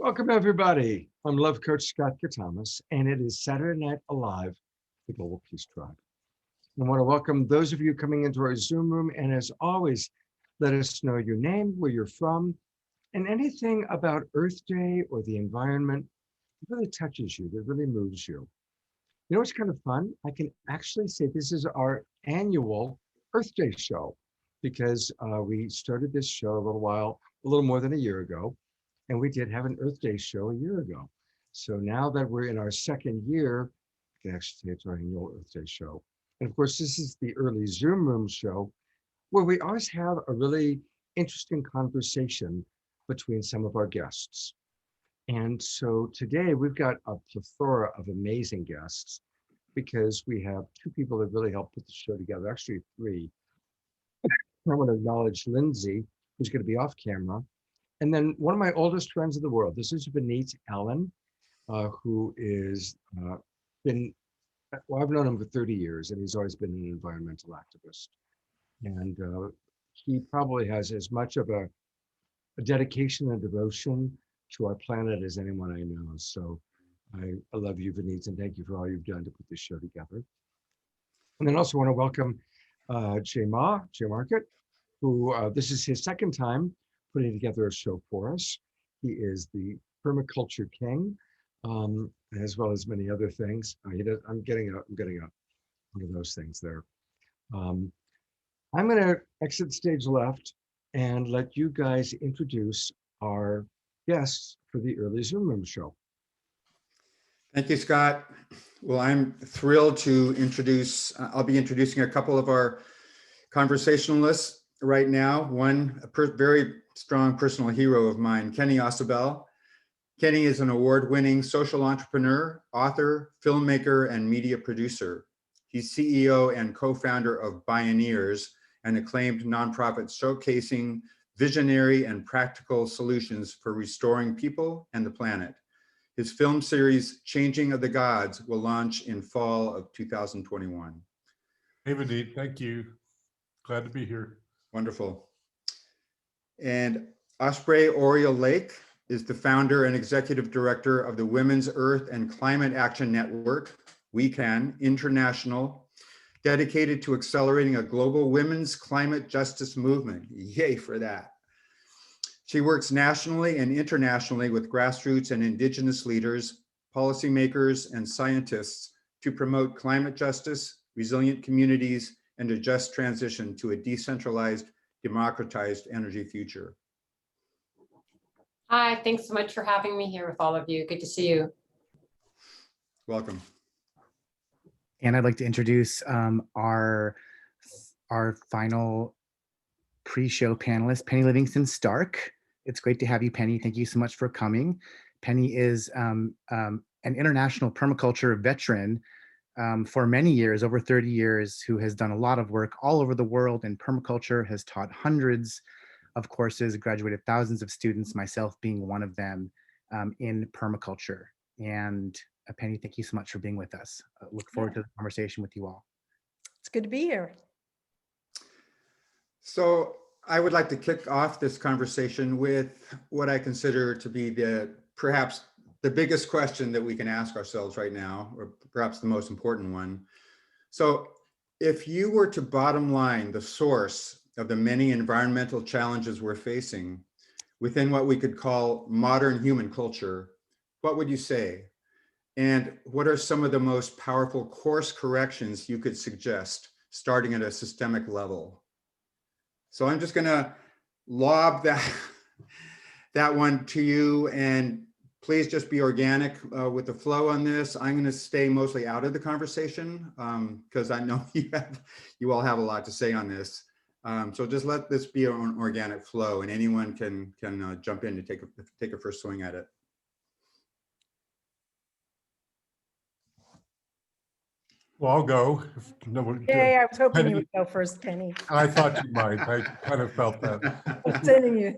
Welcome, everybody. I'm Love Coach Scott Thomas, and it is Saturday Night Alive, the Global Peace Tribe. I want to welcome those of you coming into our Zoom room, and as always, let us know your name, where you're from, and anything about Earth Day or the environment that really touches you, that really moves you. You know what's kind of fun? I can actually say this is our annual Earth Day show because we started this show a little more than a year ago. And we did have an Earth Day show a year ago. So now that we're in our second year, I can actually say it's our annual Earth Day show. And of course, this is the early Zoom room show where we always have a really interesting conversation between some of our guests. And so today we've got a plethora of amazing guests because we have two people that really helped put the show together, actually three. I want to acknowledge Lindsay, who's going to be off camera. And then one of my oldest friends in the world, this is Vineet Allen, who is well, I've known him for 30 years and he's always been an environmental activist. And he probably has as much of a dedication and devotion to our planet as anyone I know. So I love you, Vineet, and thank you for all you've done to put this show together. And then also want to welcome Jay Market, who this is his second time putting together a show for us. He is the permaculture king, as well as many other things. I'm getting one of those things there. I'm going to exit stage left and let you guys introduce our guests for the early Zoom room show. Thank you, Scott. Well, I'm thrilled to introduce, I'll be introducing a couple of our conversationalists right now. One, a very strong personal hero of mine, Kenny Ausubel. Kenny is an award-winning social entrepreneur, author, filmmaker, and media producer. He's CEO and co-founder of Bioneers, an acclaimed nonprofit showcasing visionary and practical solutions for restoring people and the planet. His film series, Changing of the Gods, will launch in fall of 2021. Hey, Vineet, thank you. Glad to be here. Wonderful. And Osprey Oriole Lake is the founder and executive director of the Women's Earth and Climate Action Network, WECAN International, dedicated to accelerating a global women's climate justice movement. Yay for that. She works nationally and internationally with grassroots and indigenous leaders, policymakers, and scientists to promote climate justice, resilient communities, and a just transition to a decentralized, democratized energy future. Hi, thanks so much for having me here with all of you. Good to see you. Welcome. And I'd like to introduce our final pre-show panelist, Penny Livingston Stark. It's great to have you, Penny. Thank you so much for coming. Penny is an international permaculture veteran for many years, over 30 years, who has done a lot of work all over the world in permaculture, has taught hundreds of courses, graduated thousands of students, myself being one of them, in permaculture. And Penny, thank you so much for being with us. Look forward to the conversation with you all. It's good to be here. So I would like to kick off this conversation with what I consider to be perhaps the biggest question that we can ask ourselves right now, or perhaps the most important one. So if you were to bottom line the source of the many environmental challenges we're facing within what we could call modern human culture, what would you say? And what are some of the most powerful course corrections you could suggest, starting at a systemic level? So I'm just gonna lob that one to you, and please just be organic with the flow on this. I'm gonna stay mostly out of the conversation because I know you all have a lot to say on this. So just let this be an organic flow, and anyone can jump in and take a first swing at it. Well, I'll go. Yay, I was hoping Penny, you would go first, Penny. I thought you might. I kind of felt that. I'm sending you.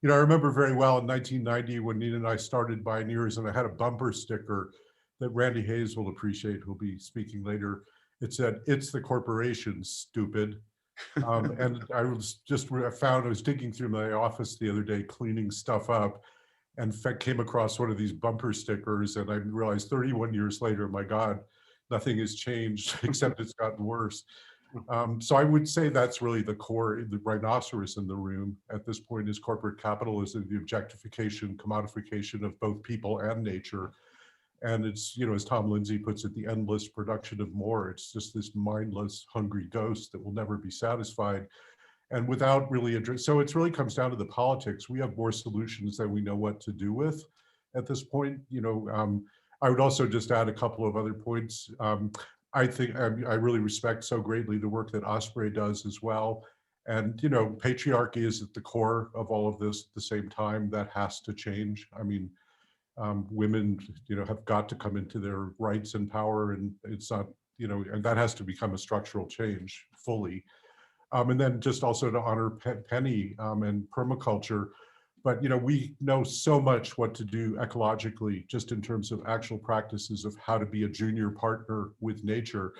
You know, I remember very well in 1990 when Nina and I started Bioneers, and I had a bumper sticker that Randy Hayes will appreciate, who'll be speaking later. It said, "It's the corporations, stupid." And I was digging through my office the other day, cleaning stuff up. and came across one of these bumper stickers, and I realized 31 years later, my God, nothing has changed except it's gotten worse. So I would say that's really the core, the rhinoceros in the room at this point is corporate capitalism, the objectification, commodification of both people and nature. And it's, you know, as Tom Lindsay puts it, the endless production of more. It's just this mindless, hungry ghost that will never be satisfied. And without really so it really comes down to the politics. We have more solutions than we know what to do with at this point. You know, I would also just add a couple of other points. I think I really respect so greatly the work that Osprey does as well. And, you know, patriarchy is at the core of all of this at the same time. That has to change. I mean, women, you know, have got to come into their rights and power, and it's not, you know, and that has to become a structural change fully. And then just also to honor Penny and permaculture. But, you know, we know so much what to do ecologically, just in terms of actual practices of how to be a junior partner with nature.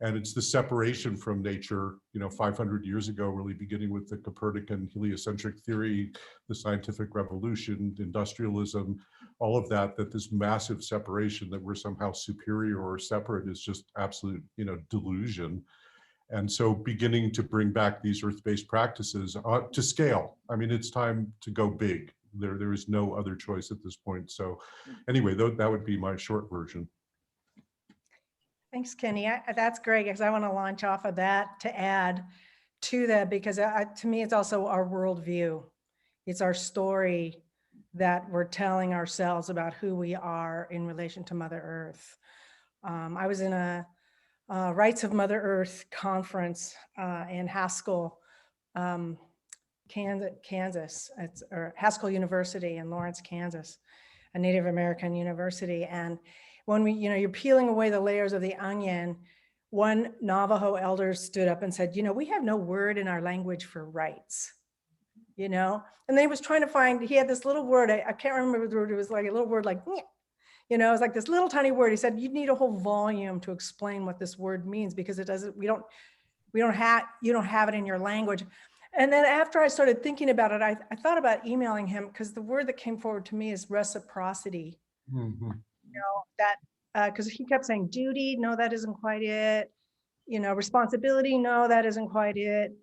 And it's the separation from nature, you know, 500 years ago, really beginning with the Copernican heliocentric theory, the scientific revolution, industrialism, all of that, that this massive separation that we're somehow superior or separate is just absolute, you know, delusion. And so beginning to bring back these earth-based practices to scale. I mean, it's time to go big. There is no other choice at this point. So anyway, that would be my short version. Thanks, Kenny. That's great, because I want to launch off of that to add to that, because to me, it's also our worldview. It's our story that we're telling ourselves about who we are in relation to Mother Earth. I was in a Rights of Mother Earth conference in Haskell, Kansas, or Haskell University in Lawrence, Kansas, a Native American university. And when you're peeling away the layers of the onion, one Navajo elder stood up and said, you know, we have no word in our language for rights, you know? And then he was trying to find, he had this little word, I can't remember the word, it was like a little word like, you know, it's like this little tiny word. He said, you need a whole volume to explain what this word means, because it doesn't, you don't have it in your language. And then after I started thinking about it, I thought about emailing him, because the word that came forward to me is reciprocity. Mm-hmm. You know, that, because he kept saying duty, no, that isn't quite it. You know, responsibility, no, that isn't quite it.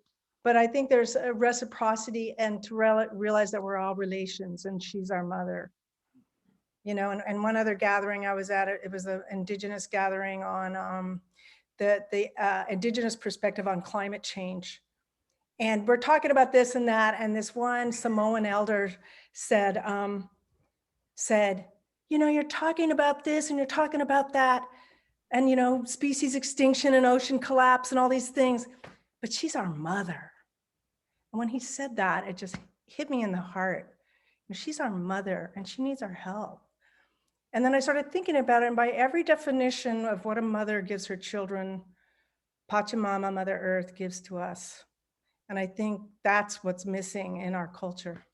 But I think there's a reciprocity, and to realize that we're all relations, and she's our mother. You know, and one other gathering I was at, it was an Indigenous gathering on the Indigenous perspective on climate change. And we're talking about this and that, and this one Samoan elder said, you know, you're talking about this and you're talking about that, and, you know, species extinction and ocean collapse and all these things, but she's our mother. And when he said that, it just hit me in the heart. She's our mother, and she needs our help. And then I started thinking about it, and by every definition of what a mother gives her children, Pachamama, Mother Earth, gives to us. And I think that's what's missing in our culture.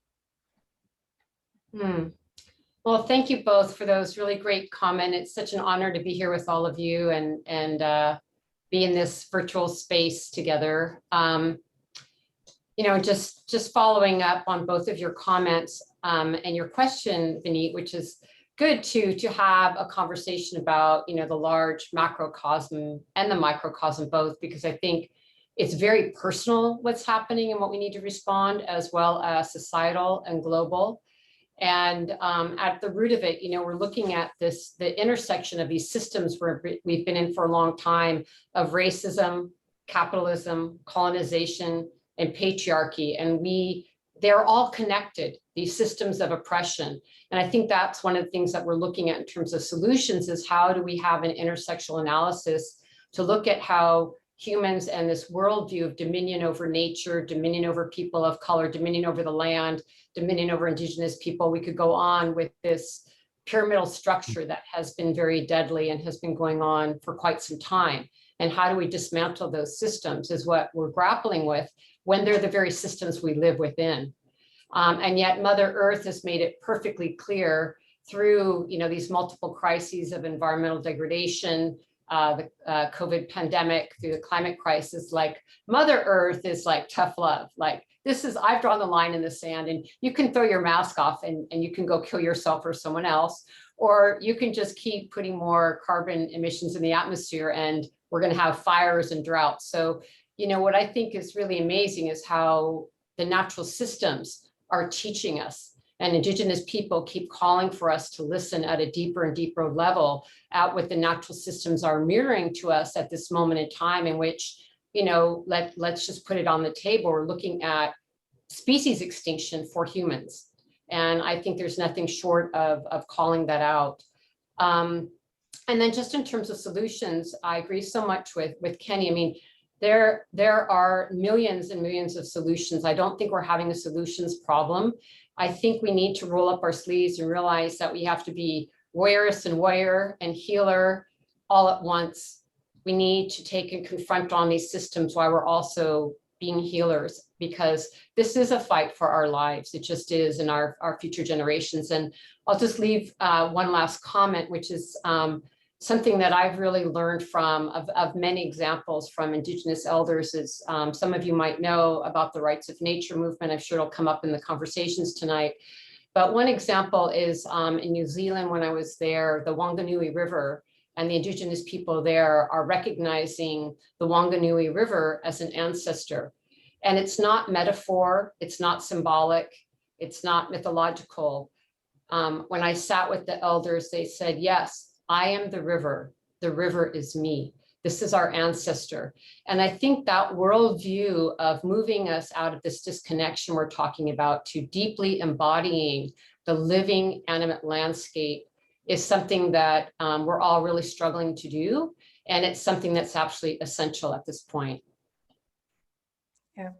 Well, thank you both for those really great comments. It's such an honor to be here with all of you and be in this virtual space together. You know, just following up on both of your comments and your question, Vineet, which is good to have a conversation about, you know, the large macrocosm and the microcosm both, because I think it's very personal what's happening and what we need to respond, as well as societal and global. And at the root of it, you know, we're looking at the intersection of these systems where we've been in for a long time of racism, capitalism, colonization, and patriarchy. And they're all connected, these systems of oppression. And I think that's one of the things that we're looking at in terms of solutions, is how do we have an intersectional analysis to look at how humans and this worldview of dominion over nature, dominion over people of color, dominion over the land, dominion over indigenous people. We could go on with this pyramidal structure that has been very deadly and has been going on for quite some time. And how do we dismantle those systems is what we're grappling with when they're the very systems we live within. And yet Mother Earth has made it perfectly clear through, you know, these multiple crises of environmental degradation, the COVID pandemic, through the climate crisis, like Mother Earth is like tough love. Like this is, I've drawn the line in the sand, and you can throw your mask off and you can go kill yourself or someone else, or you can just keep putting more carbon emissions in the atmosphere and we're going to have fires and droughts. So, what I think is really amazing is how the natural systems are teaching us, and Indigenous people keep calling for us to listen at a deeper and deeper level at what the natural systems are mirroring to us at this moment in time, in which, let's just put it on the table. We're looking at species extinction for humans. And I think there's nothing short of calling that out. And then just in terms of solutions, I agree so much with Kenny. I mean, there are millions and millions of solutions. I don't think we're having a solutions problem. I think we need to roll up our sleeves and realize that we have to be warrioress and warrior and healer all at once. We need to take and confront on these systems while we're also being healers, because this is a fight for our lives. It just is, in our future generations. And I'll just leave one last comment, which is something that I've really learned from, of many examples from Indigenous elders, is some of you might know about the rights of nature movement. I'm sure it'll come up in the conversations tonight. But one example is in New Zealand, when I was there, the Wanganui River, and the Indigenous people there are recognizing the Wanganui River as an ancestor. And it's not metaphor, it's not symbolic, it's not mythological. When I sat with the elders, they said, yes, I am the river is me. This is our ancestor. And I think that worldview of moving us out of this disconnection we're talking about to deeply embodying the living animate landscape is something that we're all really struggling to do. And it's something that's absolutely essential at this point. Yeah.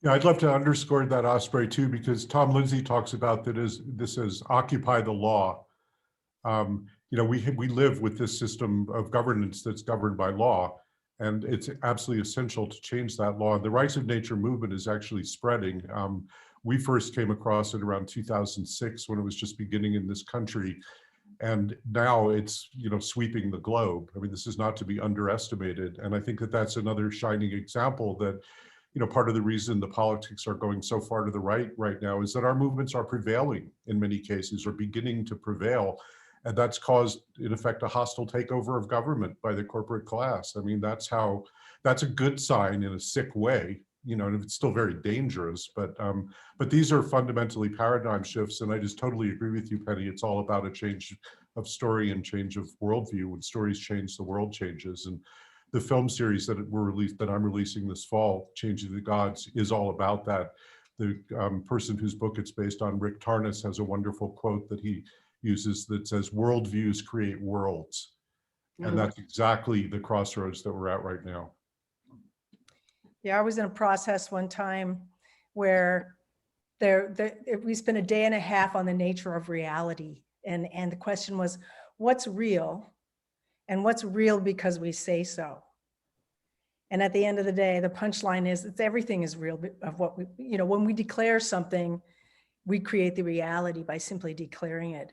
Yeah, I'd love to underscore that, Osprey, too, because Tom Lindsay talks about this as occupy the law. We live with this system of governance that's governed by law, and it's absolutely essential to change that law. And the rights of nature movement is actually spreading. We first came across it around 2006 when it was just beginning in this country. And now it's, sweeping the globe. I mean, this is not to be underestimated. And I think that that's another shining example that, part of the reason the politics are going so far to the right now is that our movements are prevailing in many cases, or beginning to prevail. And that's caused, in effect, a hostile takeover of government by the corporate class. I mean, that's a good sign in a sick way. And it's still very dangerous, but these are fundamentally paradigm shifts. And I just totally agree with you, Penny. It's all about a change of story and change of worldview. When stories change, the world changes. And the film series that I'm releasing this fall, Changing the Gods, is all about that. The person whose book it's based on, Rick Tarnas, has a wonderful quote that he uses that says, "Worldviews create worlds." And that's exactly the crossroads that we're at right now. Yeah, I was in a process one time where we spent a day and a half on the nature of reality. And the question was, what's real? And what's real because we say so? And at the end of the day, the punchline is that everything is real of what we, when we declare something, we create the reality by simply declaring it.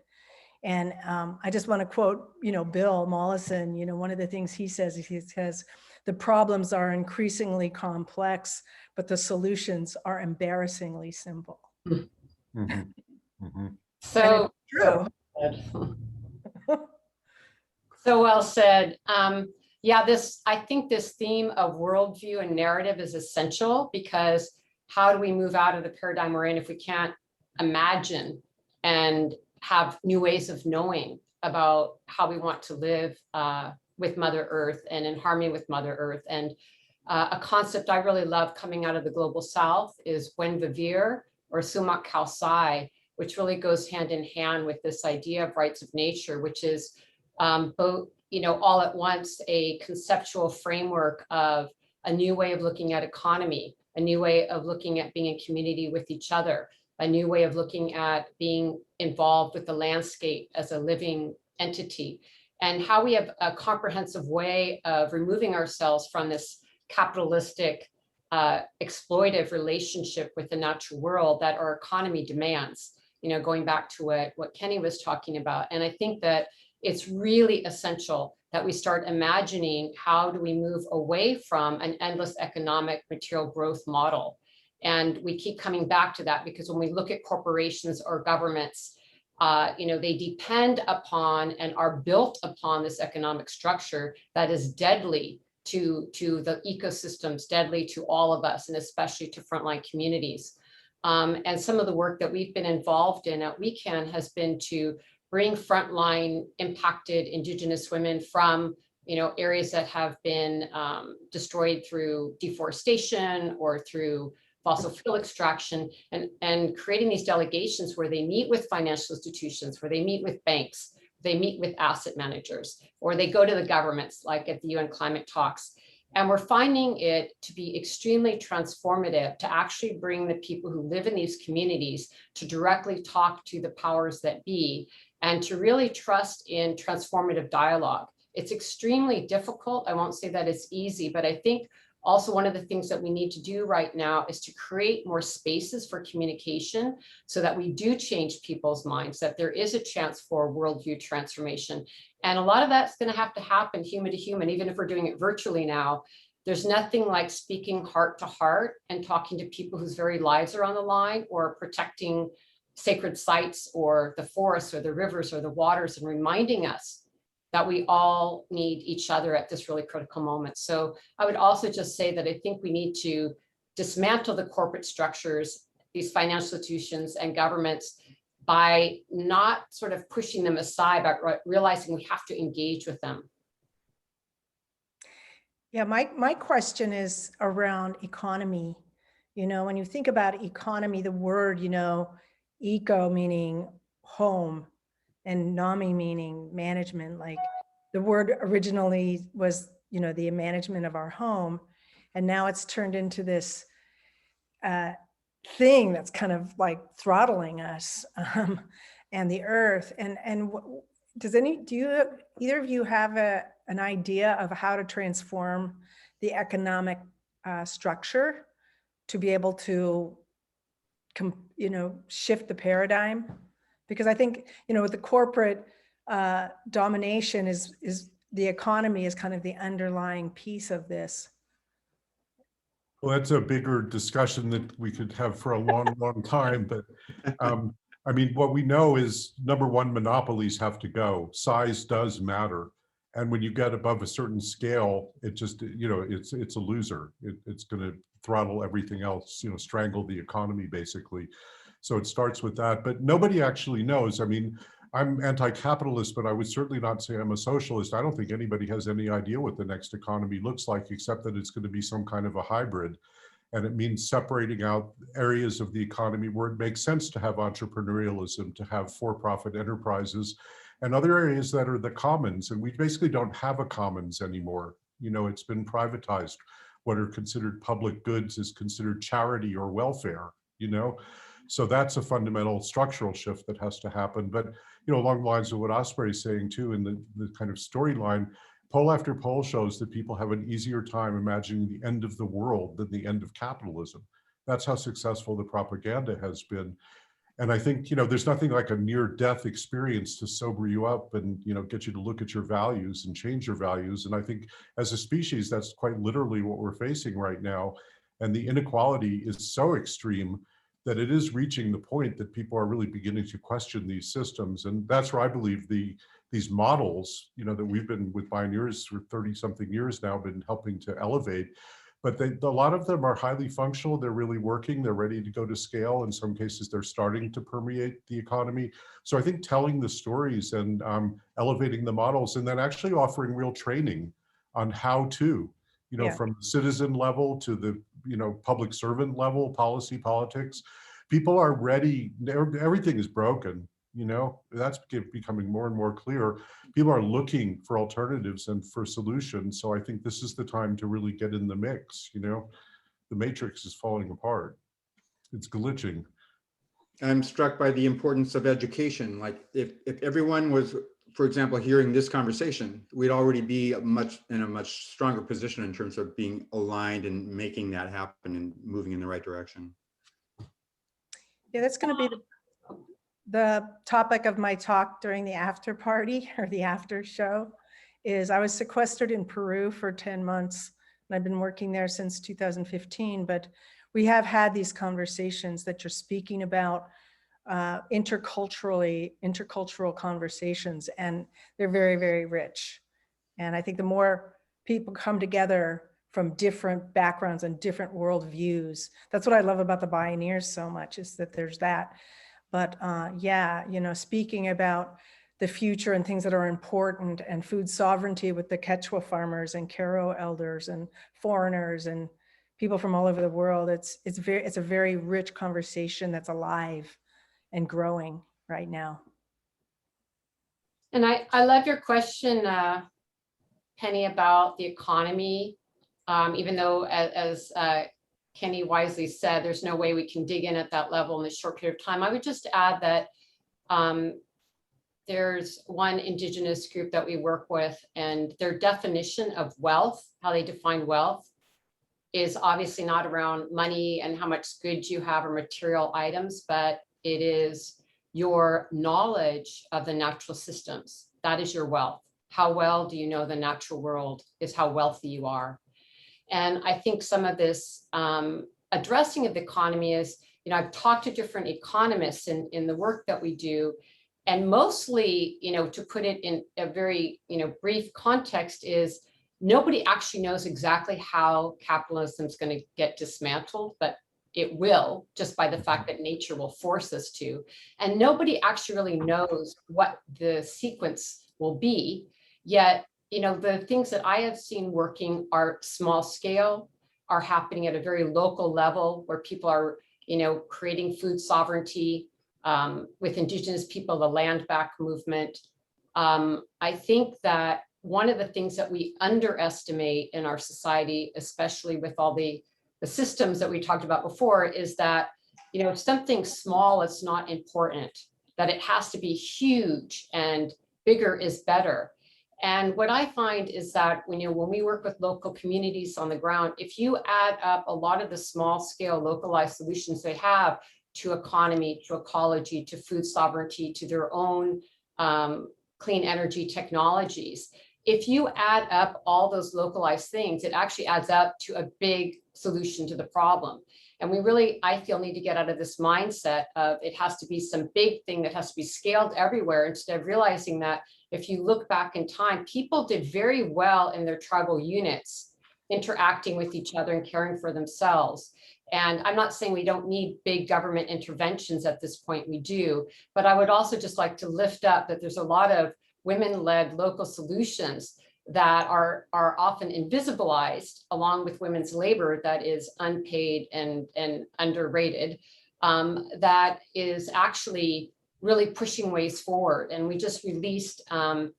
And I just want to quote, Bill Mollison, one of the things he says, the problems are increasingly complex, but the solutions are embarrassingly simple. Mm-hmm. Mm-hmm. So true. So well said. I think this theme of worldview and narrative is essential, because how do we move out of the paradigm we're in if we can't imagine and have new ways of knowing about how we want to live with Mother Earth and in harmony with Mother Earth? And a concept I really love coming out of the Global South is Buen Vivir, or Sumak Kalsai, which really goes hand in hand with this idea of rights of nature, which is both, all at once, a conceptual framework of a new way of looking at economy, a new way of looking at being in community with each other, a new way of looking at being involved with the landscape as a living entity, and how we have a comprehensive way of removing ourselves from this capitalistic, exploitive relationship with the natural world that our economy demands, going back to what Kenny was talking about. And I think that it's really essential that we start imagining how do we move away from an endless economic material growth model. And we keep coming back to that because when we look at corporations or governments, they depend upon and are built upon this economic structure that is deadly to the ecosystems, deadly to all of us, and especially to frontline communities. And some of the work that we've been involved in at WeCan has been to bring frontline impacted Indigenous women from areas that have been destroyed through deforestation or through fossil fuel extraction, and creating these delegations where they meet with financial institutions, where they meet with banks, they meet with asset managers, or they go to the governments, like at the UN climate talks. And we're finding it to be extremely transformative to actually bring the people who live in these communities to directly talk to the powers that be and to really trust in transformative dialogue. It's extremely difficult. I won't say that it's easy, but I think also one of the things that we need to do right now is to create more spaces for communication so that we do change people's minds, that there is a chance for worldview transformation. And a lot of that's going to happen human to human, even if we're doing it virtually now. There's nothing like speaking heart to heart and talking to people whose very lives are on the line, or protecting sacred sites or the forests or the rivers or the waters, and reminding us that we all need each other at this really critical moment. So I would also just say that I think we need to dismantle the corporate structures, these financial institutions and governments, by not sort of pushing them aside, but realizing we have to engage with them. Yeah, my question is around economy. When you think about economy, the word, eco meaning home, and nami meaning management. Like the word originally was, the management of our home. And now it's turned into this thing that's kind of like throttling us and the earth. And do either of you have an idea of how to transform the economic structure to be able to, shift the paradigm? Because I think, with the corporate domination is the economy is kind of the underlying piece of this. Well, that's a bigger discussion that we could have for a long, long time. But I mean, what we know is, number one, monopolies have to go. Size does matter. And when you get above a certain scale, it just, it's a loser. It's going to throttle everything else, strangle the economy, basically. So it starts with that, but nobody actually knows. I mean, I'm anti-capitalist, but I would certainly not say I'm a socialist. I don't think anybody has any idea what the next economy looks like, except that it's going to be some kind of a hybrid. And it means separating out areas of the economy where it makes sense to have entrepreneurialism, to have for-profit enterprises, and other areas that are the commons. And we basically don't have a commons anymore. It's been privatized. What are considered public goods is considered charity or welfare, So that's a fundamental structural shift that has to happen. But, along the lines of what Osprey is saying too, in the kind of storyline, poll after poll shows that people have an easier time imagining the end of the world than the end of capitalism. That's how successful the propaganda has been. And I think, there's nothing like a near-death experience to sober you up and, get you to look at your values and change your values. And I think as a species, that's quite literally what we're facing right now. And the inequality is so extreme that it is reaching the point that people are really beginning to question these systems. And that's where I believe these models, that we've been with Pioneers for 30-something years now, been helping to elevate. But a lot of them are highly functional. They're really working. They're ready to go to scale. In some cases, they're starting to permeate the economy. So I think telling the stories and elevating the models, and then actually offering real training on how to, from the citizen level to the, public servant level, policy, politics, people are ready. Everything is broken. That's becoming more and more clear. People are looking for alternatives and for solutions. So I think this is the time to really get in the mix. The matrix is falling apart. It's glitching. I'm struck by the importance of education. Like if everyone was, for example, hearing this conversation, we'd already be in a much stronger position in terms of being aligned and making that happen and moving in the right direction. Yeah, that's going to be the topic of my talk during the after party or the after show, is I was sequestered in Peru for 10 months, and I've been working there since 2015, but we have had these conversations that you're speaking about, intercultural conversations, and they're very, very rich. And I think the more people come together from different backgrounds and different worldviews, that's what I love about the Bioneers so much, is that there's that. But yeah, you know, speaking about the future and things that are important, and food sovereignty with the Quechua farmers and Karo elders and foreigners and people from all over the world, it's a very rich conversation that's alive and growing right now. And I love your question, Penny, about the economy. Even though, as Kenny wisely said, there's no way we can dig in at that level in this short period of time. I would just add that there's one Indigenous group that we work with, and their definition of wealth, how they define wealth, is obviously not around money and how much goods you have or material items, but it is your knowledge of the natural systems. That is your wealth. How well do you know the natural world is how wealthy you are. And I think some of this addressing of the economy is, you know, I've talked to different economists in the work that we do, and mostly, you know, to put it in a very, you know, brief context, is nobody actually knows exactly how capitalism is going to get dismantled, but it will, just by the fact that nature will force us to. And nobody actually really knows what the sequence will be. Yet, you know, the things that I have seen working are small scale, are happening at a very local level, where people are, you know, creating food sovereignty with Indigenous people, the land back movement. I think that one of the things that we underestimate in our society, especially with all the systems that we talked about before, is that, you know, if something small is not important, that it has to be huge and bigger is better. And what I find is that when we work with local communities on the ground, if you add up a lot of the small scale localized solutions they have to economy, to ecology, to food sovereignty, to their own clean energy technologies, if you add up all those localized things, it actually adds up to a big solution to the problem. And we really, I feel, need to get out of this mindset of it has to be some big thing that has to be scaled everywhere, instead of realizing that if you look back in time, people did very well in their tribal units, interacting with each other and caring for themselves. And I'm not saying we don't need big government interventions at this point, we do, but I would also just like to lift up that there's a lot of women-led local solutions that are often invisibilized, along with women's labor that is unpaid and underrated, that is actually really pushing ways forward. And we just released a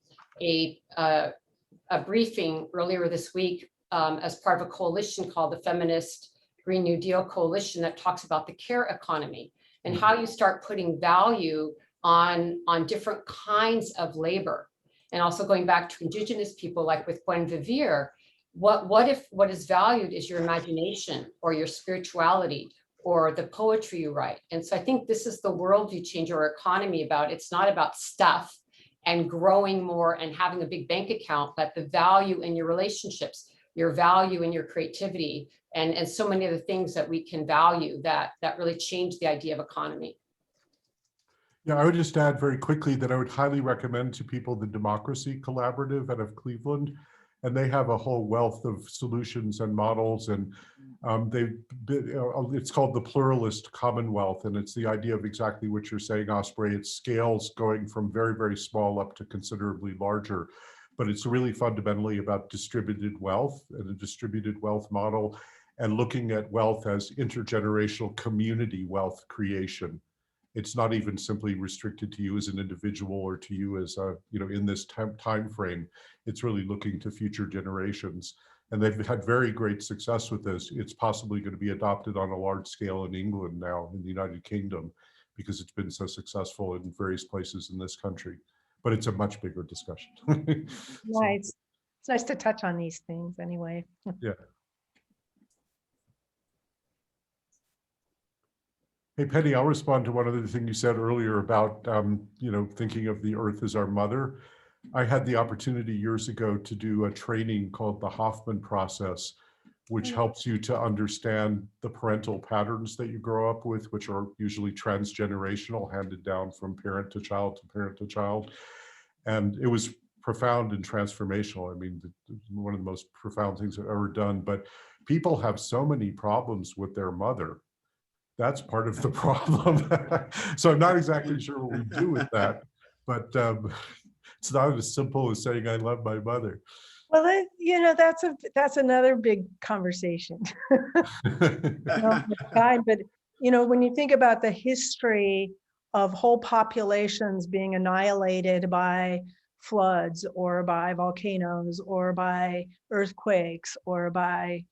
briefing earlier this week as part of a coalition called the Feminist Green New Deal Coalition, that talks about the care economy and how you start putting value on different kinds of labor. And also going back to Indigenous people, like with Buen Vivir, what if what is valued is your imagination or your spirituality or the poetry you write? And so I think this is the world you change our economy about. It's not about stuff and growing more and having a big bank account, but the value in your relationships, your value in your creativity, and so many of the things that we can value that really change the idea of economy. Yeah, I would just add very quickly that I would highly recommend to people the Democracy Collaborative out of Cleveland, and they have a whole wealth of solutions and models, and it's called the Pluralist Commonwealth, and it's the idea of exactly what you're saying, Osprey. It scales going from very, very small up to considerably larger, but it's really fundamentally about distributed wealth and a distributed wealth model, and looking at wealth as intergenerational community wealth creation. It's not even simply restricted to you as an individual or to you as a, in this time frame. It's really looking to future generations. And they've had very great success with this. It's possibly going to be adopted on a large scale in England now, in the United Kingdom, because it's been so successful in various places in this country. But it's a much bigger discussion. Nice. It's nice to touch on these things anyway. Yeah. Hey, Penny, I'll respond to one other thing you said earlier about, thinking of the earth as our mother. I had the opportunity years ago to do a training called the Hoffman process, which helps you to understand the parental patterns that you grow up with, which are usually transgenerational, handed down from parent to child to parent to child. And it was profound and transformational. I mean, one of the most profound things I've ever done. But people have so many problems with their mother. That's part of the problem. So I'm not exactly sure what we do with that, but it's not as simple as saying I love my mother. Well, that's another big conversation. Time, but when you think about the history of whole populations being annihilated by floods or by volcanoes or by earthquakes or by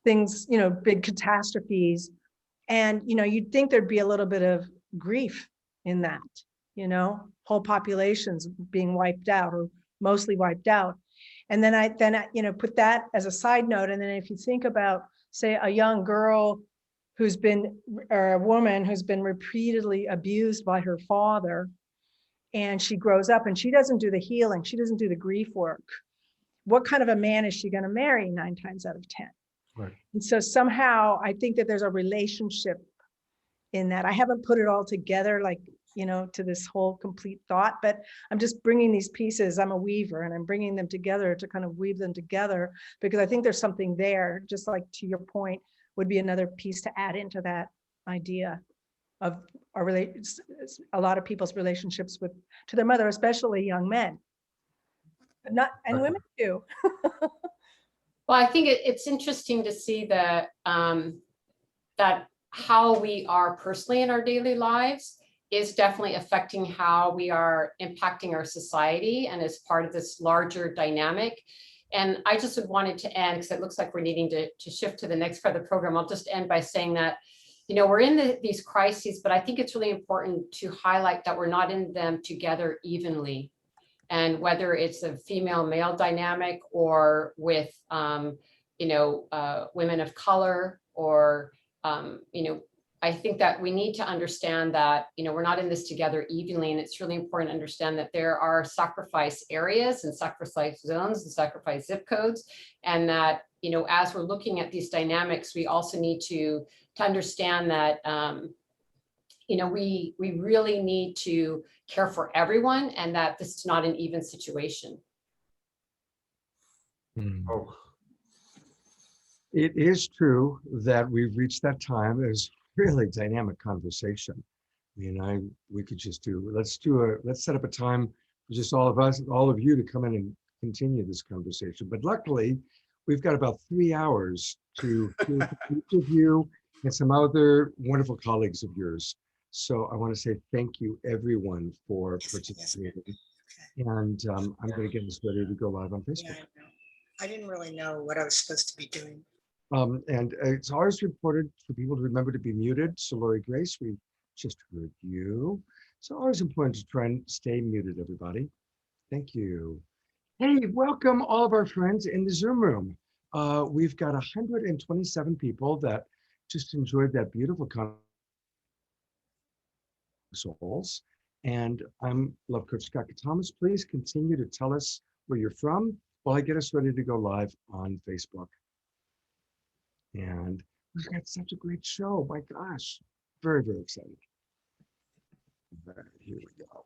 things, big catastrophes, and you'd think there'd be a little bit of grief in that, whole populations being wiped out or mostly wiped out. And then I put that as a side note. And then if you think about, say, a young girl or a woman who's been repeatedly abused by her father, and she grows up and she doesn't do the healing, she doesn't do the grief work, what kind of a man is she going to marry 9 times out of 10? Right. And so somehow I think that there's a relationship in that. I haven't put it all together, like, to this whole complete thought, but I'm just bringing these pieces. I'm a weaver and I'm bringing them together to kind of weave them together, because I think there's something there, just like to your point, would be another piece to add into that idea of a lot of people's relationships to their mother, especially young men, and women too. Well, I think it's interesting to see that that how we are personally in our daily lives is definitely affecting how we are impacting our society and as part of this larger dynamic. And I just wanted to end, because it looks like we're needing to shift to the next part of the program. I'll just end by saying that, we're in these crises, but I think it's really important to highlight that we're not in them together evenly. And whether it's a female-male dynamic or with, women of color or, I think that we need to understand that, we're not in this together evenly. And it's really important to understand that there are sacrifice areas and sacrifice zones and sacrifice zip codes. And that, as we're looking at these dynamics, we also need to understand that, we really need to care for everyone and that this is not an even situation. Oh, It is true that we've reached that time. There's really dynamic conversation. We could just let's set up a time for just all of us, all of you to come in and continue this conversation. But luckily, we've got about 3 hours to hear from each of you and some other wonderful colleagues of yours. So I want to say thank you, everyone, for participating. And I'm going to get us ready to go live on Facebook. Yeah, I know. I didn't really know what I was supposed to be doing. And it's always important for people to remember to be muted. So Lori Grace, we just heard you. So always important to try and stay muted, everybody. Thank you. Hey, welcome all of our friends in the Zoom room. We've got 127 people that just enjoyed that beautiful souls. And I'm Love Coach Scott Thomas. Please continue to tell us where you're from while I get us ready to go live on Facebook. And we've got such a great show. My gosh, very, very excited. All right, here we go.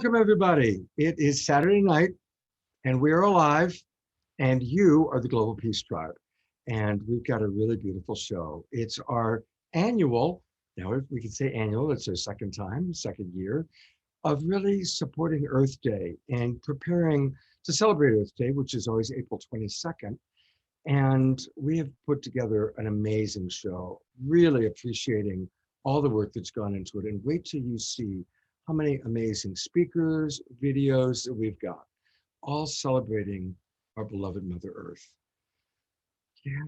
Welcome, everybody. It is Saturday night, and we are alive, and you are the Global Peace Tribe. And we've got a really beautiful show. It's our annual, now we can say annual, it's our second year, of really supporting Earth Day and preparing to celebrate Earth Day, which is always April 22nd. And we have put together an amazing show, really appreciating all the work that's gone into it. And wait till you see how many amazing speakers, videos that we've got, all celebrating our beloved Mother Earth. Yeah,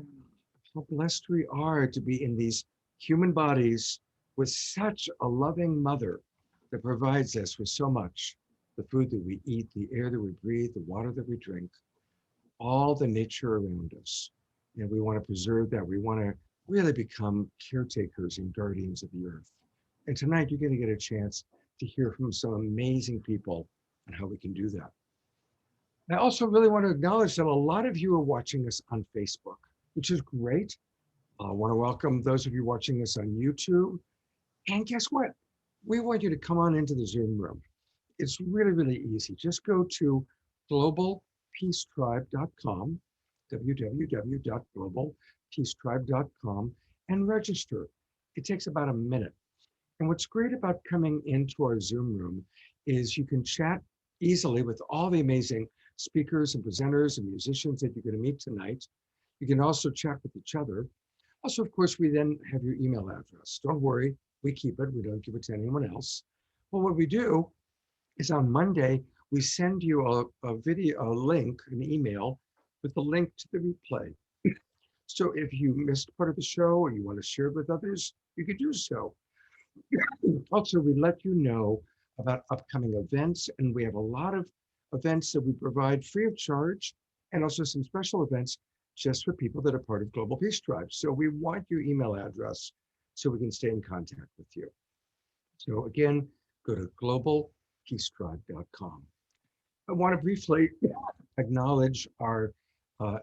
how blessed we are to be in these human bodies with such a loving mother that provides us with so much, the food that we eat, the air that we breathe, the water that we drink, all the nature around us. And we want to preserve that. We want to really become caretakers and guardians of the earth. And tonight you're going to get a chance to hear from some amazing people on how we can do that. I also really want to acknowledge that a lot of you are watching us on Facebook, which is great. I want to welcome those of you watching us on YouTube. And guess what? We want you to come on into the Zoom room. It's really, really easy. Just go to globalpeacetribe.com, www.globalpeacetribe.com, and register. It takes about a minute. And what's great about coming into our Zoom room is you can chat easily with all the amazing speakers and presenters and musicians that you're going to meet tonight. You can also chat with each other. Also, of course, we then have your email address. Don't worry, we keep it. We don't give it to anyone else. Well, what we do is on Monday, we send you a video, a link, an email with the link to the replay. So if you missed part of the show or you want to share it with others, you can do so. Also, we let you know about upcoming events, and we have a lot of events that we provide free of charge, and also some special events just for people that are part of Global Peace Tribe. So we want your email address so we can stay in contact with you. So again, go to globalpeacetribe.com. I want to briefly acknowledge our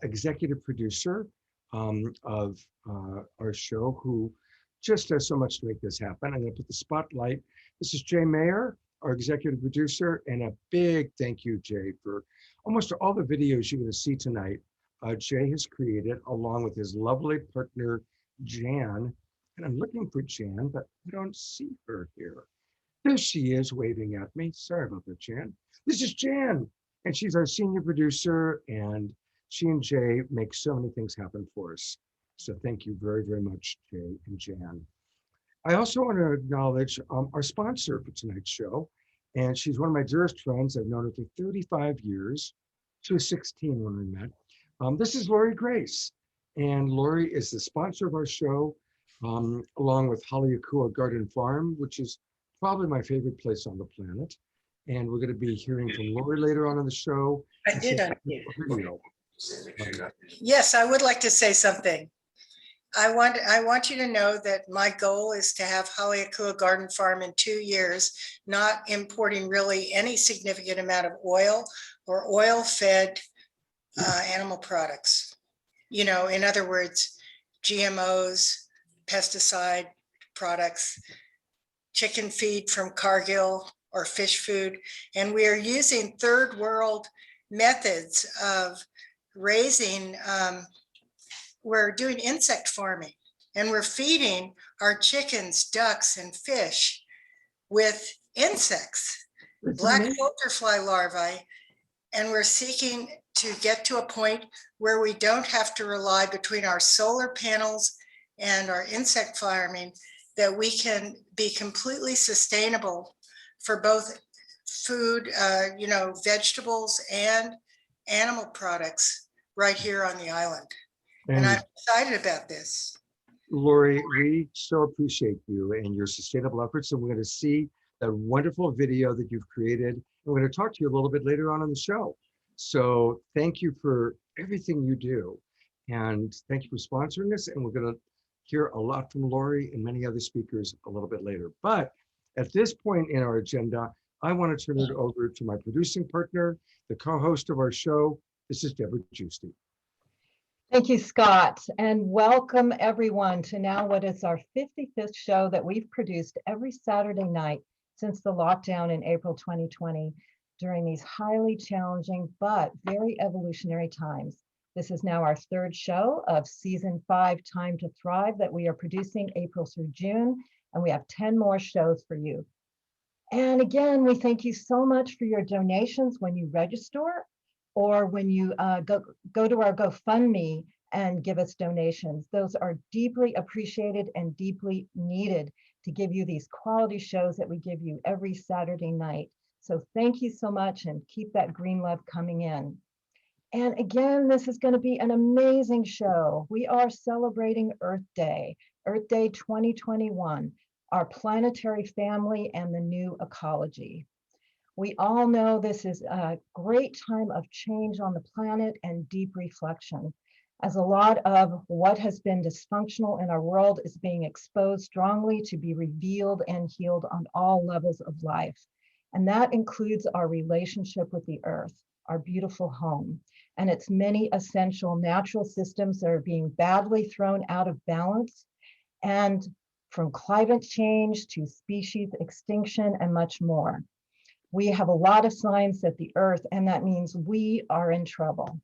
executive producer of our show, who just does so much to make this happen. I'm going to put the spotlight. This is Jay Mayer, our executive producer, and a big thank you, Jay, for almost all the videos you're going to see tonight. Jay has created, along with his lovely partner, Jan. And I'm looking for Jan, but I don't see her here. There she is, waving at me. Sorry about that, Jan. This is Jan, and she's our senior producer, and she and Jay make so many things happen for us. So thank you very, very much, Jay and Jan. I also want to acknowledge our sponsor for tonight's show, and she's one of my dearest friends. I've known her for 35 years. She was 16 when we met. This is Lori Grace, and Lori is the sponsor of our show, along with Haleakua Garden Farm, which is probably my favorite place on the planet. And we're going to be hearing from Lori later on in the show. I did unmute. Yes, I would like to say something. I want you to know that my goal is to have Haleakua Garden Farm in 2 years, not importing really any significant amount of oil or oil-fed animal products. You know, in other words, GMOs, pesticide products, chicken feed from Cargill or fish food. And we are using third world methods of raising, we're doing insect farming, and we're feeding our chickens, ducks, and fish with insects, black filter fly larvae, and we're seeking to get to a point where we don't have to rely between our solar panels and our insect farming, that we can be completely sustainable for both food, you know, vegetables and animal products right here on the island. And I'm excited about this. Lori, we so appreciate you and your sustainable efforts. And we're going to see that wonderful video that you've created. And we're going to talk to you a little bit later on in the show. So thank you for everything you do. And thank you for sponsoring us. And we're going to hear a lot from Lori and many other speakers a little bit later. But at this point in our agenda, I want to turn it over to my producing partner, the co-host of our show. This is Deborah Giusti. Thank you, Scott, and welcome everyone to now what is our 55th show that we've produced every Saturday night since the lockdown in April 2020 during these highly challenging but very evolutionary times. This is now our third show of season 5, Time to Thrive, that we are producing April through June, and we have 10 more shows for you. And again, we thank you so much for your donations when you register or when you go to our GoFundMe and give us donations. Those are deeply appreciated and deeply needed to give you these quality shows that we give you every Saturday night. So thank you so much, and keep that green love coming in. And again, this is going to be an amazing show. We are celebrating Earth Day 2021, our planetary family and the new ecology. We all know this is a great time of change on the planet and deep reflection, as a lot of what has been dysfunctional in our world is being exposed strongly to be revealed and healed on all levels of life. And that includes our relationship with the earth, our beautiful home, and its many essential natural systems that are being badly thrown out of balance, and from climate change to species extinction and much more. We have a lot of signs that the earth, and that means we are in trouble.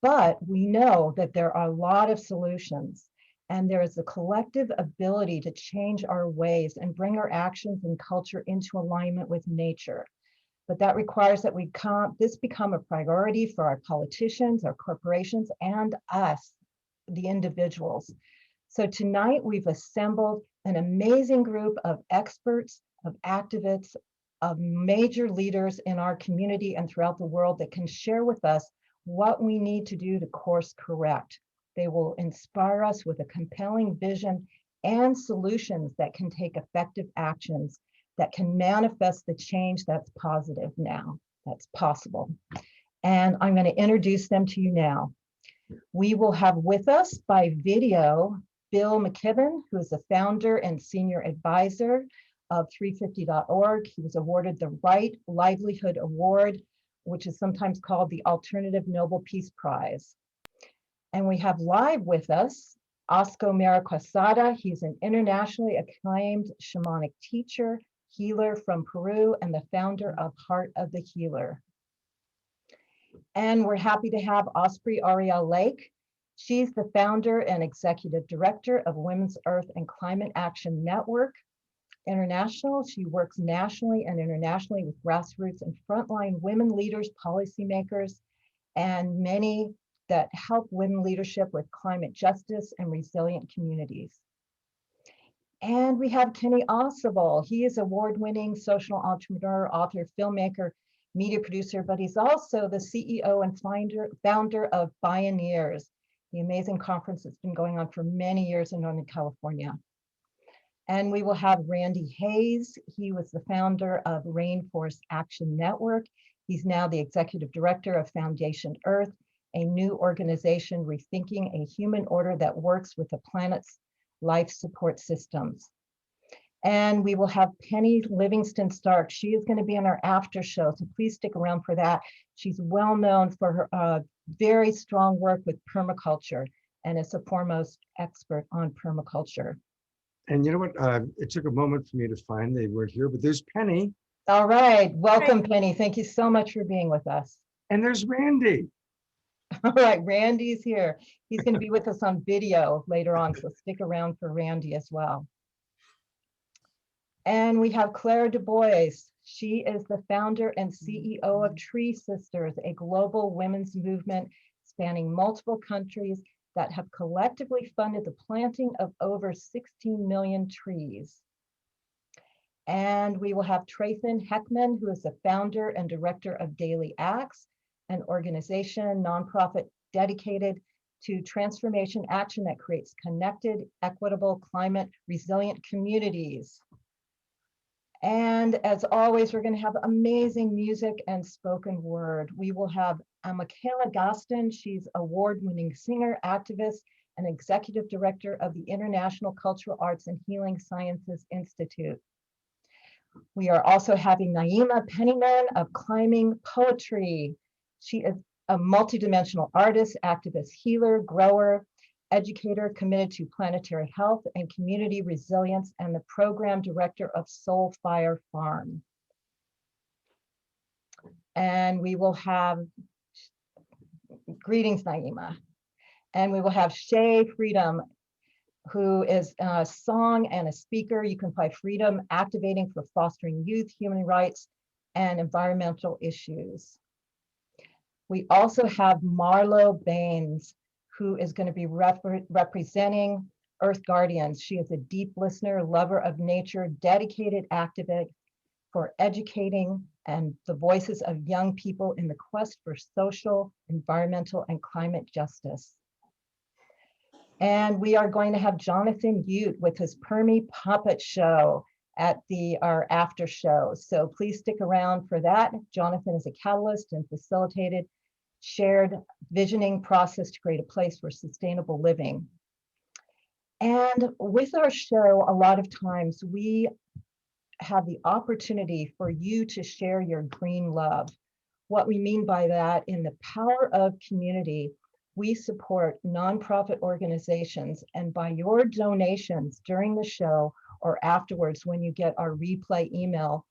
But we know that there are a lot of solutions, and there is a collective ability to change our ways and bring our actions and culture into alignment with nature. But that requires that this become a priority for our politicians, our corporations, and us, the individuals. So tonight we've assembled an amazing group of experts, of activists, of major leaders in our community and throughout the world that can share with us what we need to do to course correct. They will inspire us with a compelling vision and solutions that can take effective actions that can manifest the change that's positive now, that's possible. And I'm going to introduce them to you now. We will have with us by video Bill McKibben, who is the founder and senior advisor of 350.org. He was awarded the Right Livelihood Award, which is sometimes called the Alternative Nobel Peace Prize. And we have live with us Osco Mera Quesada. He's an internationally acclaimed shamanic teacher, healer from Peru, and the founder of Heart of the Healer. And we're happy to have Osprey Ariel Lake. She's the founder and executive director of Women's Earth and Climate Action Network International. She works nationally and internationally with grassroots and frontline women leaders, policymakers, and many that help women leadership with climate justice and resilient communities. And we have Kenny Ausable. He is award-winning social entrepreneur, author, filmmaker, media producer, but he's also the CEO and founder of Pioneers, the amazing conference that's been going on for many years in Northern California. And we will have Randy Hayes. He was the founder of Rainforest Action Network. He's now the executive director of Foundation Earth, a new organization rethinking a human order that works with the planet's life support systems. And we will have Penny Livingston Stark. She is going to be in our after show, so please stick around for that. She's well known for her very strong work with permaculture and is a foremost expert on permaculture. And you know what? It took a moment for me to find they weren't here, but there's Penny. All right, welcome, Penny. Thank you so much for being with us. And there's Randy. All right, Randy's here. He's going to be with us on video later on, so stick around for Randy as well. And we have Claire Du Bois. She is the founder and CEO of Tree Sisters, a global women's movement spanning multiple countries that have collectively funded the planting of over 16 million trees. And we will have Trayton Heckman, who is the founder and director of Daily Acts, an organization, nonprofit dedicated to transformation action that creates connected, equitable, climate resilient communities. And as always, we're going to have amazing music and spoken word. We will have Michaela Gaston. She's award-winning singer, activist, and executive director of the International Cultural Arts and Healing Sciences Institute. We are also having Naima Pennyman of Climbing Poetry. She is a multidimensional artist, activist, healer, grower, educator committed to planetary health and community resilience, and the program director of Soul Fire Farm. And we will have, greetings, Naima. And we will have Shay Freedom, who is a song and a speaker. You can find Freedom activating for fostering youth, human rights, and environmental issues. We also have Marlo Baines, who is going to be representing Earth Guardians. She is a deep listener, lover of nature, dedicated activist for educating and the voices of young people in the quest for social, environmental, and climate justice. And we are going to have Jonathan Ute with his Permy Puppet Show at our after show. So please stick around for that. Jonathan is a catalyst and facilitated shared visioning process to create a place for sustainable living. And with our show, a lot of times we have the opportunity for you to share your green love. What we mean by that, in the power of community, we support nonprofit organizations, and by your donations during the show or afterwards when you get our replay email,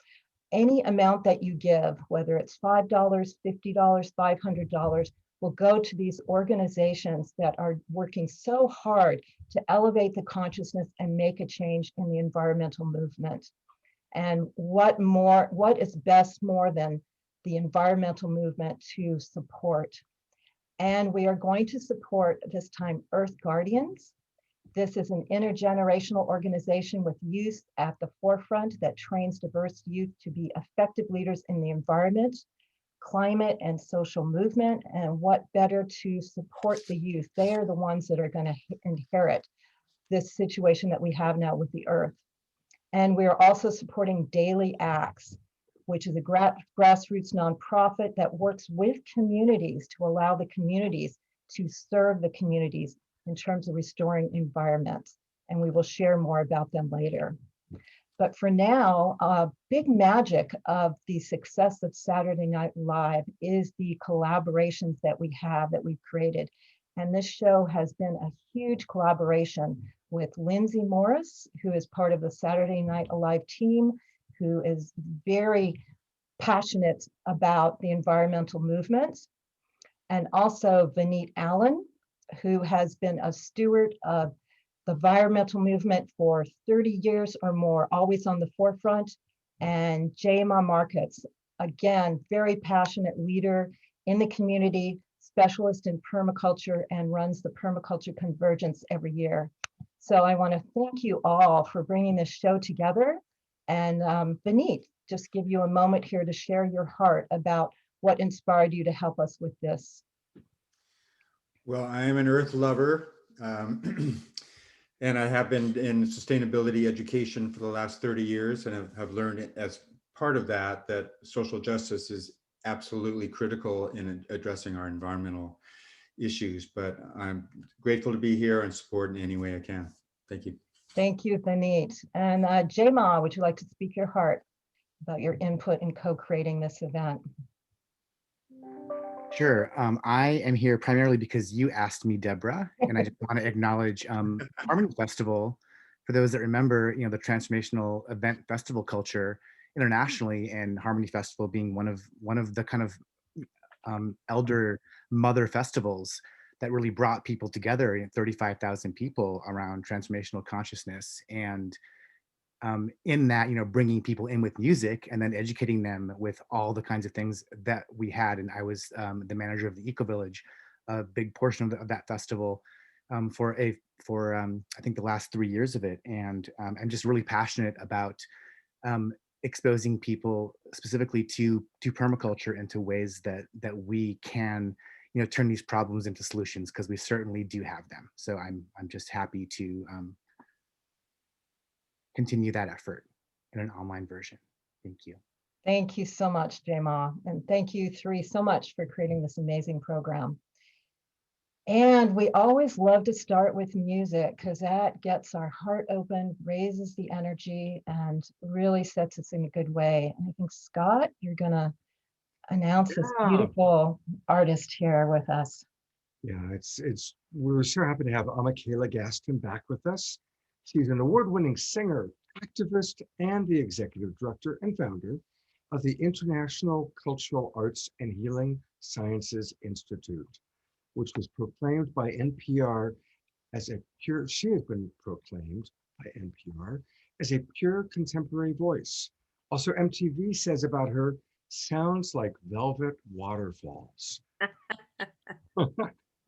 any amount that you give, whether it's $5, $50, $500, will go to these organizations that are working so hard to elevate the consciousness and make a change in the environmental movement. And what is best more than the environmental movement to support? And we are going to support this time Earth Guardians. This is an intergenerational organization with youth at the forefront that trains diverse youth to be effective leaders in the environment, climate, and social movement. And what better to support the youth? They are the ones that are going to inherit this situation that we have now with the earth. And we are also supporting Daily Acts, which is a grassroots nonprofit that works with communities to allow the communities to serve the communities in terms of restoring environments. And we will share more about them later. But for now, big magic of the success of Saturday Night Live is the collaborations that we have, that we've created. And this show has been a huge collaboration with Lindsay Morris, who is part of the Saturday Night Alive team, who is very passionate about the environmental movement. And also Vineet Allen, who has been a steward of the environmental movement for 30 years or more, always on the forefront. And Jayma Markets, again, very passionate leader in the community, specialist in permaculture, and runs the Permaculture Convergence every year. So I want to thank you all for bringing this show together. And Vineet, just give you a moment here to share your heart about what inspired you to help us with this. Well, I am an earth lover, and I have been in sustainability education for the last 30 years, and have learned as part of that social justice is absolutely critical in addressing our environmental issues. But I'm grateful to be here and support in any way I can. Thank you. Thank you, Vineet. And Jayma, would you like to speak your heart about your input in co-creating this event? Sure. I am here primarily because you asked me, Deborah, and I just want to acknowledge Harmony Festival. For those that remember, the transformational event festival culture internationally, and Harmony Festival being one of the kind of elder mother festivals that really brought people together, 35,000 people around transformational consciousness. And in that, bringing people in with music and then educating them with all the kinds of things that we had. And I was the manager of the Eco Village, a big portion of that festival for I think the last 3 years of it. And I'm just really passionate about exposing people specifically to permaculture into ways that we can, turn these problems into solutions, because we certainly do have them. So I'm just happy to continue that effort in an online version. Thank you. Thank you so much, Jayma. And thank you three so much for creating this amazing program. And we always love to start with music, because that gets our heart open, raises the energy, and really sets us in a good way. And I think, Scott, you're going to announce this beautiful artist here with us. Yeah, we're so happy to have Michaela Gaston back with us. She's an award-winning singer, activist, and the executive director and founder of the International Cultural Arts and Healing Sciences Institute, which was proclaimed by NPR she has been proclaimed by NPR as a pure contemporary voice. Also, MTV says about her, sounds like velvet waterfalls.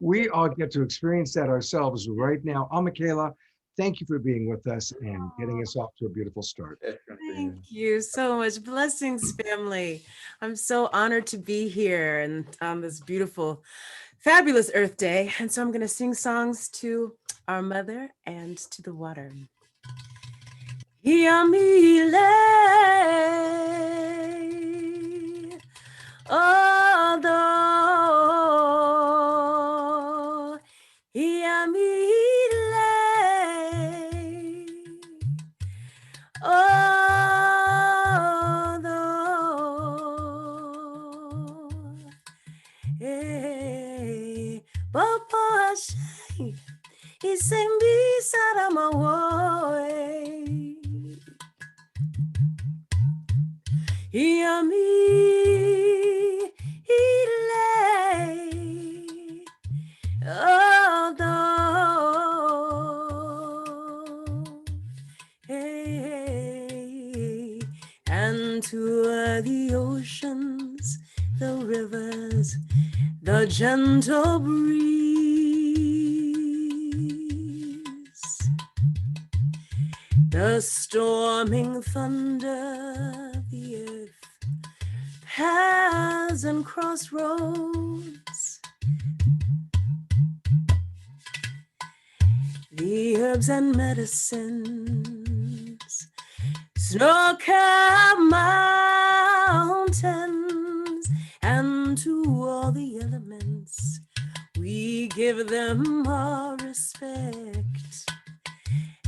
We all get to experience that ourselves right now. Michaela, thank you for being with us and getting us off to a beautiful start. Thank you so much. Blessings, family. I'm so honored to be here and on this beautiful, fabulous Earth Day. And so I'm going to sing songs to our mother and to the water. Yamile, although Yamile, although Papa Shai Isembi Saramawoe Yami Ile Although and to the oceans, the rivers, the gentle breeze, the storming thunder, the earth has and crossroads, the herbs and medicines, snow-capped mountains, and to all the elements, we give them our respect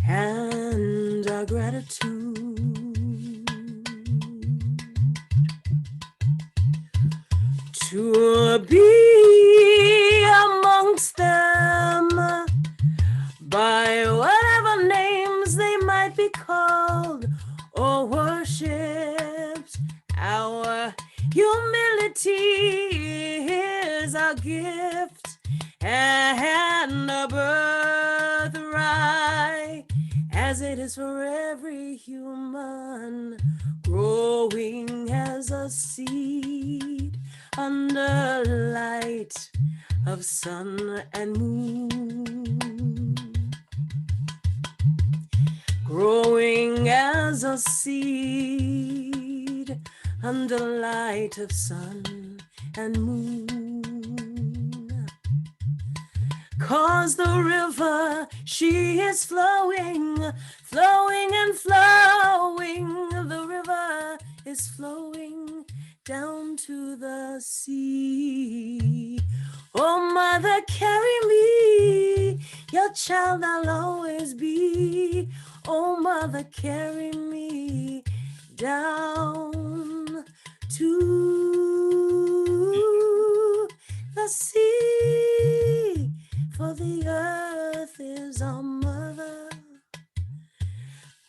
and our gratitude. To be amongst them by whatever names they might be called or worshipped, our humility is our gift and a birthright, as it is for every human growing as a seed under light of sun and moon, growing as a seed under light of sun and moon. 'Cause the river, she is flowing, flowing and flowing. The river is flowing down to the sea. Oh, mother, carry me, your child I'll always be. Oh, mother, carry me down to the sea. For the earth is our mother.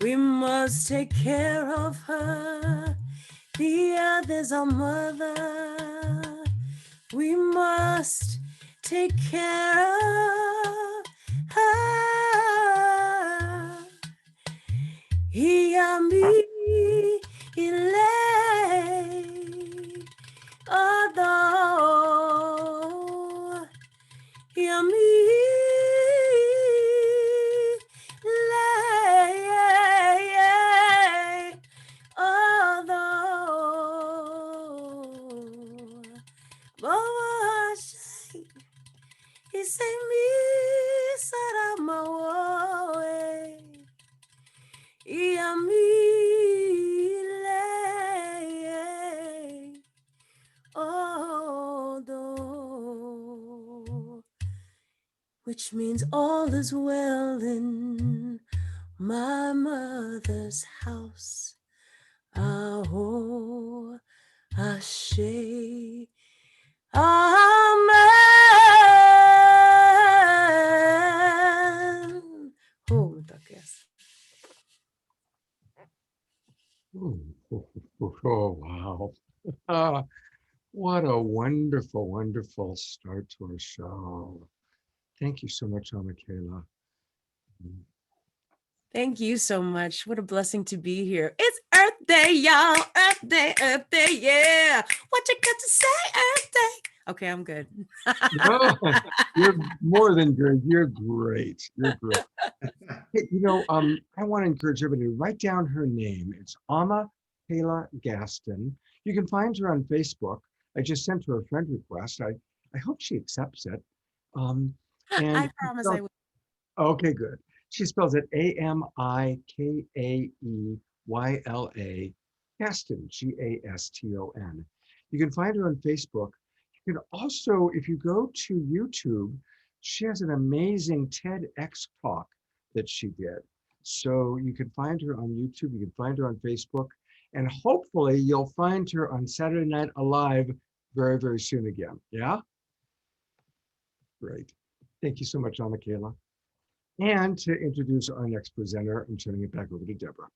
We must take care of her. The earth is our mother. We must take care of her. Yami ile, although Yami ile, although Isemi Saramawoe Iamile, although, which means all is well in my mother's house. Aho, Ashe, Amen. What a wonderful, wonderful start to our show. Thank you so much, Michaela. Thank you so much. What a blessing to be here. It's Earth Day, y'all. Earth Day, yeah. What you got to say, Earth Day? Okay, I'm good. No, you're more than good. You're great. You're great. Hey, I want to encourage everybody to write down her name. It's Michaela Gaston. You can find her on Facebook. I just sent her a friend request. I hope she accepts it. I promise I will. Okay, good. She spells it Amikaeyla, Gaston, Gaston. You can find her on Facebook. You can also, if you go to YouTube, she has an amazing TEDx talk that she did. So you can find her on YouTube, you can find her on Facebook, and hopefully you'll find her on Saturday Night Alive very, very soon again. Yeah? Great. Thank you so much, Michaela. And to introduce our next presenter, I'm turning it back over to Deborah.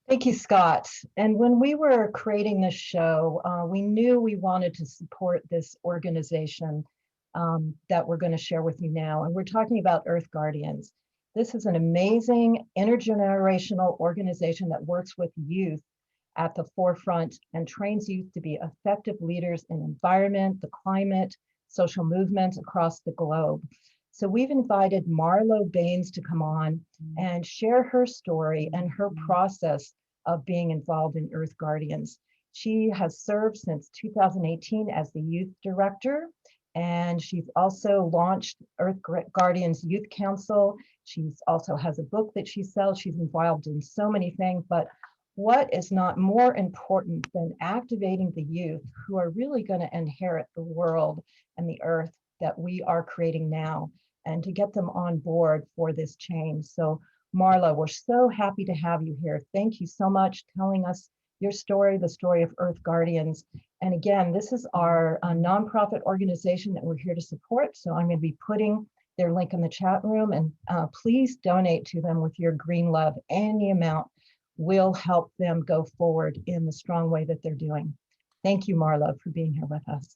Thank you, Scott. And when we were creating this show, we knew we wanted to support this organization that we're going to share with you now. And we're talking about Earth Guardians. This is an amazing intergenerational organization that works with youth at the forefront and trains youth to be effective leaders in environment, the climate, social movements across the globe. So we've invited Marlo Baines to come on and share her story and her process of being involved in Earth Guardians. She has served since 2018 as the youth director, and she's also launched Earth Guardians Youth Council. She's also has a book that she sells. She's involved in so many things, but what is not more important than activating the youth who are really going to inherit the world and the earth that we are creating now, and to get them on board for this change. So Marla, we're so happy to have you here. Thank you so much telling us your story, the story of Earth Guardians. And again, this is our nonprofit organization that we're here to support. So I'm going to be putting their link in the chat room, and please donate to them with your green love. Any amount will help them go forward in the strong way that they're doing. Thank you, Marla, for being here with us.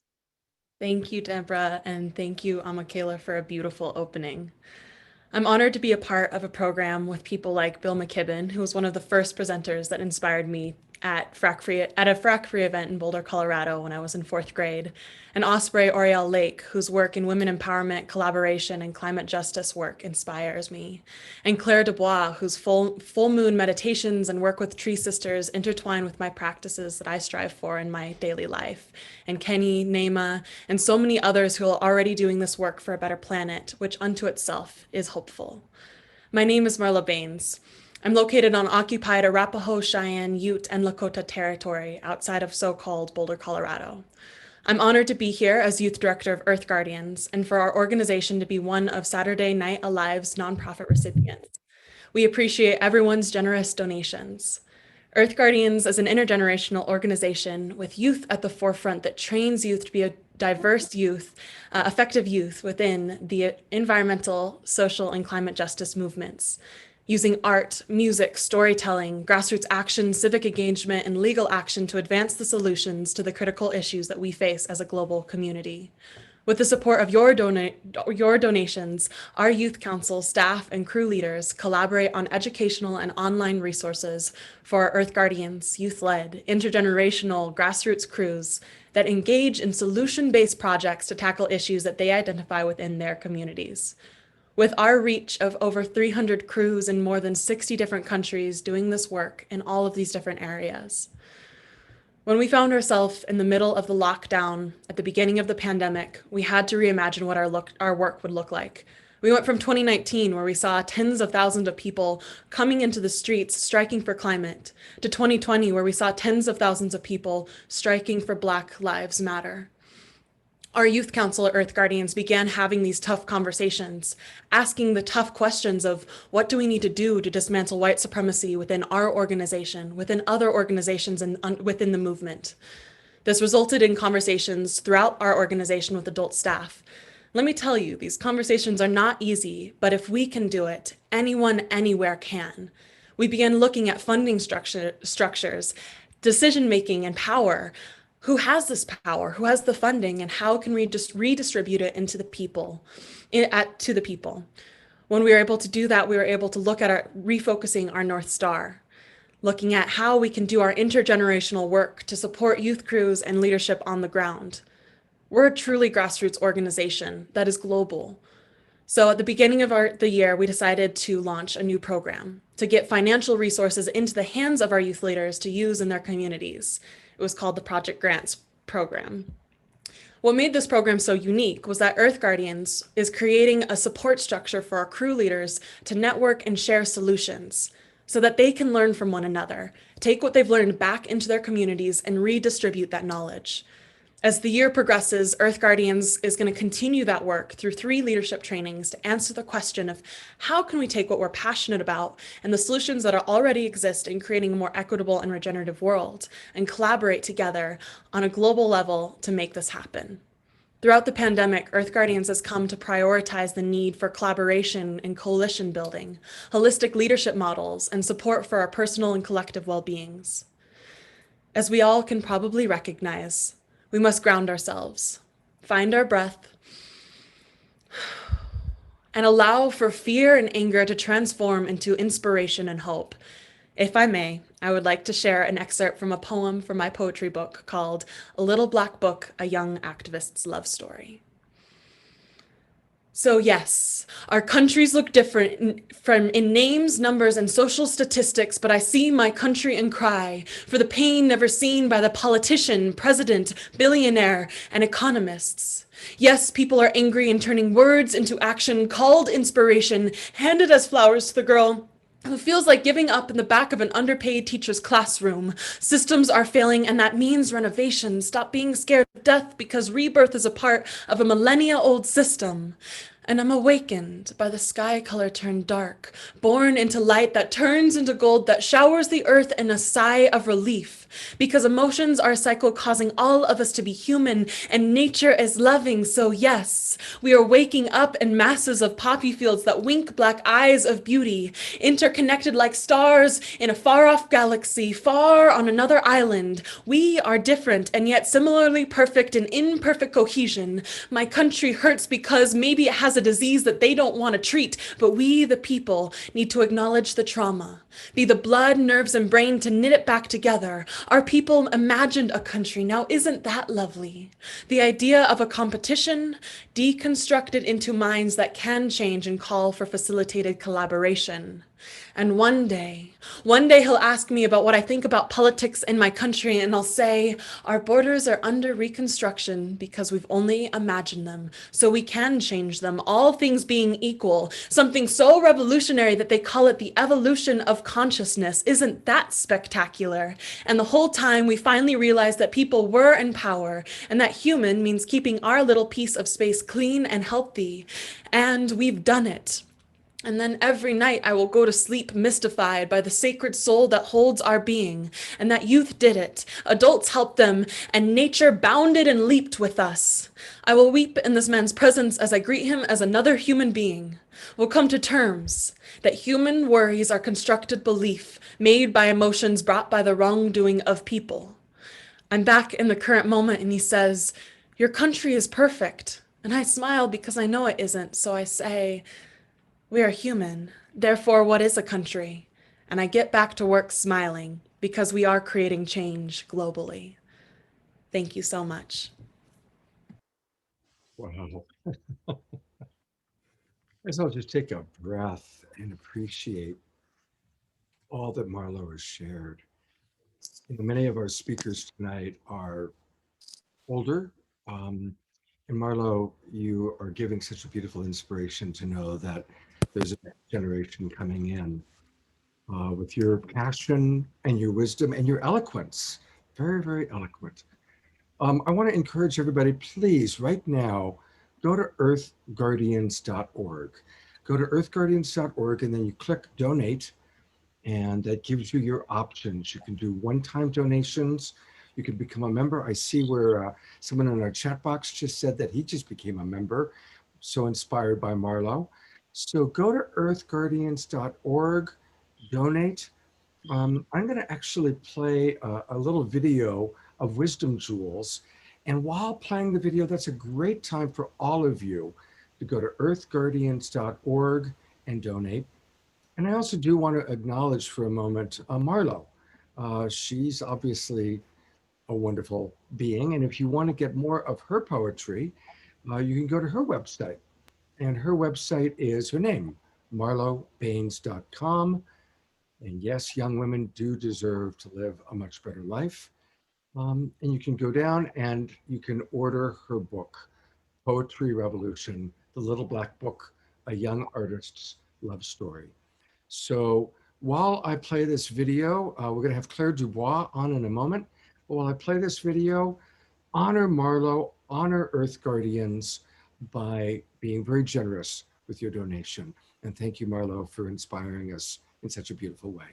Thank you, Deborah, and thank you, Michaela, for a beautiful opening. I'm honored to be a part of a program with people like Bill McKibben, who was one of the first presenters that inspired me at a frack-free event in Boulder, Colorado when I was in 4th grade, and Osprey Oriel Lake, whose work in women empowerment, collaboration, and climate justice work inspires me, and Claire Dubois, whose full moon meditations and work with Tree Sisters intertwine with my practices that I strive for in my daily life, and Kenny, Naima, and so many others who are already doing this work for a better planet, which unto itself is hopeful. My name is Marla Baines. I'm located on occupied Arapaho, Cheyenne, Ute, and Lakota territory outside of so-called Boulder, Colorado. I'm honored to be here as Youth Director of Earth Guardians and for our organization to be one of Saturday Night Alive's nonprofit recipients. We appreciate everyone's generous donations. Earth Guardians is an intergenerational organization with youth at the forefront that trains youth to be a diverse youth, effective youth within the environmental, social, and climate justice movements, using art, music, storytelling, grassroots action, civic engagement, and legal action to advance the solutions to the critical issues that we face as a global community. With the support of your donations, our Youth Council staff and crew leaders collaborate on educational and online resources for our Earth Guardians, youth-led, intergenerational grassroots crews that engage in solution-based projects to tackle issues that they identify within their communities. With our reach of over 300 crews in more than 60 different countries doing this work in all of these different areas. When we found ourselves in the middle of the lockdown at the beginning of the pandemic, we had to reimagine what our work would look like. We went from 2019, where we saw tens of thousands of people coming into the streets striking for climate, to 2020, where we saw tens of thousands of people striking for Black Lives Matter. Our Youth Council at Earth Guardians began having these tough conversations, asking the tough questions of what do we need to do to dismantle white supremacy within our organization, within other organizations, and within the movement. This resulted in conversations throughout our organization with adult staff. Let me tell you, these conversations are not easy, but if we can do it, anyone, anywhere can. We began looking at funding structures, decision-making and power. Who has this power? Who has the funding? And how can we just redistribute it into the people, to the people? When we were able to do that, we were able to look at refocusing our North Star, looking at how we can do our intergenerational work to support youth crews and leadership on the ground. We're a truly grassroots organization that is global. So at the beginning of the year, we decided to launch a new program to get financial resources into the hands of our youth leaders to use in their communities. It was called the Project Grants program. What made this program so unique was that Earth Guardians is creating a support structure for our crew leaders to network and share solutions so that they can learn from one another, take what they've learned back into their communities and redistribute that knowledge. As the year progresses, Earth Guardians is going to continue that work through 3 leadership trainings to answer the question of how can we take what we're passionate about and the solutions that already exist in creating a more equitable and regenerative world and collaborate together on a global level to make this happen. Throughout the pandemic, Earth Guardians has come to prioritize the need for collaboration and coalition building, holistic leadership models, and support for our personal and collective well-beings. As we all can probably recognize, we must ground ourselves, find our breath, and allow for fear and anger to transform into inspiration and hope. If I may, I would like to share an excerpt from a poem from my poetry book called A Little Black Book, A Young Activist's Love Story. So yes, our countries look different in names, numbers, and social statistics, but I see my country and cry for the pain never seen by the politician, president, billionaire, and economists. Yes, people are angry and turning words into action, called inspiration, handed as flowers to the girl who feels like giving up in the back of an underpaid teacher's classroom. Systems are failing, and that means renovation. Stop being scared of death because rebirth is a part of a millennia-old system. And I'm awakened by the sky color turned dark, born into light that turns into gold that showers the earth in a sigh of relief. Because emotions are a cycle causing all of us to be human, and nature is loving. So yes, we are waking up in masses of poppy fields that wink black eyes of beauty, interconnected like stars in a far-off galaxy, far on another island. We are different and yet similarly perfect in imperfect cohesion. My country hurts because maybe it has a disease that they don't want to treat, but we, the people, need to acknowledge the trauma, be the blood, nerves, and brain to knit it back together. Our people imagined a country. Now, isn't that lovely? The idea of a competition deconstructed into minds that can change and call for facilitated collaboration. And one day he'll ask me about what I think about politics in my country, and I'll say, our borders are under reconstruction because we've only imagined them, so we can change them, all things being equal. Something so revolutionary that they call it the evolution of consciousness. Isn't that spectacular? And the whole time we finally realized that people were in power, and that human means keeping our little piece of space clean and healthy. And we've done it. And then every night I will go to sleep mystified by the sacred soul that holds our being, and that youth did it, adults helped them, and nature bounded and leaped with us. I will weep in this man's presence as I greet him as another human being. We'll come to terms that human worries are constructed belief made by emotions brought by the wrongdoing of people. I'm back in the current moment, and he says, your country is perfect. And I smile because I know it isn't, so I say, we are human, therefore what is a country? And I get back to work smiling because we are creating change globally. Thank you so much. Wow. Guess I'll just take a breath and appreciate all that Marlo has shared. Many of our speakers tonight are older. And Marlo, you are giving such a beautiful inspiration to know that there's a next generation coming in with your passion and your wisdom and your eloquence. Very, very eloquent. I want to encourage everybody, please, right now, go to earthguardians.org. Go to earthguardians.org and then you click donate, and that gives you your options. You can do one-time donations. You can become a member. I see where someone in our chat box just said that he just became a member. So inspired by Marlo. So go to earthguardians.org, donate, I'm going to actually play a little video of wisdom jewels. And while playing the video, that's a great time for all of you to go to earthguardians.org and donate. And I also do want to acknowledge for a moment Marlo. She's obviously a wonderful being. And if you want to get more of her poetry, you can go to her website. And her website is her name, marlobaines.com. And yes, young women do deserve to live a much better life. And you can go down and you can order her book, Poetry Revolution, The Little Black Book, A Young Artist's Love Story. So while I play this video, we're going to have Claire Dubois on in a moment. But while I play this video, honor Marlo, honor Earth Guardians by being very generous with your donation. And thank you, Marlo, for inspiring us in such a beautiful way.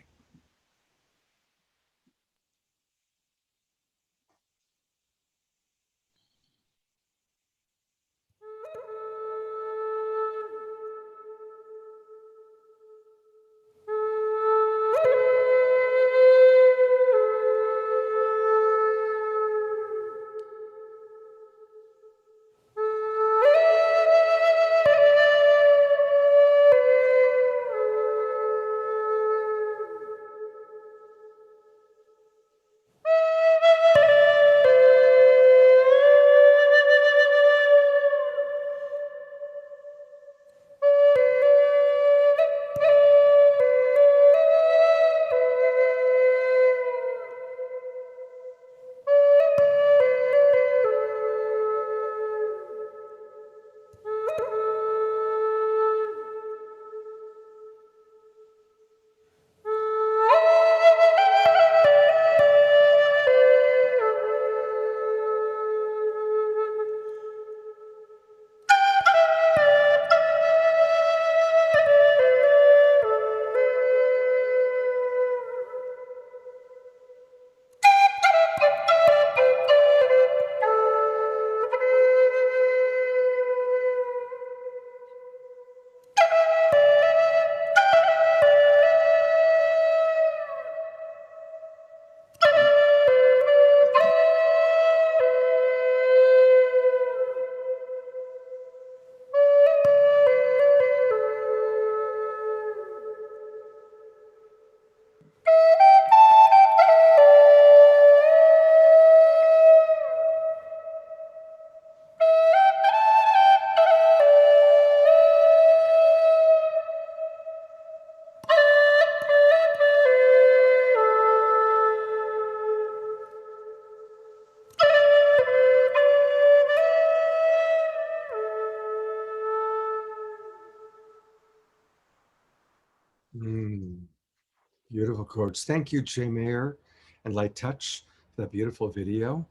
Beautiful quotes. Thank you, Jay Mayer and Light Touch, for that beautiful video.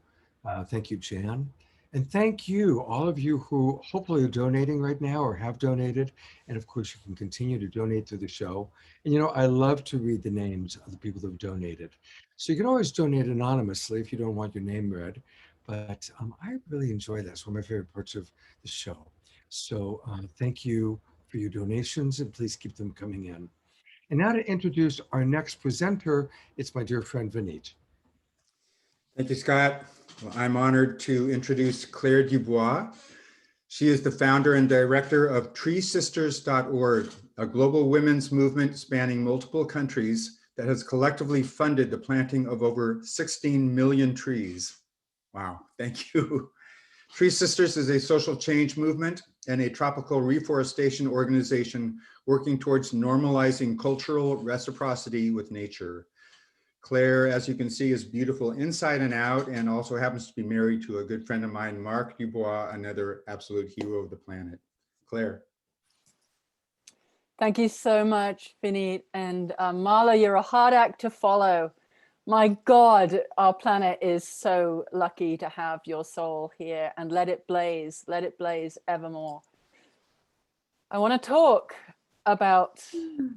Thank you, Jan. And thank you, all of you who hopefully are donating right now or have donated. And of course, you can continue to donate through the show. And you know, I love to read the names of the people who have donated. So you can always donate anonymously if you don't want your name read. But I really enjoy that. It's one of my favorite parts of the show. So thank you for your donations, and please keep them coming in. And now to introduce our next presenter, it's my dear friend Vineet. Thank you, Scott. Well, I'm honored to introduce Claire Dubois. She is the founder and director of treesisters.org, a global women's movement spanning multiple countries that has collectively funded the planting of over 16 million trees. Wow, thank you. Tree Sisters is a social change movement and a tropical reforestation organization working towards normalizing cultural reciprocity with nature. Claire, as you can see, is beautiful inside and out, and also happens to be married to a good friend of mine, Mark Dubois, another absolute hero of the planet. Claire. Thank you so much, Vineet. And Marla, you're a hard act to follow. My God, our planet is so lucky to have your soul here, and let it blaze evermore. I want to talk about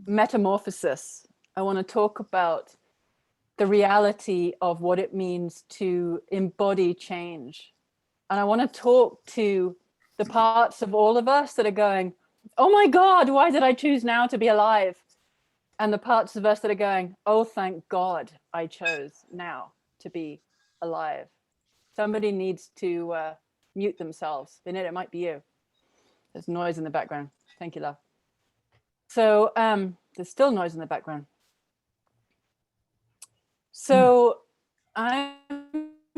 metamorphosis. I want to talk about the reality of what it means to embody change. And I want to talk to the parts of all of us that are going, oh my God, why did I choose now to be alive? and the parts of us that are going, oh, thank God I chose now to be alive. Somebody needs to mute themselves. Vinit, it might be you. There's noise in the background. Thank you, love. So there's still noise in the background. So I'm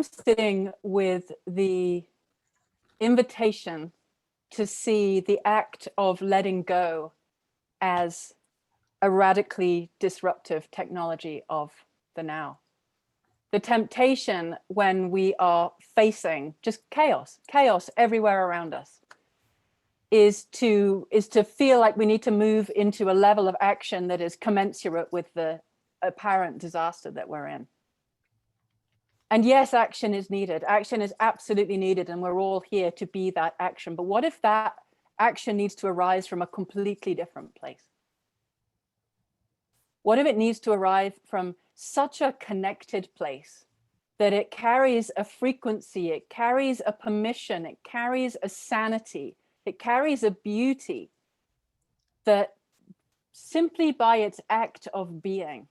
sitting with the invitation to see the act of letting go as a radically disruptive technology of the now. The temptation when we are facing just chaos everywhere around us is to feel like we need to move into a level of action that is commensurate with the apparent disaster that we're in. And yes, action is needed. Action is absolutely needed, and we're all here to be that action. But what if that action needs to arise from a completely different place? What if it needs to arrive from such a connected place that it carries a frequency, it carries a permission, it carries a sanity, it carries a beauty that simply by its act of being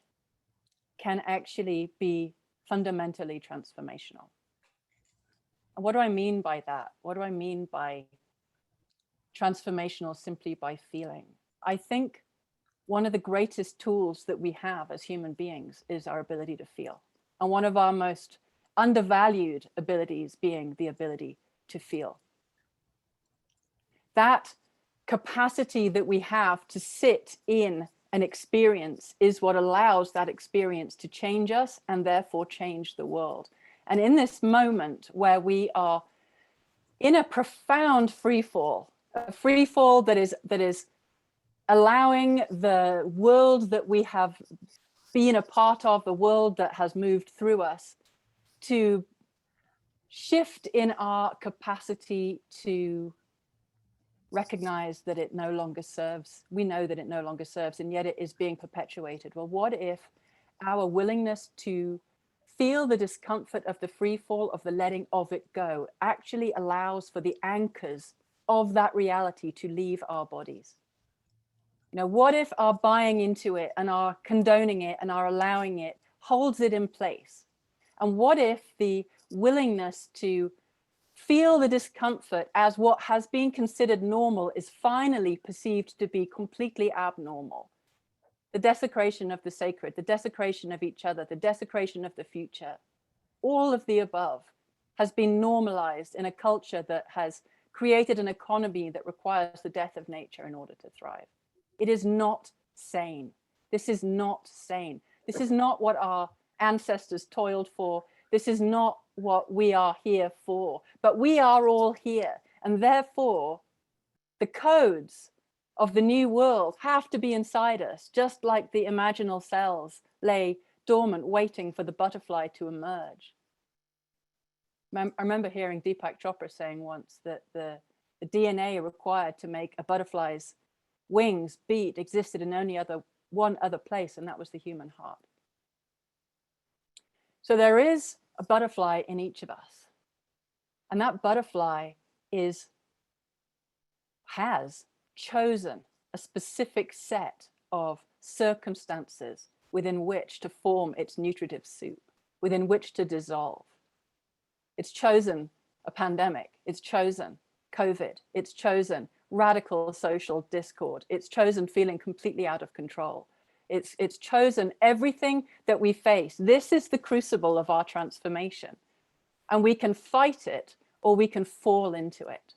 can actually be fundamentally transformational? And what do I mean by that? What do I mean by transformational simply by feeling? I think one of the greatest tools that we have as human beings is our ability to feel. And one of our most undervalued abilities being the ability to feel. That capacity that we have to sit in an experience is what allows that experience to change us and therefore change the world. And in this moment where we are in a profound free fall, a free fall that is allowing the world that we have been a part of, the world that has moved through us, to shift in our capacity to recognize that it no longer serves. We know that it no longer serves, and yet it is being perpetuated. Well, what if our willingness to feel the discomfort of the free fall, of the letting of it go, actually allows for the anchors of that reality to leave our bodies? You know, what if our buying into it and our condoning it and our allowing it holds it in place? And what if the willingness to feel the discomfort as what has been considered normal is finally perceived to be completely abnormal? The desecration of the sacred, the desecration of each other, the desecration of the future, all of the above has been normalized in a culture that has created an economy that requires the death of nature in order to thrive. It is not sane. This is not sane. This is not what our ancestors toiled for. This is not what we are here for, but we are all here. And therefore, the codes of the new world have to be inside us, just like the imaginal cells lay dormant, waiting for the butterfly to emerge. I remember hearing Deepak Chopra saying once that the DNA required to make a butterfly's wings beat existed in only one other place, and that was the human heart. So there is a butterfly in each of us, and that butterfly has chosen a specific set of circumstances within which to form its nutritive soup, within which to dissolve. It's chosen a pandemic, it's chosen COVID, it's chosen radical social discord, it's chosen feeling completely out of control. It's chosen everything that we face. This is the crucible of our transformation, and we can fight it or we can fall into it.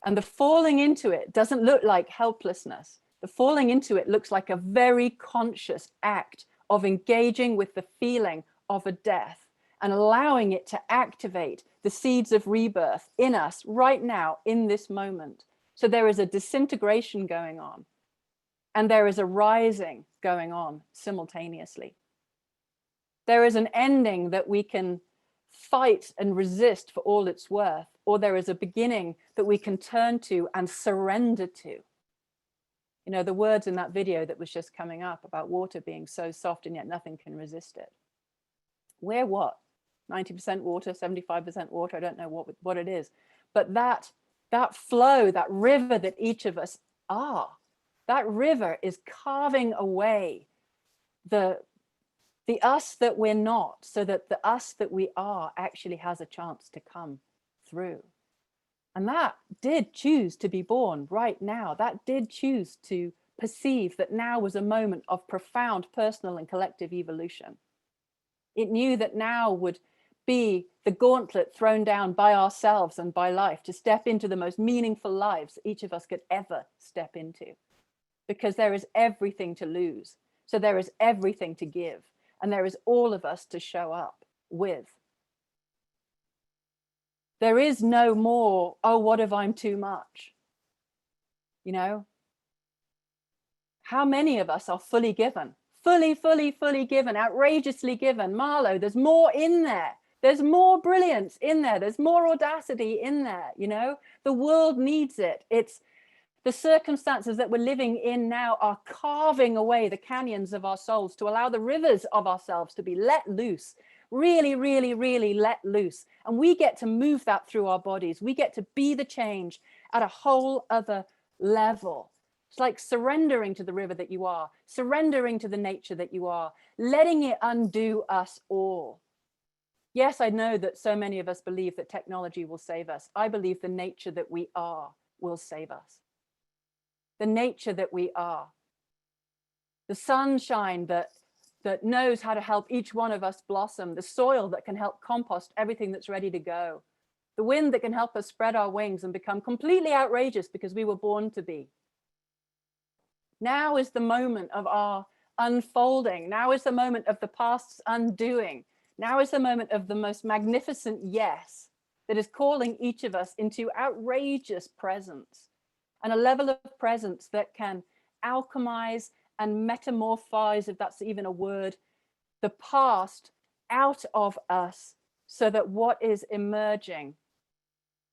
And the falling into it doesn't look like helplessness. The falling into it looks like a very conscious act of engaging with the feeling of a death and allowing it to activate the seeds of rebirth in us right now, in this moment. So there is a disintegration going on, and there is a rising going on simultaneously. There is an ending that we can fight and resist for all it's worth, or there is a beginning that we can turn to and surrender to. You know, the words in that video that was just coming up about water being so soft and yet nothing can resist it. We're what? 90% water, 75% water, I don't know what it is. But that flow, that river that each of us are, That river is carving away the us that we're not, so that the us that we are actually has a chance to come through. And that did choose to be born right now. That did choose to perceive that now was a moment of profound personal and collective evolution. It knew that now would be the gauntlet thrown down by ourselves and by life to step into the most meaningful lives each of us could ever step into. Because there is everything to lose. So there is everything to give. And there is all of us to show up with. There is no more, oh, what if I'm too much? You know? How many of us are fully given? Fully given, outrageously given. Marlo, there's more in there. There's more brilliance in there. There's more audacity in there, you know? The world needs it. It's the circumstances that we're living in now are carving away the canyons of our souls to allow the rivers of ourselves to be let loose, really let loose. And we get to move that through our bodies. We get to be the change at a whole other level. It's like surrendering to the river that you are, surrendering to the nature that you are, letting it undo us all. Yes, I know that so many of us believe that technology will save us. I believe the nature that we are will save us. The nature that we are, the sunshine that knows how to help each one of us blossom, the soil that can help compost everything that's ready to go, the wind that can help us spread our wings and become completely outrageous because we were born to be. Now is the moment of our unfolding. Now is the moment of the past's undoing. Now is the moment of the most magnificent yes that is calling each of us into outrageous presence. And a level of presence that can alchemize and metamorphise, if that's even a word, the past out of us so that what is emerging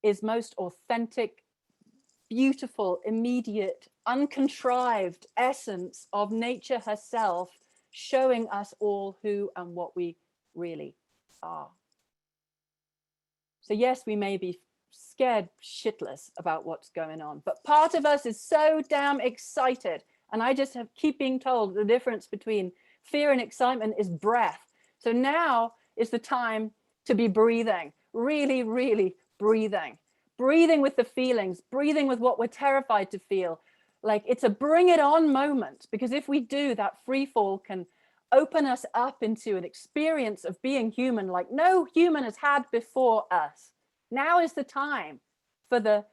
is most authentic, beautiful, immediate, uncontrived essence of nature herself, showing us all who and what we really are. So yes, we may be scared shitless about what's going on, but part of us is so damn excited. And I just keep being told the difference between fear and excitement is breath. So now is the time to be breathing, really breathing with the feelings, breathing with what we're terrified to feel. Like it's a bring it on moment, because if we do, that free fall can open us up into an experience of being human like no human has had before us. Now is the time for the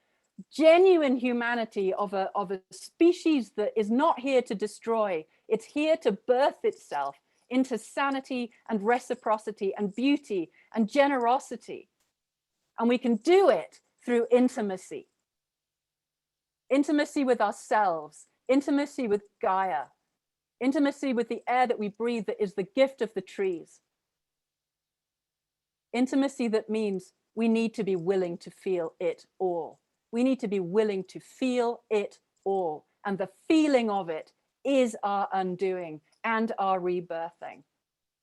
genuine humanity of a species that is not here to destroy. It's here to birth itself into sanity and reciprocity and beauty and generosity. And we can do it through intimacy. Intimacy with ourselves, intimacy with Gaia, intimacy with the air that we breathe that is the gift of the trees. Intimacy that means we need to be willing to feel it all. We need to be willing to feel it all. And the feeling of it is our undoing and our rebirthing.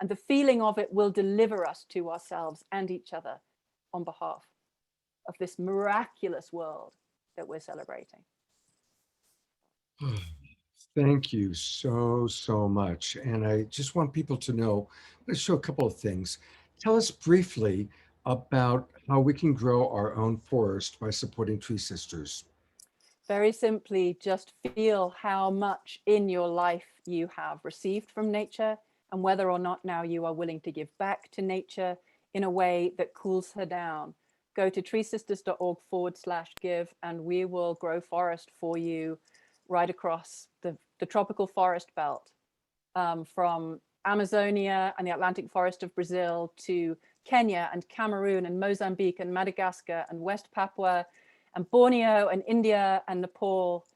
And the feeling of it will deliver us to ourselves and each other on behalf of this miraculous world that we're celebrating. Thank you so much. And I just want people to know, let's show a couple of things. Tell us briefly about how we can grow our own forest by supporting Tree Sisters. Very simply, just feel how much in your life you have received from nature and whether or not now you are willing to give back to nature in a way that cools her down. Go to treesisters.org/give and we will grow forest for you right across the tropical forest belt, from Amazonia and the Atlantic forest of Brazil to Kenya and Cameroon and Mozambique and Madagascar and West Papua and Borneo and India and Nepal.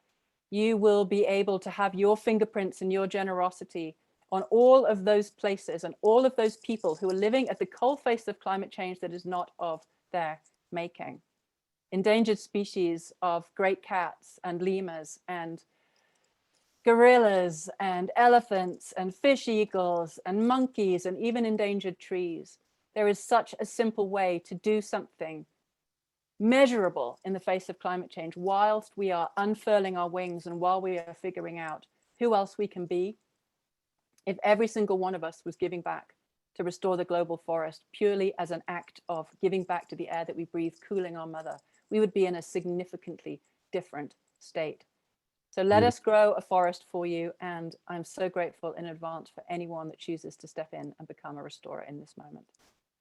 You will be able to have your fingerprints and your generosity on all of those places and all of those people who are living at the coalface of climate change that is not of their making. Endangered species of great cats and lemurs and gorillas and elephants and fish eagles and monkeys and even endangered trees. There is such a simple way to do something measurable in the face of climate change, whilst we are unfurling our wings and while we are figuring out who else we can be. If every single one of us was giving back to restore the global forest purely as an act of giving back to the air that we breathe, cooling our mother, we would be in a significantly different state. So let us grow a forest for you. And I'm so grateful in advance for anyone that chooses to step in and become a restorer in this moment.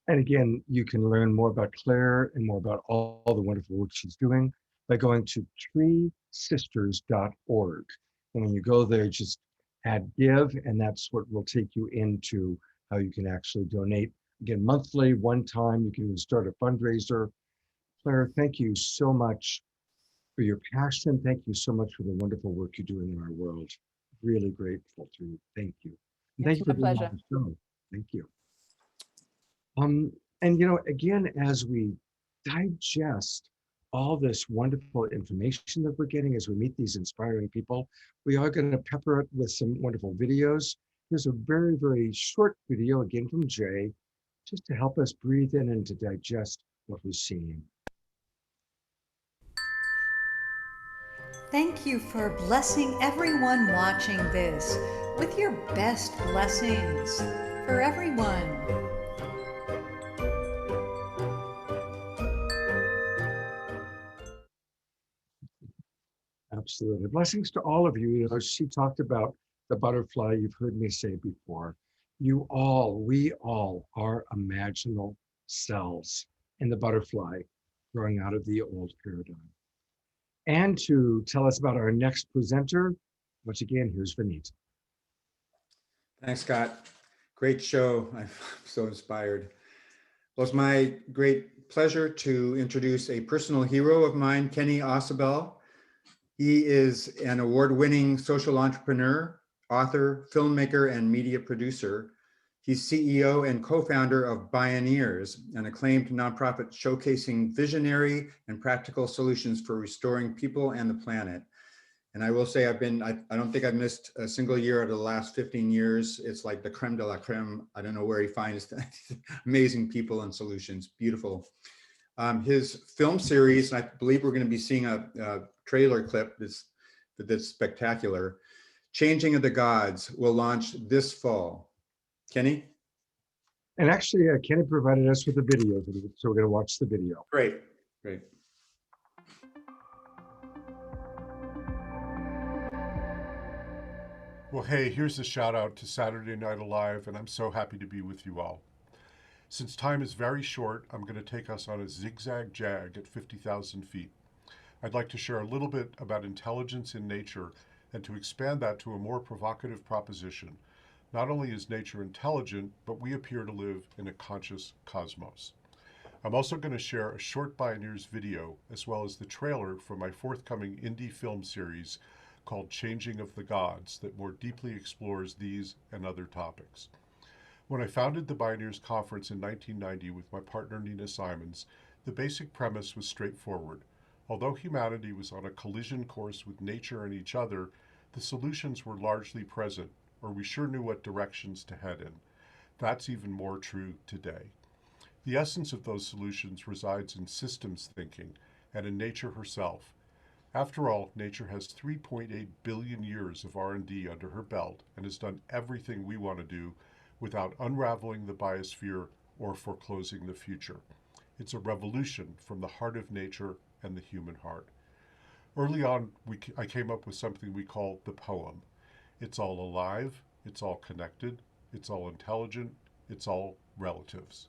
And again, you can learn more about Claire and more about all the wonderful work she's doing by going to treesisters.org. And when you go there, just add give, and that's what will take you into how you can actually donate. Again, monthly, one time, you can even start a fundraiser. Claire, thank you so much for your passion. Thank you so much for the wonderful work you're doing in our world. Really grateful to you. Thank you. And thank you for my being on pleasure. the show. Thank you. And again, as we digest all this wonderful information that we're getting as we meet these inspiring people, we are going to pepper it with some wonderful videos. Here's a very, very short video, again from Jay, just to help us breathe in and to digest what we're seeing. Thank you for blessing everyone watching this with your best blessings for everyone. Absolutely. Blessings to all of you. She talked about the butterfly. You've heard me say before. We all are imaginal cells in the butterfly growing out of the old paradigm. And to tell us about our next presenter, once again, here's Vineet. Thanks, Scott. Great show. I'm so inspired. Well, it's my great pleasure to introduce a personal hero of mine, Kenny Ausubel. He is an award-winning social entrepreneur, author, filmmaker, and media producer. He's CEO and co-founder of Bioneers, an acclaimed nonprofit showcasing visionary and practical solutions for restoring people and the planet. And I will say I don't think I've missed a single year out of the last 15 years. It's like the creme de la creme. I don't know where he finds amazing people and solutions. Beautiful. His film series, and I believe we're going to be seeing a trailer clip that's spectacular, Changing of the Gods, will launch this fall. Kenny? And actually, Kenny provided us with a video, so we're going to watch the video. Great, great. Well, hey, here's a shout out to Saturday Night Alive, and I'm so happy to be with you all. Since time is very short, I'm going to take us on a zigzag jag at 50,000 feet. I'd like to share a little bit about intelligence in nature and to expand that to a more provocative proposition. Not only is nature intelligent, but we appear to live in a conscious cosmos. I'm also going to share a short Bioneers video, as well as the trailer for my forthcoming indie film series called Changing of the Gods that more deeply explores these and other topics. When I founded the Bioneers Conference in 1990 with my partner Nina Simons, the basic premise was straightforward. Although humanity was on a collision course with nature and each other, the solutions were largely present, or we sure knew what directions to head in. That's even more true today. The essence of those solutions resides in systems thinking and in nature herself. After all, nature has 3.8 billion years of R&D under her belt and has done everything we want to do without unraveling the biosphere or foreclosing the future. It's a revolution from the heart of nature and the human heart. Early on, I came up with something we call the poem. It's all alive, it's all connected, it's all intelligent, it's all relatives.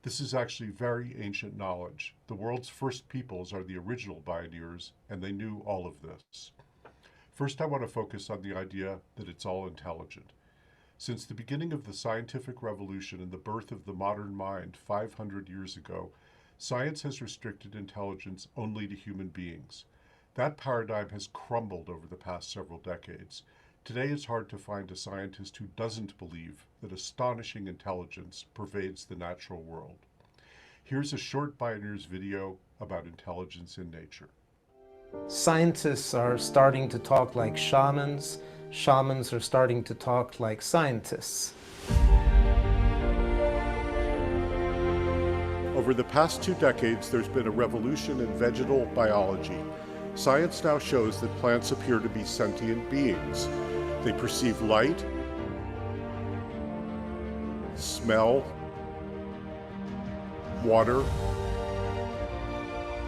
This is actually very ancient knowledge. The world's first peoples are the original Bioneers, and they knew all of this. First, I want to focus on the idea that it's all intelligent. Since the beginning of the scientific revolution and the birth of the modern mind 500 years ago, science has restricted intelligence only to human beings. That paradigm has crumbled over the past several decades. Today, it's hard to find a scientist who doesn't believe that astonishing intelligence pervades the natural world. Here's a short Bioneers video about intelligence in nature. Scientists are starting to talk like shamans. Shamans are starting to talk like scientists. Over the past 2 decades, there's been a revolution in vegetal biology. Science now shows that plants appear to be sentient beings. They perceive light, smell, water,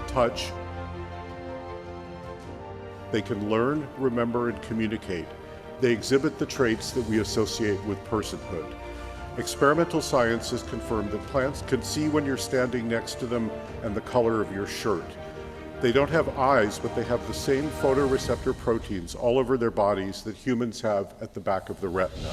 touch. They can learn, remember, and communicate. They exhibit the traits that we associate with personhood. Experimental science has confirmed that plants can see when you're standing next to them and the color of your shirt. They don't have eyes, but they have the same photoreceptor proteins all over their bodies that humans have at the back of the retina.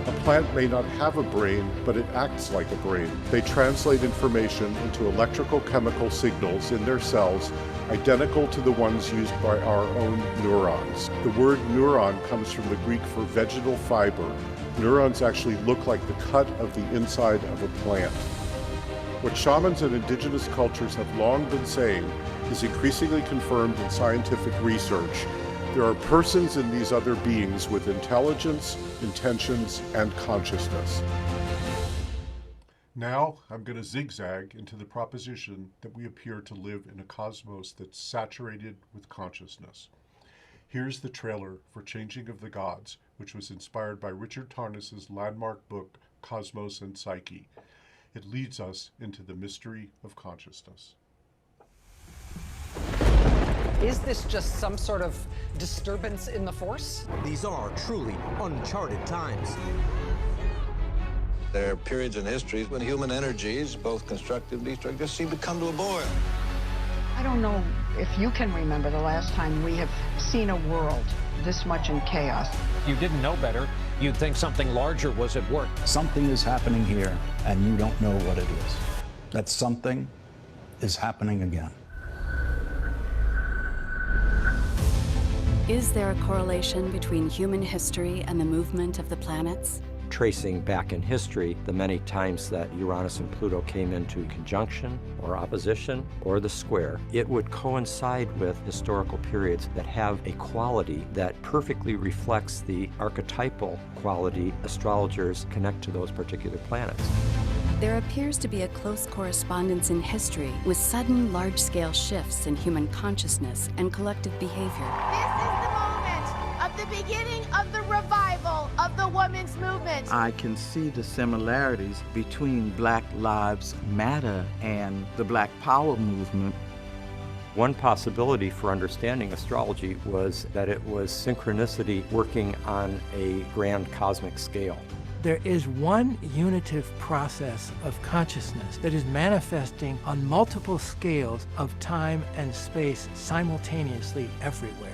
A plant may not have a brain, but it acts like a brain. They translate information into electrical chemical signals in their cells identical to the ones used by our own neurons. The word neuron comes from the Greek for vegetal fiber. Neurons actually look like the cut of the inside of a plant. What shamans and indigenous cultures have long been saying is increasingly confirmed in scientific research. There are persons in these other beings with intelligence, intentions, and consciousness. Now, I'm going to zigzag into the proposition that we appear to live in a cosmos that's saturated with consciousness. Here's the trailer for Changing of the Gods, which was inspired by Richard Tarnas's landmark book, Cosmos and Psyche. It leads us into the mystery of consciousness. Is this just some sort of disturbance in the force? These are truly uncharted times. There are periods in history when human energies, both constructive and destructive, seem to come to a boil. I don't know if you can remember the last time we have seen a world this much in chaos. If you didn't know better, you'd think something larger was at work. Something is happening here, and you don't know what it is. That something is happening again. Is there a correlation between human history and the movement of the planets? Tracing back in history the many times that Uranus and Pluto came into conjunction or opposition or the square, it would coincide with historical periods that have a quality that perfectly reflects the archetypal quality astrologers connect to those particular planets. There appears to be a close correspondence in history with sudden large-scale shifts in human consciousness and collective behavior. The beginning of the revival of the women's movement. I can see the similarities between Black Lives Matter and the Black Power movement. One possibility for understanding astrology was that it was synchronicity working on a grand cosmic scale. There is one unitive process of consciousness that is manifesting on multiple scales of time and space simultaneously everywhere.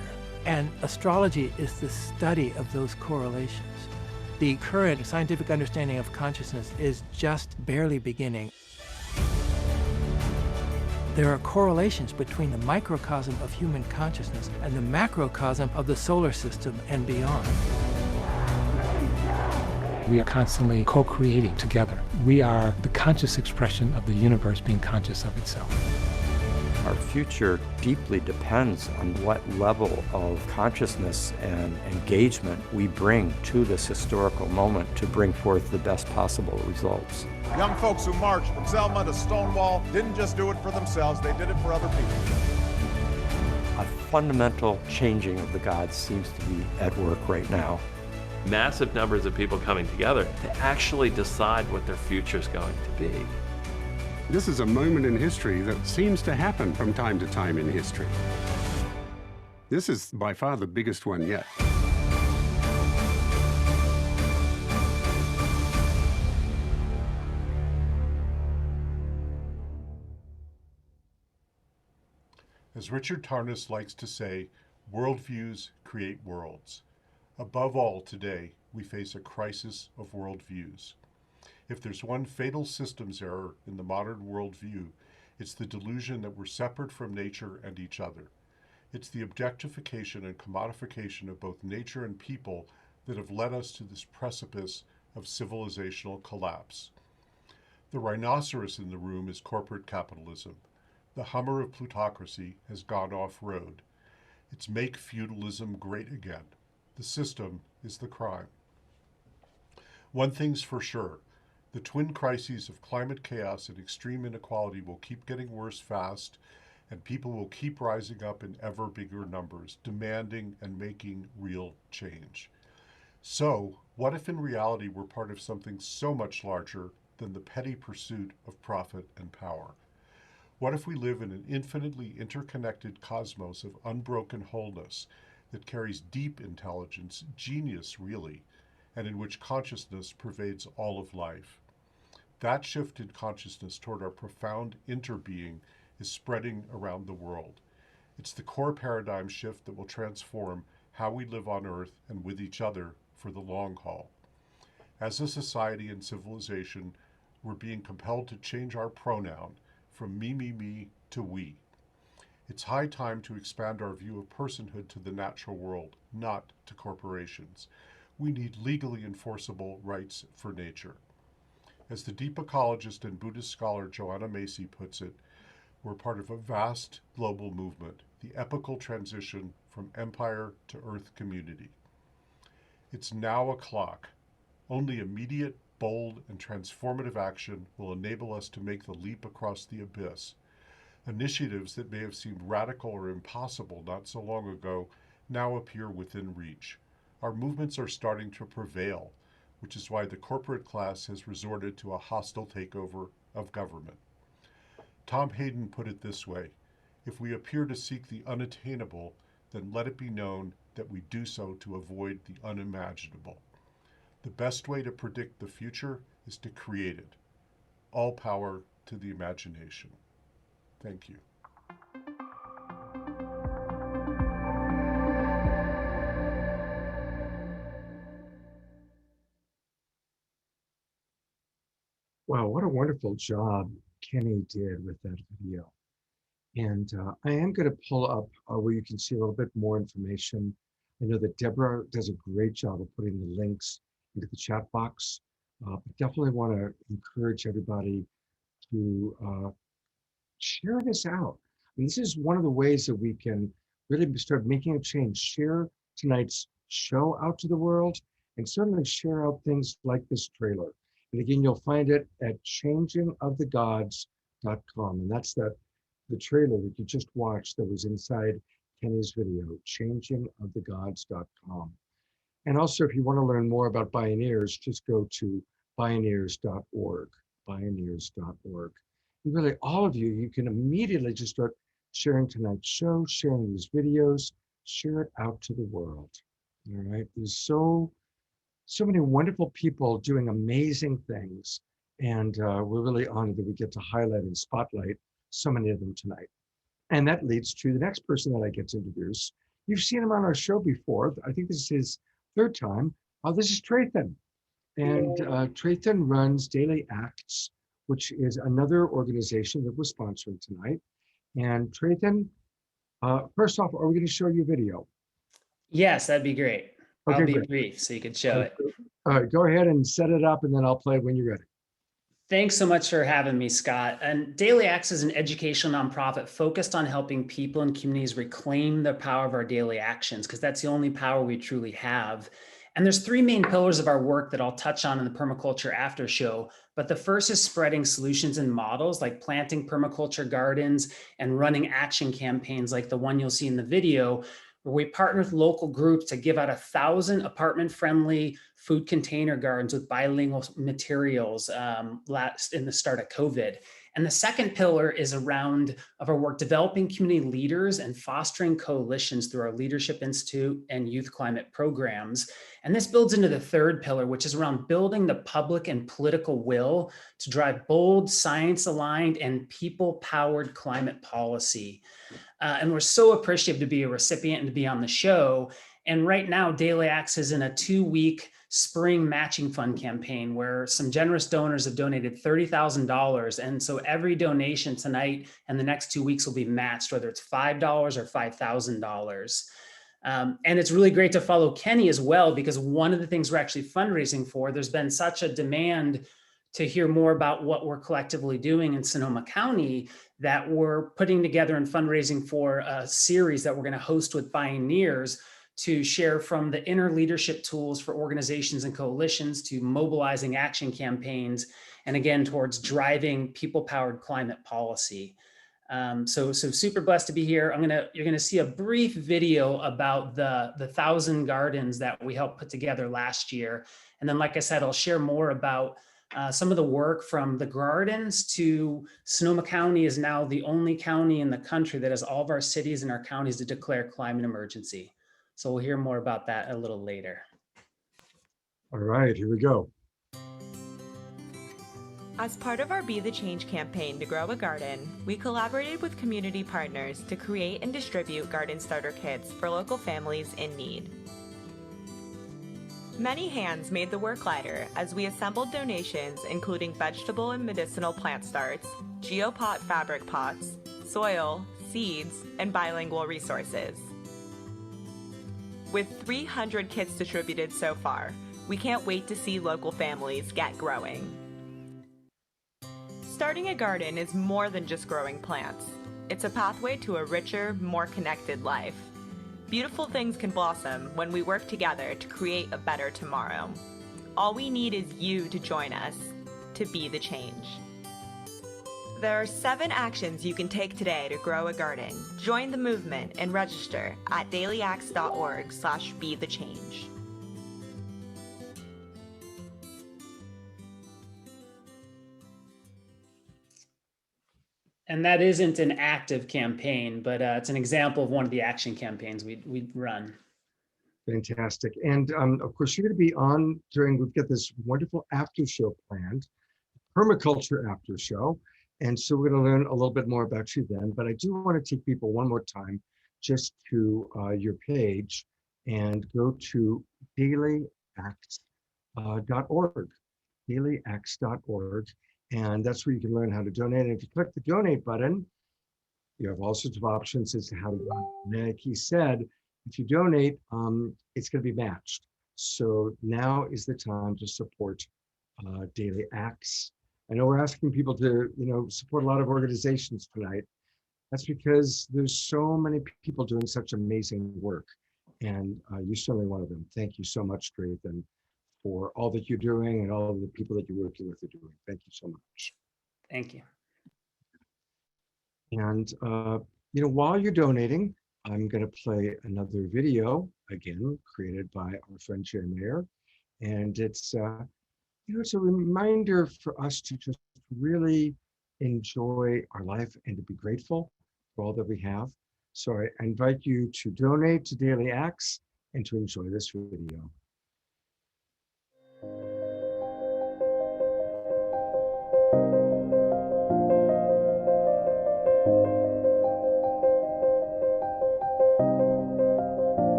And astrology is the study of those correlations. The current scientific understanding of consciousness is just barely beginning. There are correlations between the microcosm of human consciousness and the macrocosm of the solar system and beyond. We are constantly co-creating together. We are the conscious expression of the universe being conscious of itself. Our future deeply depends on what level of consciousness and engagement we bring to this historical moment to bring forth the best possible results. Young folks who marched from Selma to Stonewall didn't just do it for themselves, they did it for other people. A fundamental changing of the gods seems to be at work right now. Massive numbers of people coming together to actually decide what their future is going to be. This is a moment in history that seems to happen from time to time in history. This is by far the biggest one yet. As Richard Tarnas likes to say, worldviews create worlds. Above all, today, we face a crisis of worldviews. If there's one fatal systems error in the modern worldview, it's the delusion that we're separate from nature and each other. It's the objectification and commodification of both nature and people that have led us to this precipice of civilizational collapse. The rhinoceros in the room is corporate capitalism. The Hummer of plutocracy has gone off-road. It's make feudalism great again. The system is the crime. One thing's for sure, the twin crises of climate chaos and extreme inequality will keep getting worse fast, and people will keep rising up in ever bigger numbers, demanding and making real change. So, what if in reality we're part of something so much larger than the petty pursuit of profit and power? What if we live in an infinitely interconnected cosmos of unbroken wholeness that carries deep intelligence, genius really, and in which consciousness pervades all of life? That shift in consciousness toward our profound interbeing is spreading around the world. It's the core paradigm shift that will transform how we live on Earth and with each other for the long haul. As a society and civilization, we're being compelled to change our pronoun from me to we. It's high time to expand our view of personhood to the natural world, not to corporations. We need legally enforceable rights for nature. As the deep ecologist and Buddhist scholar Joanna Macy puts it, we're part of a vast global movement, the epical transition from empire to earth community. It's now o'clock. Only immediate, bold, and transformative action will enable us to make the leap across the abyss. Initiatives that may have seemed radical or impossible not so long ago now appear within reach. Our movements are starting to prevail, which is why the corporate class has resorted to a hostile takeover of government. Tom Hayden put it this way: if we appear to seek the unattainable, then let it be known that we do so to avoid the unimaginable. The best way to predict the future is to create it. All power to the imagination. Thank you. Wow, what a wonderful job Kenny did with that video. And I am going to pull up where you can see a little bit more information. I know that Deborah does a great job of putting the links into the chat box. But definitely want to encourage everybody to share this out. And this is one of the ways that we can really start making a change. Share tonight's show out to the world, and certainly share out things like this trailer. And again, you'll find it at changingofthegods.com. And that's the trailer that you just watched that was inside Kenny's video, changingofthegods.com. And also, if you want to learn more about Bioneers, just go to bioneers.org, bioneers.org. And really, all of you, you can immediately just start sharing tonight's show, sharing these videos, share it out to the world. All right, there's so many wonderful people doing amazing things, and we're really honored that we get to highlight and spotlight so many of them tonight. And that leads to the next person that I get to introduce. You've seen him on our show before. I think this is his third time. This is Trathan. And Trathan runs Daily Acts, which is another organization that we're sponsoring tonight. And Trathan, first off, are we going to show you a video? Yes, that'd be great. Okay, I'll be great. brief so you could show it. All right, go ahead and set it up, and then I'll play it when you're ready. Thanks so much for having me, Scott. And Daily Acts is an educational nonprofit focused on helping people and communities reclaim the power of our daily actions, because that's the only power we truly have. And there's three main pillars of our work that I'll touch on in the permaculture after show. But the first is spreading solutions and models like planting permaculture gardens and running action campaigns like the one you'll see in the video, where we partner with local groups to give out 1,000 apartment-friendly food container gardens with bilingual materials in the start of COVID. And the second pillar is around of our work developing community leaders and fostering coalitions through our Leadership Institute and youth climate programs. And this builds into the third pillar, which is around building the public and political will to drive bold, science-aligned, and people-powered climate policy. And we're so appreciative to be a recipient and to be on the show. And right now, Daily Acts is in a 2-week spring matching fund campaign where some generous donors have donated $30,000. And so every donation tonight and the next 2 weeks will be matched, whether it's $5 or $5,000. And it's really great to follow Kenny as well, because one of the things we're actually fundraising for, there's been such a demand to hear more about what we're collectively doing in Sonoma County that we're putting together and fundraising for a series that we're going to host with Bioneers to share from the inner leadership tools for organizations and coalitions to mobilizing action campaigns, and again, towards driving people-powered climate policy. So super blessed to be here. You're gonna see a brief video about the 1,000 gardens that we helped put together last year. And then, like I said, I'll share more about some of the work from the gardens to Sonoma County is now the only county in the country that has all of our cities and our counties to declare climate emergency. So we'll hear more about that a little later. All right, here we go. As part of our Be the Change campaign to grow a garden, we collaborated with community partners to create and distribute garden starter kits for local families in need. Many hands made the work lighter as we assembled donations including vegetable and medicinal plant starts, geopot fabric pots, soil, seeds, and bilingual resources. With 300 kits distributed so far, we can't wait to see local families get growing. Starting a garden is more than just growing plants. It's a pathway to a richer, more connected life. Beautiful things can blossom when we work together to create a better tomorrow. All we need is you to join us, to be the change. There are 7 actions you can take today to grow a garden. Join the movement and register at dailyacts.org/bethechange. And that isn't an active campaign, but it's an example of one of the action campaigns we run. Fantastic. And of course, you're going to be on we've got this wonderful after show planned, permaculture after show. And so we're going to learn a little bit more about you then. But I do want to take people one more time just to your page and go to dailyacts.org, dailyacts.org. And that's where you can learn how to donate. And if you click the donate button, you have all sorts of options as to how to donate. Like he said, if you donate, it's going to be matched. So now is the time to support Daily Acts. I know we're asking people to, support a lot of organizations tonight. That's because there's so many people doing such amazing work. And you're certainly one of them. Thank you so much, Drayton, for all that you're doing and all of the people that you're working with are doing. Thank you so much. Thank you. And, while you're donating, I'm going to play another video, again, created by our friend Chair Mayor. And it's, it's a reminder for us to just really enjoy our life and to be grateful for all that we have. So I invite you to donate to Daily Acts and to enjoy this video.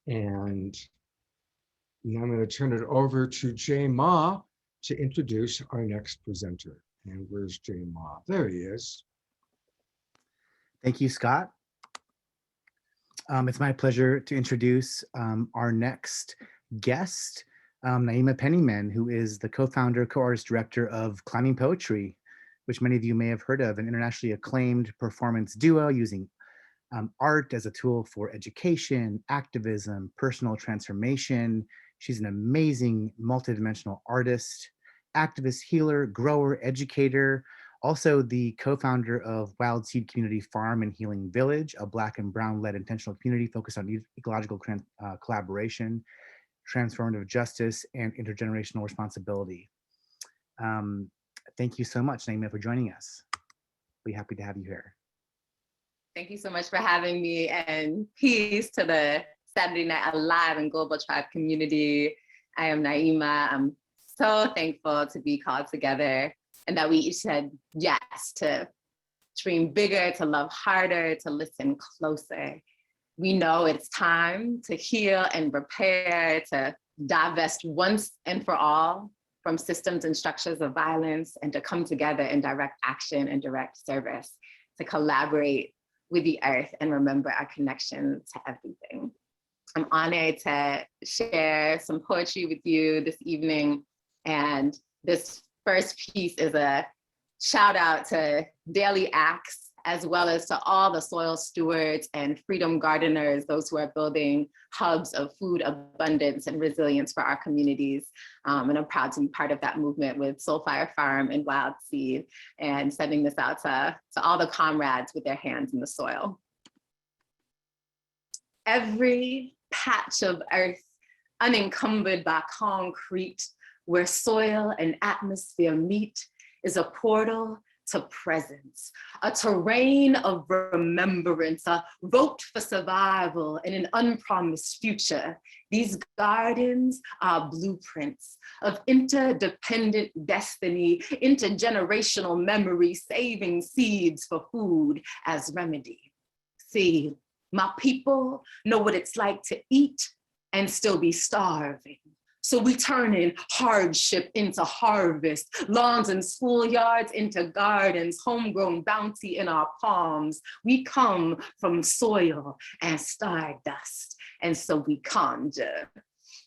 And now I'm going to turn it over to Jay Ma to introduce our next presenter. And where's Jay Ma? There he is. Thank you, Scott. It's my pleasure to introduce our next guest, Naima Pennyman, who is the co-founder, co-artist director of Climbing Poetry, which many of you may have heard of, an internationally acclaimed performance duo using art as a tool for education, activism, personal transformation. She's an amazing multidimensional artist, activist, healer, grower, educator, also the co-founder of Wild Seed Community Farm and Healing Village, a Black and Brown-led intentional community focused on ecological collaboration, transformative justice, and intergenerational responsibility. Thank you so much, Naima, for joining us. Be happy to have you here. Thank you so much for having me, and peace to the Saturday Night Alive and Global Tribe community. I am Naima. I'm so thankful to be called together and that we each said yes to dream bigger, to love harder, to listen closer. We know it's time to heal and repair, to divest once and for all from systems and structures of violence, and to come together in direct action and direct service, to collaborate with the earth and remember our connection to everything. I'm honored to share some poetry with you this evening. And this first piece is a shout out to Daily Acts, as well as to all the soil stewards and freedom gardeners, those who are building hubs of food abundance and resilience for our communities. And I'm proud to be part of that movement with Soulfire Farm and Wild Seed, and sending this out to all the comrades with their hands in the soil. Every patch of earth unencumbered by concrete, where soil and atmosphere meet, is a portal to presence, a terrain of remembrance, a vote for survival in an unpromised future. These gardens are blueprints of interdependent destiny, intergenerational memory, saving seeds for food as remedy. See, my people know what it's like to eat and still be starving. So we turn in hardship into harvest, lawns and schoolyards into gardens, homegrown bounty in our palms. We come from soil and stardust, and so we conjure.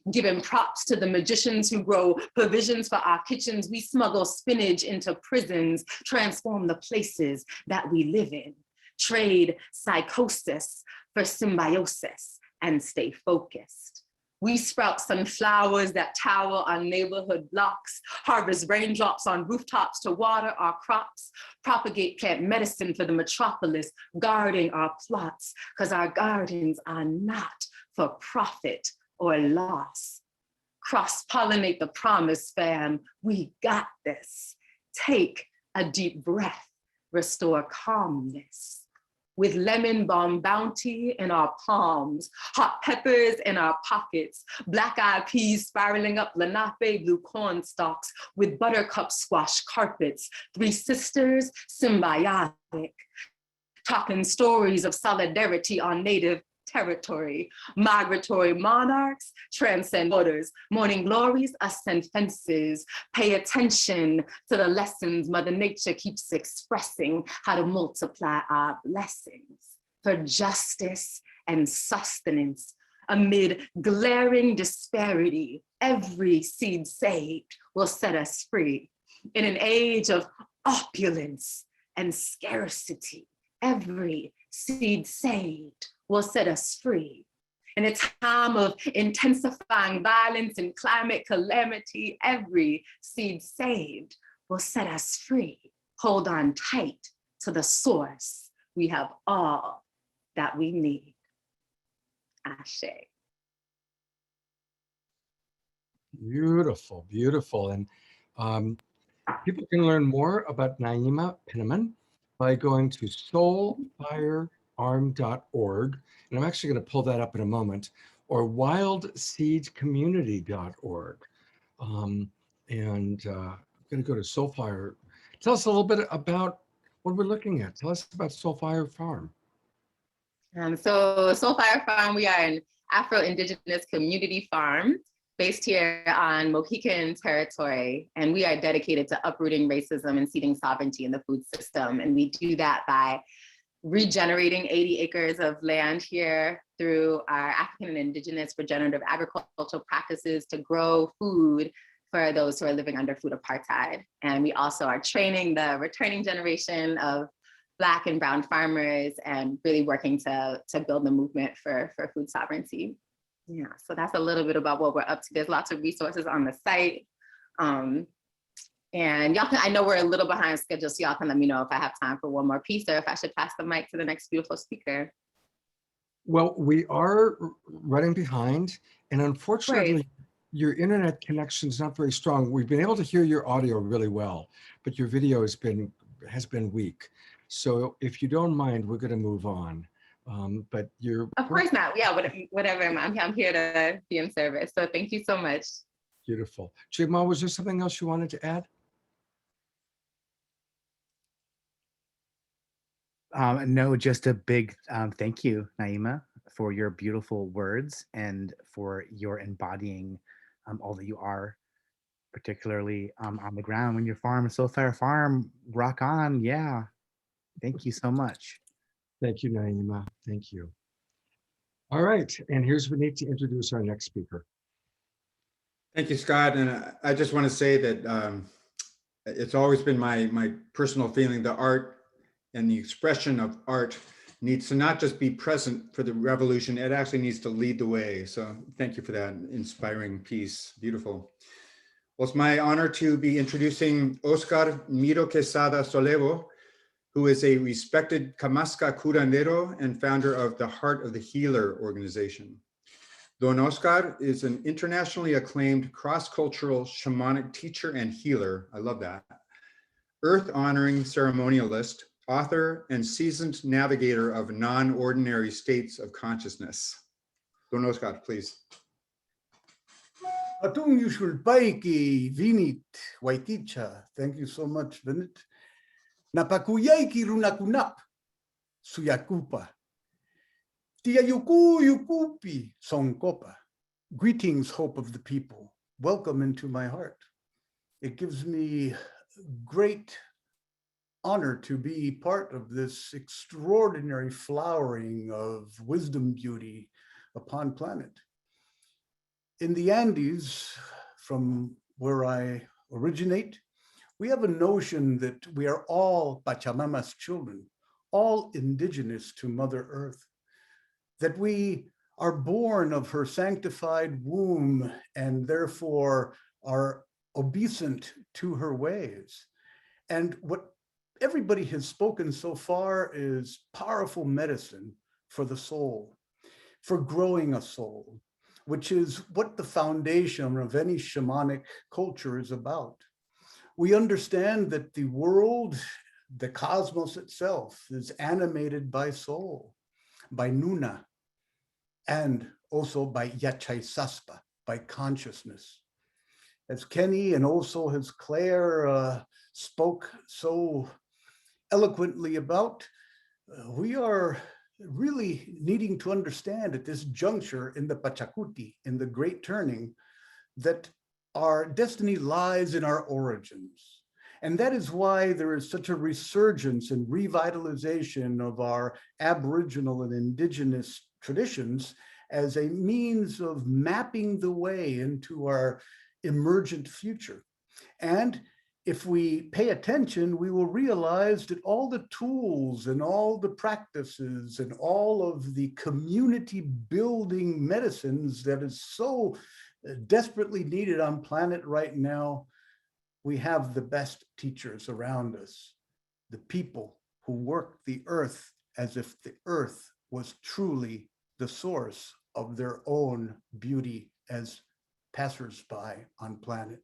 Giving props to the magicians who grow provisions for our kitchens, we smuggle spinach into prisons, transform the places that we live in, trade psychosis for symbiosis, and stay focused. We sprout sunflowers that tower on neighborhood blocks, harvest raindrops on rooftops to water our crops, propagate plant medicine for the metropolis, guarding our plots, because our gardens are not for profit or loss. Cross-pollinate the promise, fam. We got this. Take a deep breath, restore calmness. With lemon balm bounty in our palms, hot peppers in our pockets, black-eyed peas spiraling up Lenape blue corn stalks, with buttercup squash carpets, three sisters symbiotic, talking stories of solidarity on native territory. Migratory monarchs transcend borders. Morning glories ascend fences. Pay attention to the lessons Mother Nature keeps expressing, how to multiply our blessings for justice and sustenance. Amid glaring disparity, every seed saved will set us free. In an age of opulence and scarcity, every seed saved will set us free. In a time of intensifying violence and climate calamity, every seed saved will set us free. Hold on tight to the source. We have all that we need. Ashe. Beautiful, beautiful. And people can learn more about Naima Penniman by going to soulfirearm.org. And I'm actually going to pull that up in a moment, or wildseedcommunity.org. I'm going to go to Soulfire. Tell us a little bit about what we're looking at. Tell us about Soulfire Farm. So Soulfire Farm, we are an Afro-Indigenous community farm based here on Mohican territory, and we are dedicated to uprooting racism and seeding sovereignty in the food system. And we do that by regenerating 80 acres of land here through our African and Indigenous regenerative agricultural practices to grow food for those who are living under food apartheid. And we also are training the returning generation of Black and brown farmers and really working to build the movement for food sovereignty. Yeah, so that's a little bit about what we're up to. There's lots of resources on the site. And y'all can, I know we're a little behind schedule, so y'all can let me know if I have time for one more piece or if I should pass the mic to the next beautiful speaker. Well, we are running behind, and unfortunately, your internet connection is not very strong. We've been able to hear your audio really well, but your video has been weak. So if you don't mind, we're going to move on. But you're... Of course not. Yeah, whatever. I'm here to be in service. So thank you so much. Beautiful. Jamal, was there something else you wanted to add? No, just a big thank you, Naima, for your beautiful words and for your embodying all that you are, particularly on the ground when your farm is Soulfire Farm. Rock on. Yeah. Thank you so much. Thank you, Naima. Thank you. All right. And here's we need to introduce our next speaker. Thank you, Scott. And I just want to say that it's always been my personal feeling that art and the expression of art needs to not just be present for the revolution, it actually needs to lead the way. So thank you for that inspiring piece. Beautiful. Well, it's my honor to be introducing Oscar Miro Quesada Solevo, who is a respected Kamasca curandero and founder of the Heart of the Healer organization. Don Oscar is an internationally acclaimed cross-cultural shamanic teacher and healer. I love that. Earth-honoring ceremonialist, author, and seasoned navigator of non-ordinary states of consciousness. Don Oscar, please. Atung yushul paiki vinit waiticha. Thank you so much, Vinit. Napakuyaiki runakunap suyakupa. Tiayuku yukupi sonkopa. Greetings, hope of the people. Welcome into my heart. It gives me great honor to be part of this extraordinary flowering of wisdom beauty upon planet. In the Andes, from where I originate, we have a notion that we are all Pachamama's children, all indigenous to Mother Earth, that we are born of her sanctified womb and therefore are obeisant to her ways. And what everybody has spoken so far is powerful medicine for the soul, for growing a soul, which is what the foundation of any shamanic culture is about. We understand that the world, the cosmos itself, is animated by soul, by Nuna, and also by Yachai Saspa, by consciousness. As Kenny and also as Claire spoke so eloquently about, we are really needing to understand at this juncture in the Pachacuti, in the Great Turning, that our destiny lies in our origins. And that is why there is such a resurgence and revitalization of our Aboriginal and Indigenous traditions as a means of mapping the way into our emergent future. And if we pay attention, we will realize that all the tools and all the practices and all of the community building medicines that is so desperately needed on planet right now, we have the best teachers around us, the people who work the earth as if the earth was truly the source of their own beauty as passersby on planet.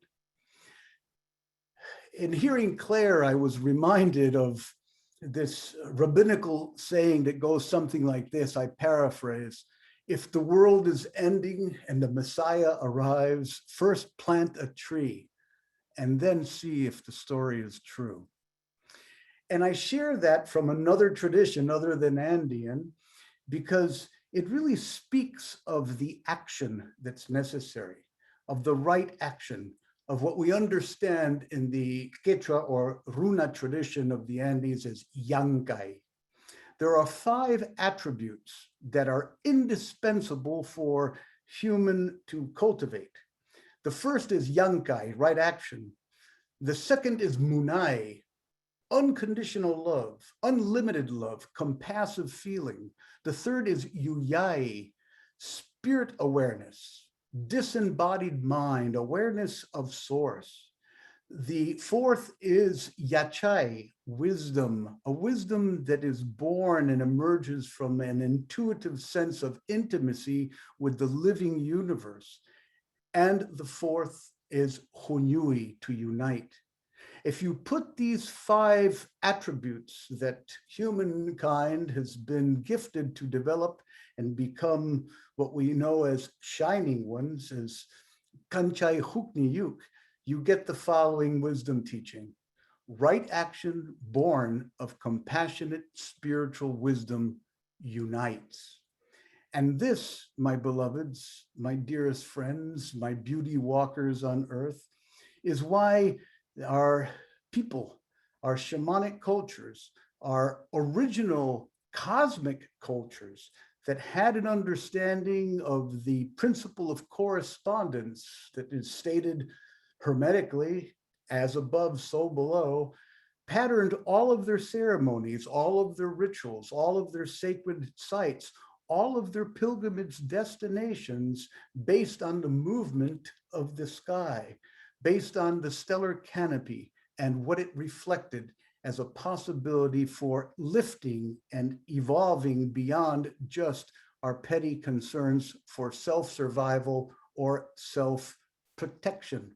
In hearing Claire, I was reminded of this rabbinical saying that goes something like this, I paraphrase: if the world is ending and the Messiah arrives, first plant a tree and then see if the story is true. And I share that from another tradition other than Andean, because it really speaks of the action that's necessary, of the right action, of what we understand in the Quechua or Runa tradition of the Andes as Yankai. There are 5 attributes that are indispensable for human to cultivate. The first is Yankai, right action. The second is Munai, unconditional love, unlimited love, compassive feeling. The third is Yuyai, spirit awareness, disembodied mind, awareness of source. The fourth is Yachai, wisdom, a wisdom that is born and emerges from an intuitive sense of intimacy with the living universe. And the fourth is Hunyui, to unite. If you put these 5 attributes that humankind has been gifted to develop and become what we know as shining ones, as Kanchai Hukni Yuk, you get the following wisdom teaching. Right action born of compassionate spiritual wisdom unites. And this, my beloveds, my dearest friends, my beauty walkers on earth, is why our people, our shamanic cultures, our original cosmic cultures that had an understanding of the principle of correspondence that is stated hermetically, as above, so below, patterned all of their ceremonies, all of their rituals, all of their sacred sites, all of their pilgrimage destinations based on the movement of the sky, based on the stellar canopy and what it reflected as a possibility for lifting and evolving beyond just our petty concerns for self-survival or self-protection.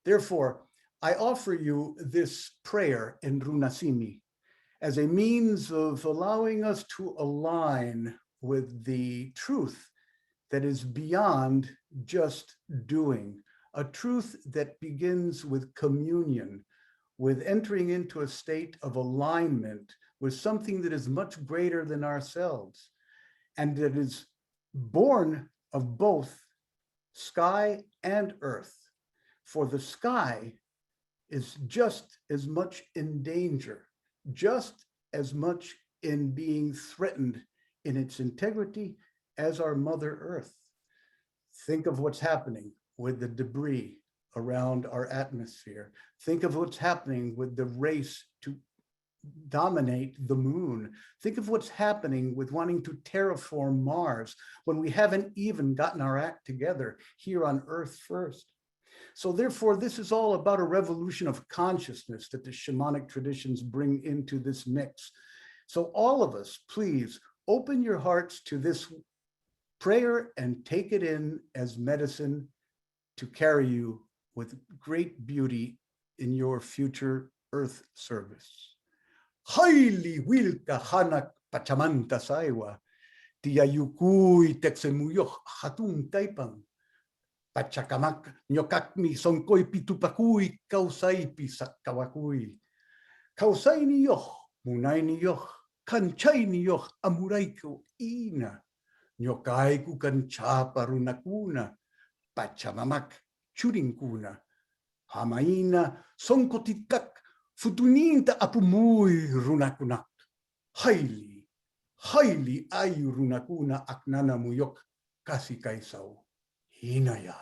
Therefore, I offer you this prayer in Runasimi as a means of allowing us to align with the truth that is beyond just doing, a truth that begins with communion, with entering into a state of alignment with something that is much greater than ourselves, and that is born of both sky and earth. For the sky is just as much in danger, just as much in being threatened in its integrity as our Mother Earth. Think of what's happening with the debris around our atmosphere. Think of what's happening with the race to dominate the moon. Think of what's happening with wanting to terraform Mars when we haven't even gotten our act together here on Earth first. So therefore, this is all about a revolution of consciousness that the shamanic traditions bring into this mix. So all of us, please open your hearts to this prayer and take it in as medicine to carry you with great beauty in your future Earth service. Haili wilka hanak pachamanta saiwa, tiyayukui texemuyok hatun taipang, pachakamak nyokakmi sonkoi pitupakui kausaipi sakawakui. Kausai ni yoh, munai ni yoh, kanchai ni yoh, amuraiko ina. Nyokai ku kancha parunakuna, pachamamak churinkuna. Hamaina sonkotikak futuninta apumui runakunak. Haili, haili ayu runakuna aknana muyok kasi kaisau. Hinaya.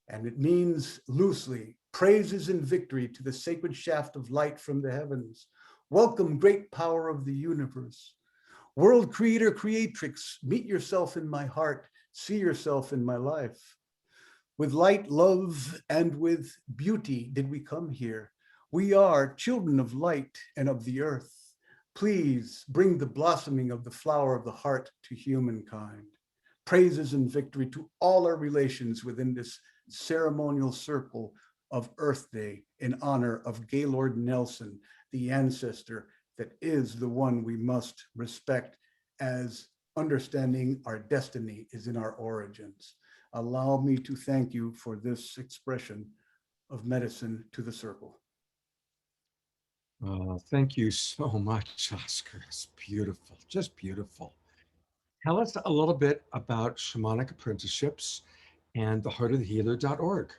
And it means loosely, praises and victory to the sacred shaft of light from the heavens. Welcome, great power of the universe. World creator, creatrix, meet yourself in my heart, see yourself in my life. With light, love, and with beauty did we come here. We are children of light and of the earth. Please bring the blossoming of the flower of the heart to humankind. Praises and victory to all our relations within this ceremonial circle of Earth Day in honor of Gaylord Nelson, the ancestor that is the one we must respect, as understanding our destiny is in our origins. Allow me to thank you for this expression of medicine to the circle. Thank you so much, Oscar. It's beautiful, just beautiful. Tell us a little bit about shamanic apprenticeships and theheartofthehealer.org.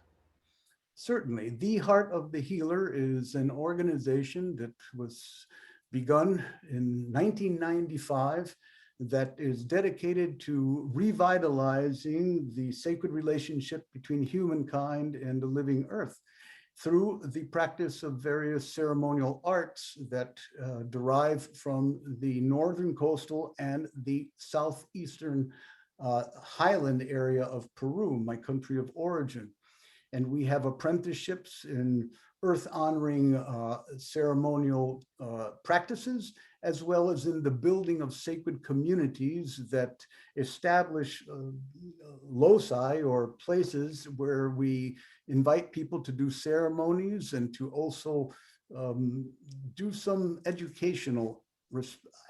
Certainly. The Heart of the Healer is an organization that was begun in 1995 that is dedicated to revitalizing the sacred relationship between humankind and the living earth through the practice of various ceremonial arts that derive from the northern coastal and the southeastern highland area of Peru, my country of origin. And we have apprenticeships in earth honoring ceremonial practices, as well as in the building of sacred communities that establish loci or places where we invite people to do ceremonies and to also do some educational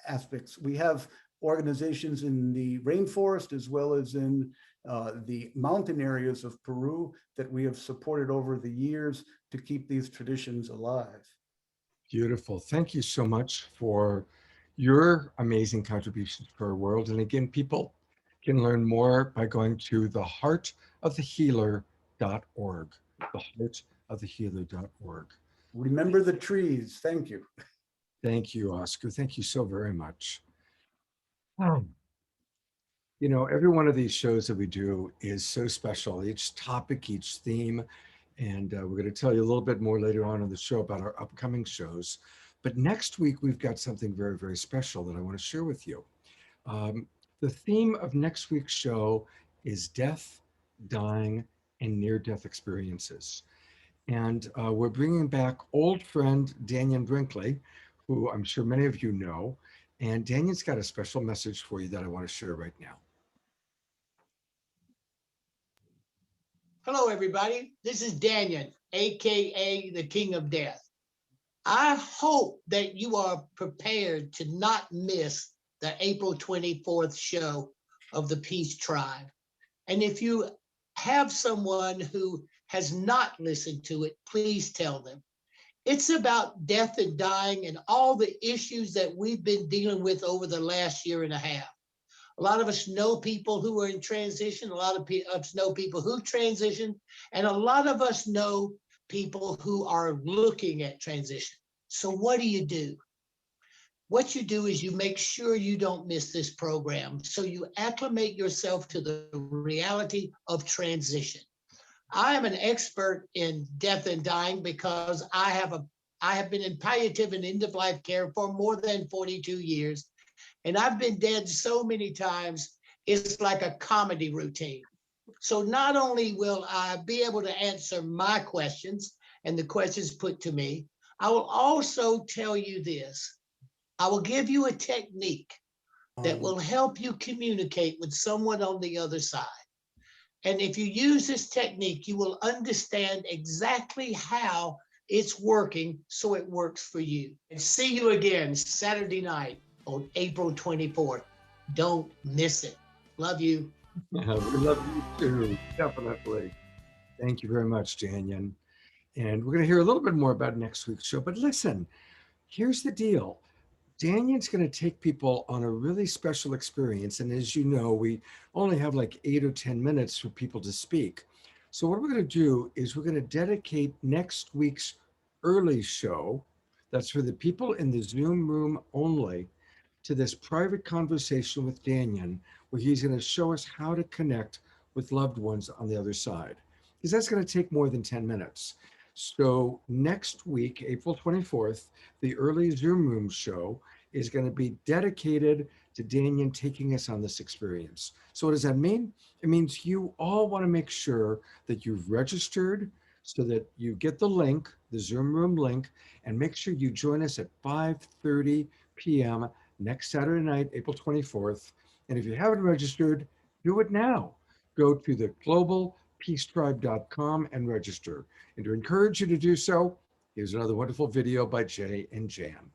aspects. We have organizations in the rainforest as well as in the mountain areas of Peru that we have supported over the years to keep these traditions alive. Beautiful. Thank you so much for your amazing contributions to our world. And again, people can learn more by going to theheartofthehealer.org. Theheartofthehealer.org. Remember the trees. Thank you. Thank you, Oscar. Thank you so very much. You know, every one of these shows that we do is so special, each topic, each theme. And we're going to tell you a little bit more later on in the show about our upcoming shows. But next week, we've got something very, very special that I want to share with you. The theme of next week's show is death, dying, and near-death experiences. And we're bringing back old friend Danyan Brinkley, who I'm sure many of you know. And Danyan's got a special message for you that I want to share right now. Hello, everybody. This is Daniel, AKA the King of Death. I hope that you are prepared to not miss the April 24th show of the Peace Tribe. And if you have someone who has not listened to it, please tell them. It's about death and dying and all the issues that we've been dealing with over the last year and a half. A lot of us know people who are in transition. A lot of us know people who transition, and a lot of us know people who are looking at transition. So what do? What you do is you make sure you don't miss this program. So you acclimate yourself to the reality of transition. I am an expert in death and dying because I have been in palliative and end-of-life care for more than 42 years. And I've been dead so many times, it's like a comedy routine. So not only will I be able to answer my questions and the questions put to me, I will also tell you this. I will give you a technique that will help you communicate with someone on the other side. And if you use this technique, you will understand exactly how it's working so it works for you. And see you again Saturday night on April 24th. Don't miss it. Love you. Yeah, we love you too, definitely. Thank you very much, Danyan. And we're going to hear a little bit more about next week's show. But listen, here's the deal. Danyan's going to take people on a really special experience. And as you know, we only have like 8 or 10 minutes for people to speak. So what we're going to do is we're going to dedicate next week's early show, that's for the people in the Zoom room only, to this private conversation with Danyan, where he's going to show us how to connect with loved ones on the other side. Because that's going to take more than 10 minutes. So next week, April 24th, the early Zoom room show is going to be dedicated to Danyan taking us on this experience. So what does that mean? It means you all want to make sure that you've registered so that you get the link, the Zoom room link, and make sure you join us at 5:30 p.m. next Saturday night, April 24th. And if you haven't registered, do it now. Go to the globalpeacetribe.com and register. And to encourage you to do so, here's another wonderful video by Jay and Jan.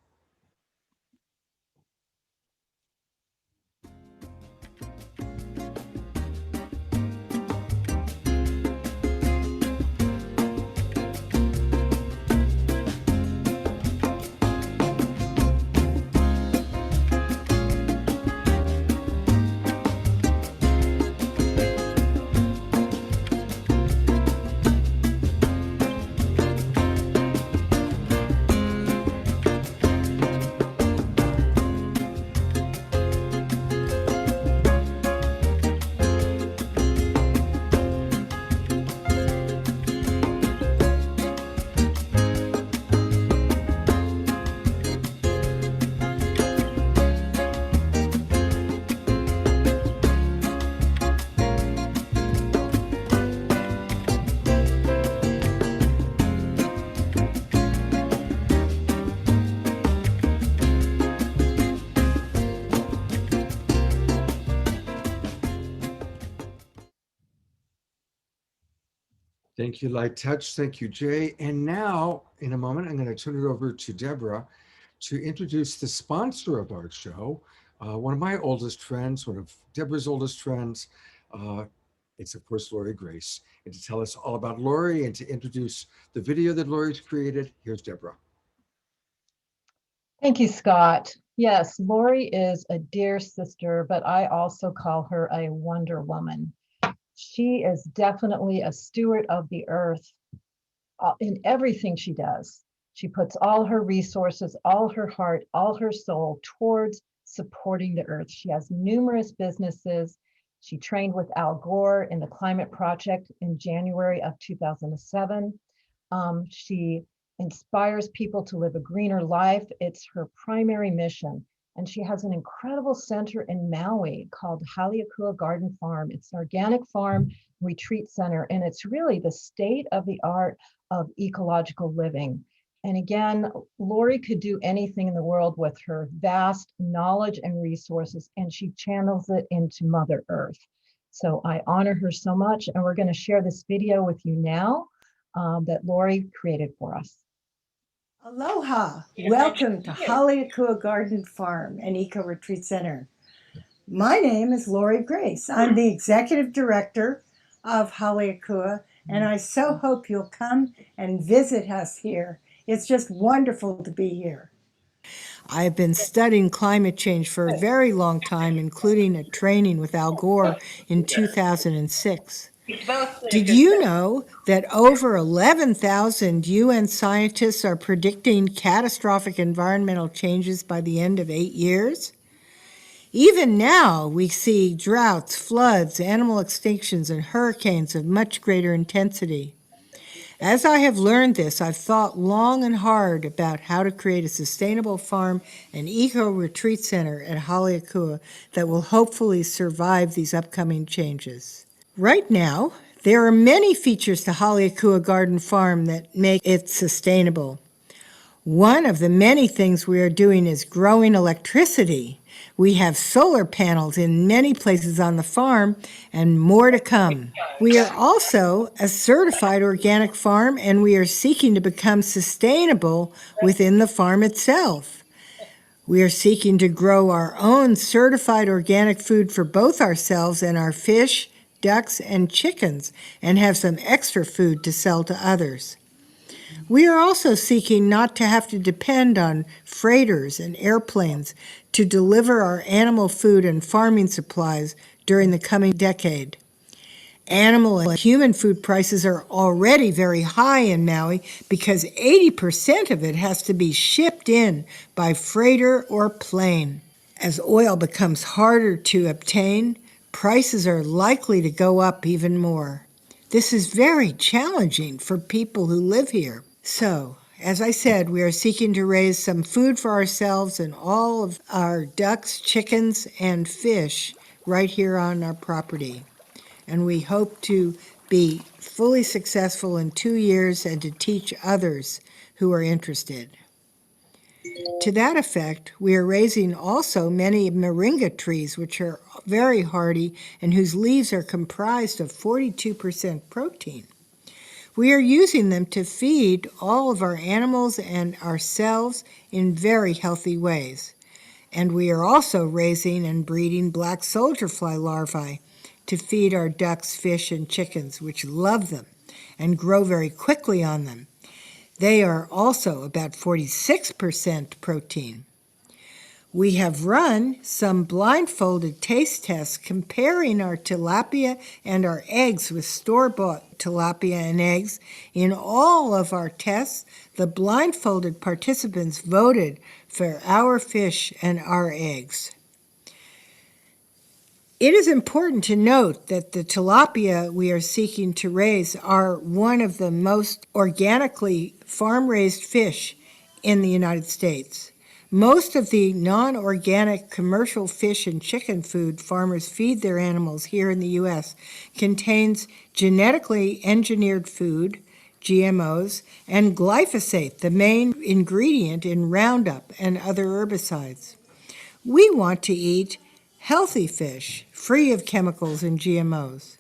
Thank you, Light Touch. Thank you, Jay. And now, in a moment, I'm going to turn it over to Deborah to introduce the sponsor of our show, one of my oldest friends, one of Deborah's oldest friends, It's of course Lori Grace. And to tell us all about Lori and to introduce the video that Lori's created, here's Deborah. Thank you, Scott. Yes, Lori is a dear sister, but I also call her a Wonder Woman. She is definitely a steward of the earth in everything she does. She puts all her resources, all her heart, all her soul towards supporting the earth. She has numerous businesses. She trained with Al Gore in the Climate Project in January of 2007. She inspires people to live a greener life. It's her primary mission. And she has an incredible center in Maui called Haleakua Garden Farm. It's an organic farm retreat center, and it's really the state of the art of ecological living. And again, Lori could do anything in the world with her vast knowledge and resources, and she channels it into Mother Earth. So I honor her so much, and we're going to share this video with you now that Lori created for us. Aloha! Welcome to Haleakua Garden Farm and Eco Retreat Center. My name is Lori Grace. I'm the Executive Director of Haleakua, and I so hope you'll come and visit us here. It's just wonderful to be here. I've been studying climate change for a very long time, including a training with Al Gore in 2006. Did you know that over 11,000 UN scientists are predicting catastrophic environmental changes by the end of 8 years? Even now, we see droughts, floods, animal extinctions, and hurricanes of much greater intensity. As I have learned this, I've thought long and hard about how to create a sustainable farm and eco-retreat center at Haleakua that will hopefully survive these upcoming changes. Right now, there are many features to Haleakua Garden Farm that make it sustainable. One of the many things we are doing is growing electricity. We have solar panels in many places on the farm and more to come. We are also a certified organic farm, and we are seeking to become sustainable within the farm itself. We are seeking to grow our own certified organic food for both ourselves and our fish, ducks, and chickens, and have some extra food to sell to others. We are also seeking not to have to depend on freighters and airplanes to deliver our animal food and farming supplies during the coming decade. Animal and human food prices are already very high in Maui because 80% of it has to be shipped in by freighter or plane. As oil becomes harder to obtain, prices are likely to go up even more. This is very challenging for people who live here. So, as I said, we are seeking to raise some food for ourselves and all of our ducks, chickens, and fish right here on our property. And we hope to be fully successful in 2 years and to teach others who are interested. To that effect, we are raising also many moringa trees, which are very hardy and whose leaves are comprised of 42% protein. We are using them to feed all of our animals and ourselves in very healthy ways. And we are also raising and breeding black soldier fly larvae to feed our ducks, fish, and chickens, which love them and grow very quickly on them. They are also about 46% protein. We have run some blindfolded taste tests comparing our tilapia and our eggs with store-bought tilapia and eggs. In all of our tests, the blindfolded participants voted for our fish and our eggs. It is important to note that the tilapia we are seeking to raise are one of the most organically farm-raised fish in the United States. Most of the non-organic commercial fish and chicken food farmers feed their animals here in the U.S. contains genetically engineered food, GMOs, and glyphosate, the main ingredient in Roundup and other herbicides. We want to eat healthy fish, free of chemicals and GMOs.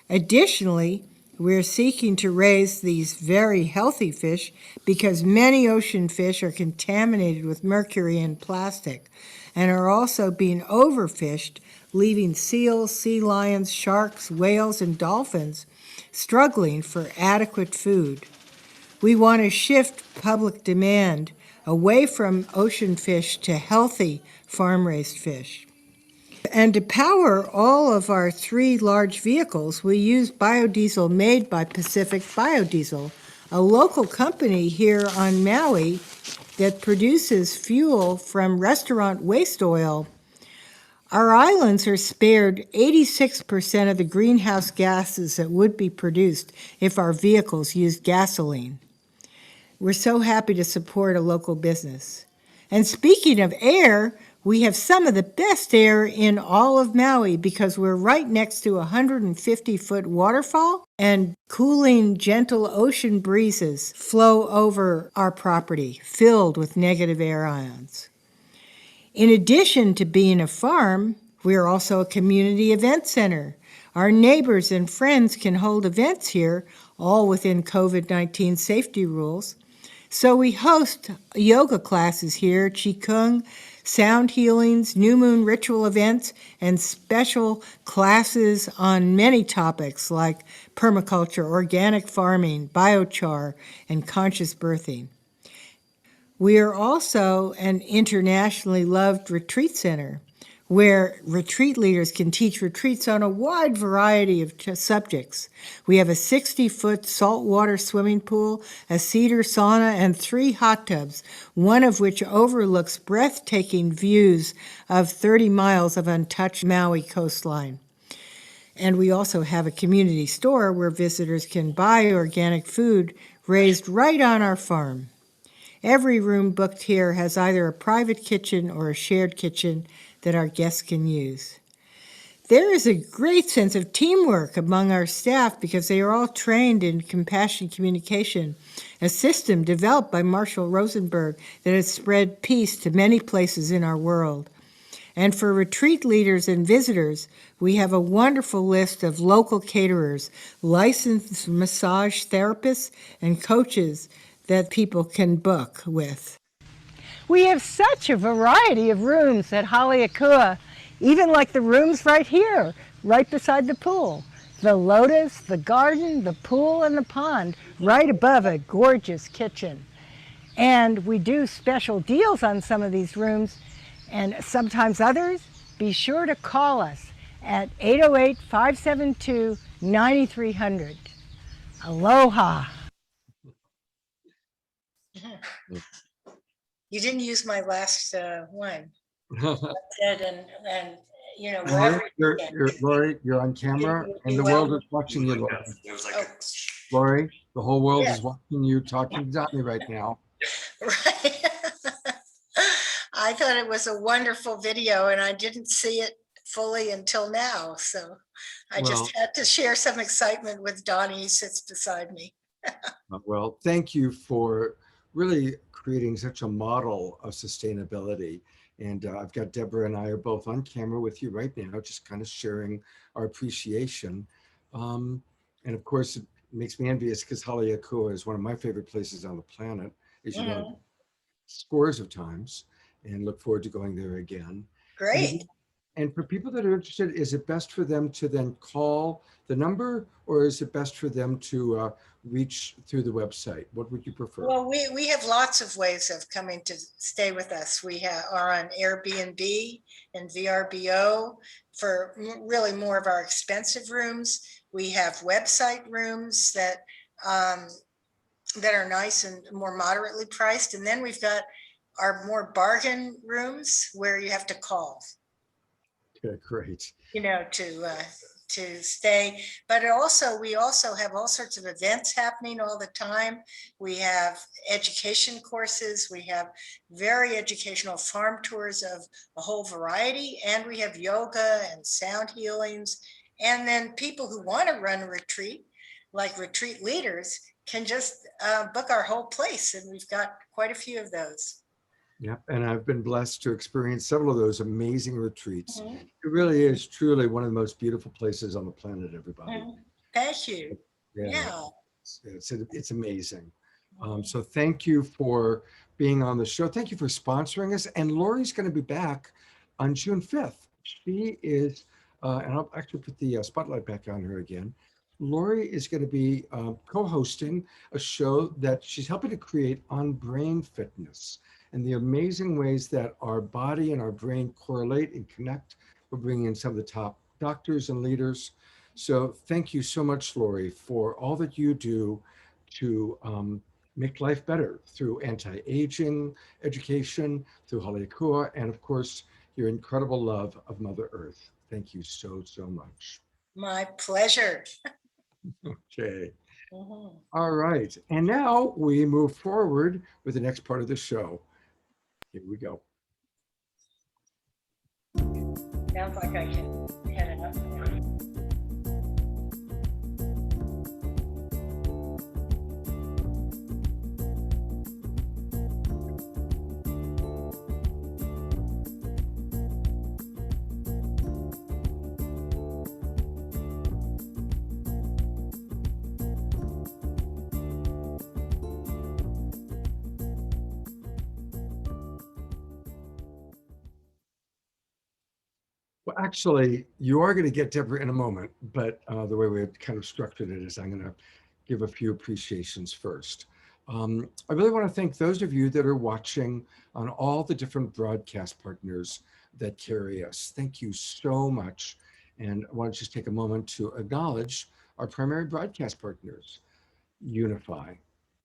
Additionally, We're seeking to raise these very healthy fish because many ocean fish are contaminated with mercury and plastic and are also being overfished, leaving seals, sea lions, sharks, whales, and dolphins struggling for adequate food. We want to shift public demand away from ocean fish to healthy farm-raised fish. And to power all of our 3 large vehicles, we use biodiesel made by Pacific Biodiesel, a local company here on Maui that produces fuel from restaurant waste oil. Our islands are spared 86% of the greenhouse gases that would be produced if our vehicles used gasoline. We're so happy to support a local business. And speaking of air, we have some of the best air in all of Maui because we're right next to a 150-foot waterfall and cooling, gentle ocean breezes flow over our property, filled with negative air ions. In addition to being a farm, we are also a community event center. Our neighbors and friends can hold events here, all within COVID-19 safety rules. So we host yoga classes here, qigong, sound healings, new moon ritual events, and special classes on many topics like permaculture, organic farming, biochar, and conscious birthing. We are also an internationally loved retreat center where retreat leaders can teach retreats on a wide variety of subjects. We have a 60-foot saltwater swimming pool, a cedar sauna, and 3 hot tubs, one of which overlooks breathtaking views of 30 miles of untouched Maui coastline. And we also have a community store where visitors can buy organic food raised right on our farm. Every room booked here has either a private kitchen or a shared kitchen that our guests can use. There is a great sense of teamwork among our staff because they are all trained in compassion communication, a system developed by Marshall Rosenberg that has spread peace to many places in our world. And for retreat leaders and visitors, we have a wonderful list of local caterers, licensed massage therapists, and coaches that people can book with. We have such a variety of rooms at Haleakua, even like the rooms right here, right beside the pool. The lotus, the garden, the pool, and the pond, right above a gorgeous kitchen. And we do special deals on some of these rooms, and sometimes others. Be sure to call us at 808-572-9300. Aloha. You didn't use my last one. And you know, wherever Lori, you're on camera, and the world is watching you, Lori. Lori, the whole world is watching you talking to Donnie right now. Right. I thought it was a wonderful video, and I didn't see it fully until now. So I just had to share some excitement with Donnie, who sits beside me. Well, thank you for really creating such a model of sustainability. And I've got Deborah and I are both on camera with you right now, just kind of sharing our appreciation. And of course, it makes me envious because Haleakua is one of my favorite places on the planet, as you know, scores of times, and look forward to going there again. Great. And for people that are interested, is it best for them to then call the number, or is it best for them to reach through the website? What would you prefer? Well, we have lots of ways of coming to stay with us. We are on Airbnb and VRBO for really more of our expensive rooms. We have website rooms that are nice and more moderately priced. And then we've got our more bargain rooms where you have to call. Okay, great. You know, to stay, but we also have all sorts of events happening all the time. We have education courses, we have very educational farm tours of a whole variety, and we have yoga and sound healings. And then people who want to run a retreat, like retreat leaders, can just book our whole place, and we've got quite a few of those. Yep, and I've been blessed to experience several of those amazing retreats. It really is truly one of the most beautiful places on the planet, everybody. Thank you. Yeah. It's amazing. So thank you for being on the show. Thank you for sponsoring us. And Lori's going to be back on June 5th. She is, and I'll actually put the spotlight back on her again. Lori is going to be co-hosting a show that she's helping to create on brain fitness and the amazing ways that our body and our brain correlate and connect. We're bringing in some of the top doctors and leaders. So thank you so much, Lori, for all that you do to make life better through anti-aging education, through Haleakua, and of course, your incredible love of Mother Earth. Thank you so, so much. My pleasure. Okay. Mhm. All right. And now we move forward with the next part of the show. Here we go. Sounds like I can head it up there. Well, actually, you are going to get Deborah in a moment, but the way we kind of structured it is I'm going to give a few appreciations first. I really want to thank those of you that are watching on all the different broadcast partners that carry us. Thank you so much. And I want to just take a moment to acknowledge our primary broadcast partners, Unify.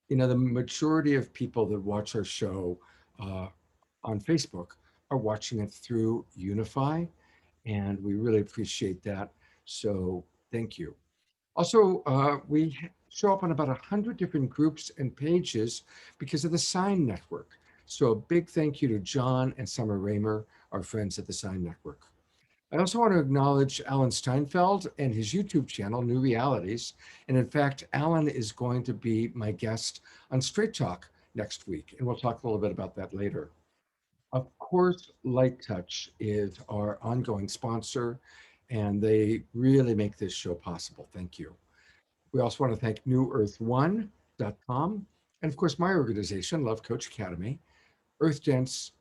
You know, the majority of people that watch our show on Facebook are watching it through Unify, and we really appreciate that. So thank you. Also, we show up on about 100 different groups and pages because of the Sign Network. So a big thank you to John and Summer Raymer, our friends at the Sign Network. I also want to acknowledge Alan Steinfeld and his YouTube channel, New Realities. And in fact, Alan is going to be my guest on Straight Talk next week, and we'll talk a little bit about that later. Of course, Light Touch is our ongoing sponsor, and they really make this show possible. Thank you. We also want to thank newearth1.com, and of course, my organization, Love Coach Academy, Earth Dance,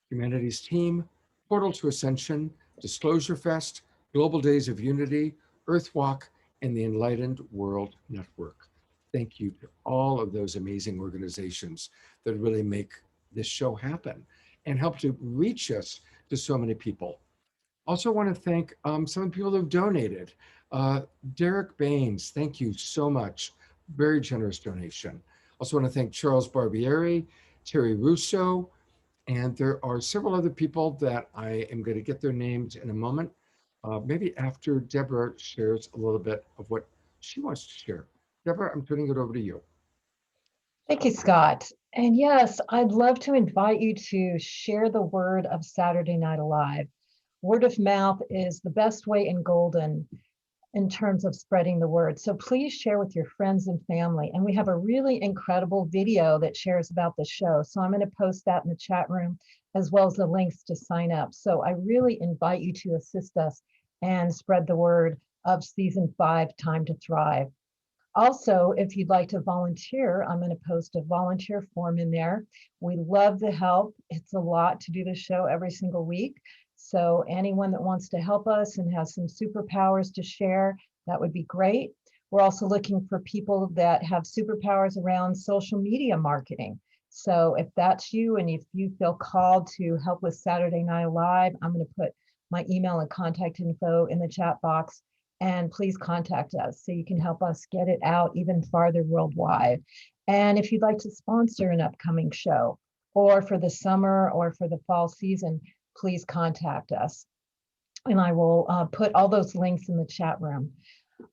Humanities Team, Portal to Ascension, Disclosure Fest, Global Days of Unity, Earthwalk, and the Enlightened World Network. Thank you to all of those amazing organizations that really make this show happen and help to reach us to so many people. Also want to thank some of the people who have donated. Derek Baines, thank you so much. Very generous donation. Also want to thank Charles Barbieri, Terry Russo, and there are several other people that I am going to get their names in a moment. Maybe after Deborah shares a little bit of what she wants to share. Deborah, I'm turning it over to you. Thank you, Scott. And yes, I'd love to invite you to share the word of Saturday Night Alive. Word of mouth is the best way in Golden in terms of spreading the word. So please share with your friends and family. And we have a really incredible video that shares about the show. So I'm going to post that in the chat room, as well as the links to sign up. So I really invite you to assist us and spread the word of season 5, Time to Thrive. Also, if you'd like to volunteer, I'm going to post a volunteer form in there. We love the help. It's a lot to do the show every single week. So anyone that wants to help us and has some superpowers to share, that would be great. We're also looking for people that have superpowers around social media marketing. So if that's you and if you feel called to help with Saturday Night Live, I'm going to put my email and contact info in the chat box. And please contact us so you can help us get it out even farther worldwide. And if you'd like to sponsor an upcoming show, or for the summer or for the fall season, please contact us. And I will put all those links in the chat room.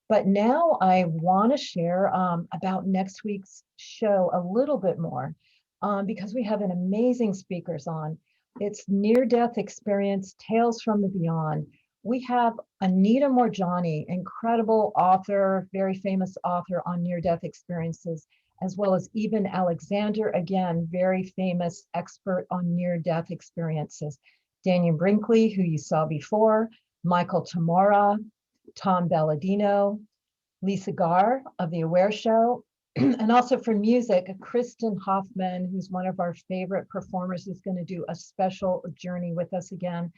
But now I want to share about next week's show a little bit more because we have an amazing speakers on. It's near-death experience, Tales from the Beyond. We have Anita Morjani, incredible author, very famous author on near-death experiences, as well as Eben Alexander, again, very famous expert on near-death experiences. Daniel Brinkley, who you saw before, Michael Tamara, Tom Belladino, Lisa Garr of The Aware Show. And also for music, Kristen Hoffman, who's one of our favorite performers, is going to do a special journey with us again,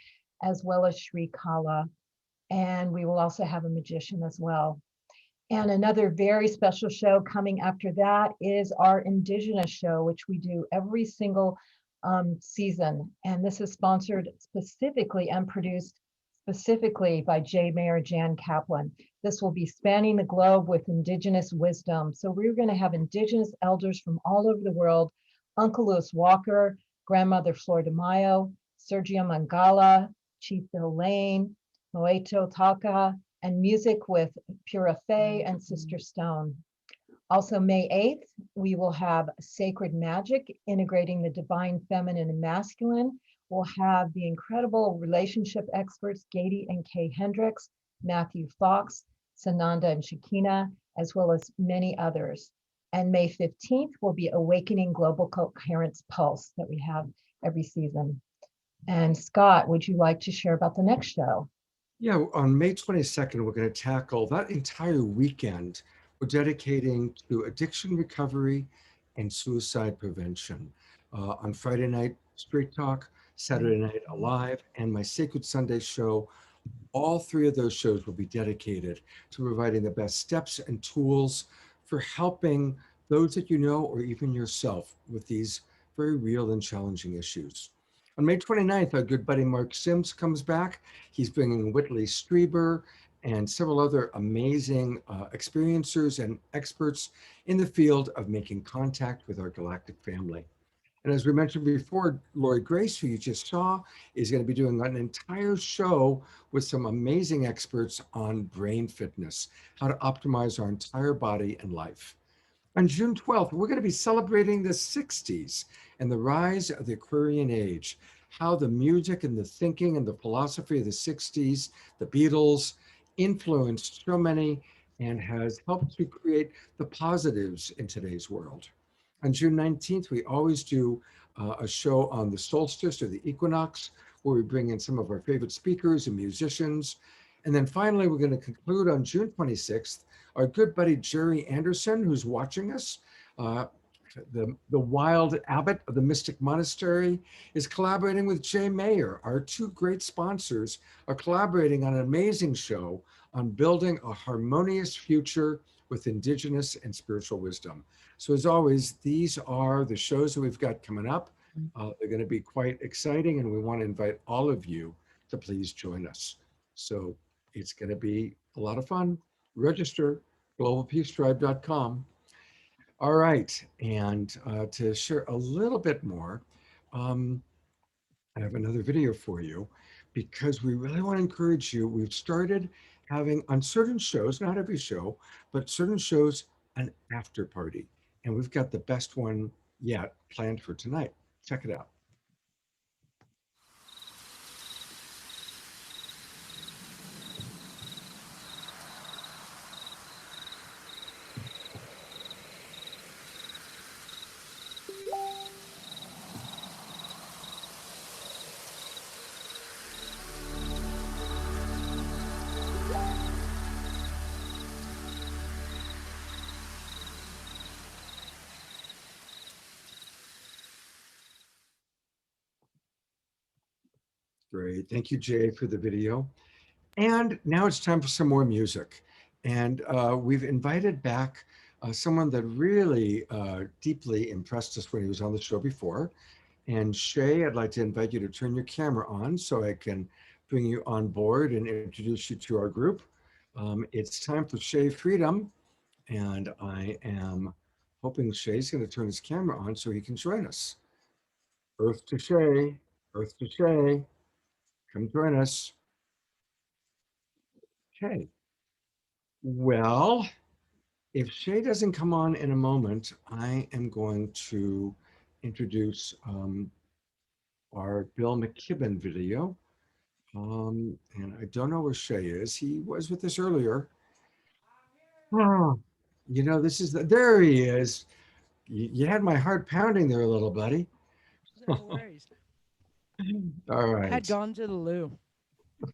as well as Shri Kala. And we will also have a magician as well. And another very special show coming after that is our Indigenous show, which we do every single season. And this is sponsored specifically and produced specifically by J. Mayer Jan Kaplan. This will be spanning the globe with Indigenous wisdom. So we're going to have Indigenous elders from all over the world: Uncle Lewis Walker, Grandmother Flor de Mayo, Sergio Mangala, Chief Bill Lane, Moeto Taka, and music with Pura Fay and Sister Stone. Also, May 8th, we will have Sacred Magic, integrating the divine feminine and masculine. We'll have the incredible relationship experts, Gady and Kay Hendricks, Matthew Fox, Sananda and Shakina, as well as many others. And May 15th will be Awakening Global Coherence Pulse that we have every season. And Scott, would you like to share about the next show? Yeah, on May 22nd, we're going to tackle that entire weekend. We're dedicating to addiction recovery and suicide prevention. On Friday night, Straight Talk, Saturday Night Alive, and my Sacred Sunday show. All three of those shows will be dedicated to providing the best steps and tools for helping those that you know or even yourself with these very real and challenging issues. On May 29th, our good buddy Mark Sims comes back. He's bringing Whitley Strieber and several other amazing experiencers and experts in the field of making contact with our galactic family. And as we mentioned before, Lori Grace, who you just saw, is going to be doing an entire show with some amazing experts on brain fitness, how to optimize our entire body and life. On June 12th, we're going to be celebrating the 60s and the rise of the Aquarian Age, how the music and the thinking and the philosophy of the 60s, the Beatles, influenced so many and has helped to create the positives in today's world. On June 19th, we always do a show on the solstice or the equinox, where we bring in some of our favorite speakers and musicians. And then finally, we're going to conclude on June 26th. Our good buddy Jerry Anderson, who's watching us, the wild abbot of the Mystic Monastery, is collaborating with Jay Mayer. Our two great sponsors are collaborating on an amazing show on building a harmonious future with Indigenous and spiritual wisdom. So as always, these are the shows that we've got coming up. They're going to be quite exciting, and we want to invite all of you to please join us. So it's going to be a lot of fun. Register, globalpeacetribe.com. All right, and to share a little bit more, I have another video for you because we really want to encourage you. We've started having on certain shows, not every show, but certain shows, an after party. And we've got the best one yet planned for tonight. Check it out. Great. Thank you, Jay, for the video. And now it's time for some more music. And we've invited back someone that really deeply impressed us when he was on the show before. And Shay, I'd like to invite you to turn your camera on so I can bring you on board and introduce you to our group. It's time for Shay Freedom. And I am hoping Shay's going to turn his camera on so he can join us. Earth to Shay, Earth to Shay. Come join us. Okay. Well, if Shay doesn't come on in a moment, I am going to introduce our Bill McKibben video. And I don't know where Shay is. He was with us earlier. Oh, you know, this is there he is. You had my heart pounding there a little, buddy. No worries. All right. Had gone to the loo.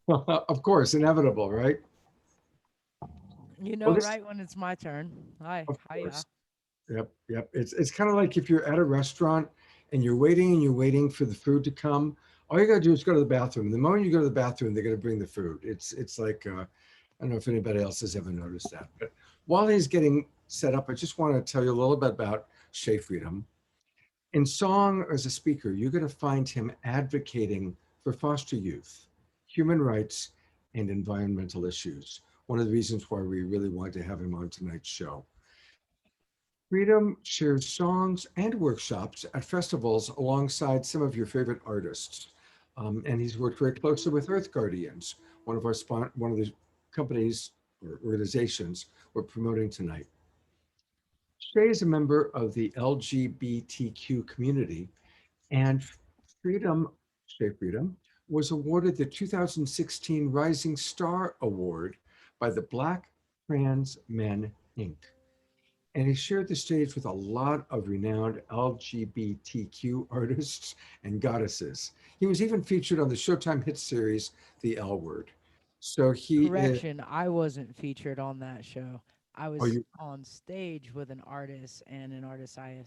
Of course, inevitable, right? You Well, know, this, right when it's my turn. Hi, of hiya. course. Yep, yep. It's kind of like if you're at a restaurant and you're waiting for the food to come. All you gotta do is go to the bathroom. The moment you go to the bathroom, they're gonna bring the food. It's like I don't know if anybody else has ever noticed that. But while he's getting set up, I just want to tell you a little bit about Shea Freedom. In song or as a speaker, you're going to find him advocating for foster youth, human rights, and environmental issues. One of the reasons why we really wanted to have him on tonight's show. Freedom shares songs and workshops at festivals alongside some of your favorite artists. And he's worked very closely with Earth Guardians, one of the companies or organizations we're promoting tonight. Shay is a member of the LGBTQ community, and Freedom, Shay Freedom, was awarded the 2016 Rising Star Award by the Black Trans Men Inc. And he shared the stage with a lot of renowned LGBTQ artists and goddesses. He was even featured on the Showtime hit series, The L Word. So he is, Correction, I wasn't featured on that show. I are was you, on stage with an artist and an artist I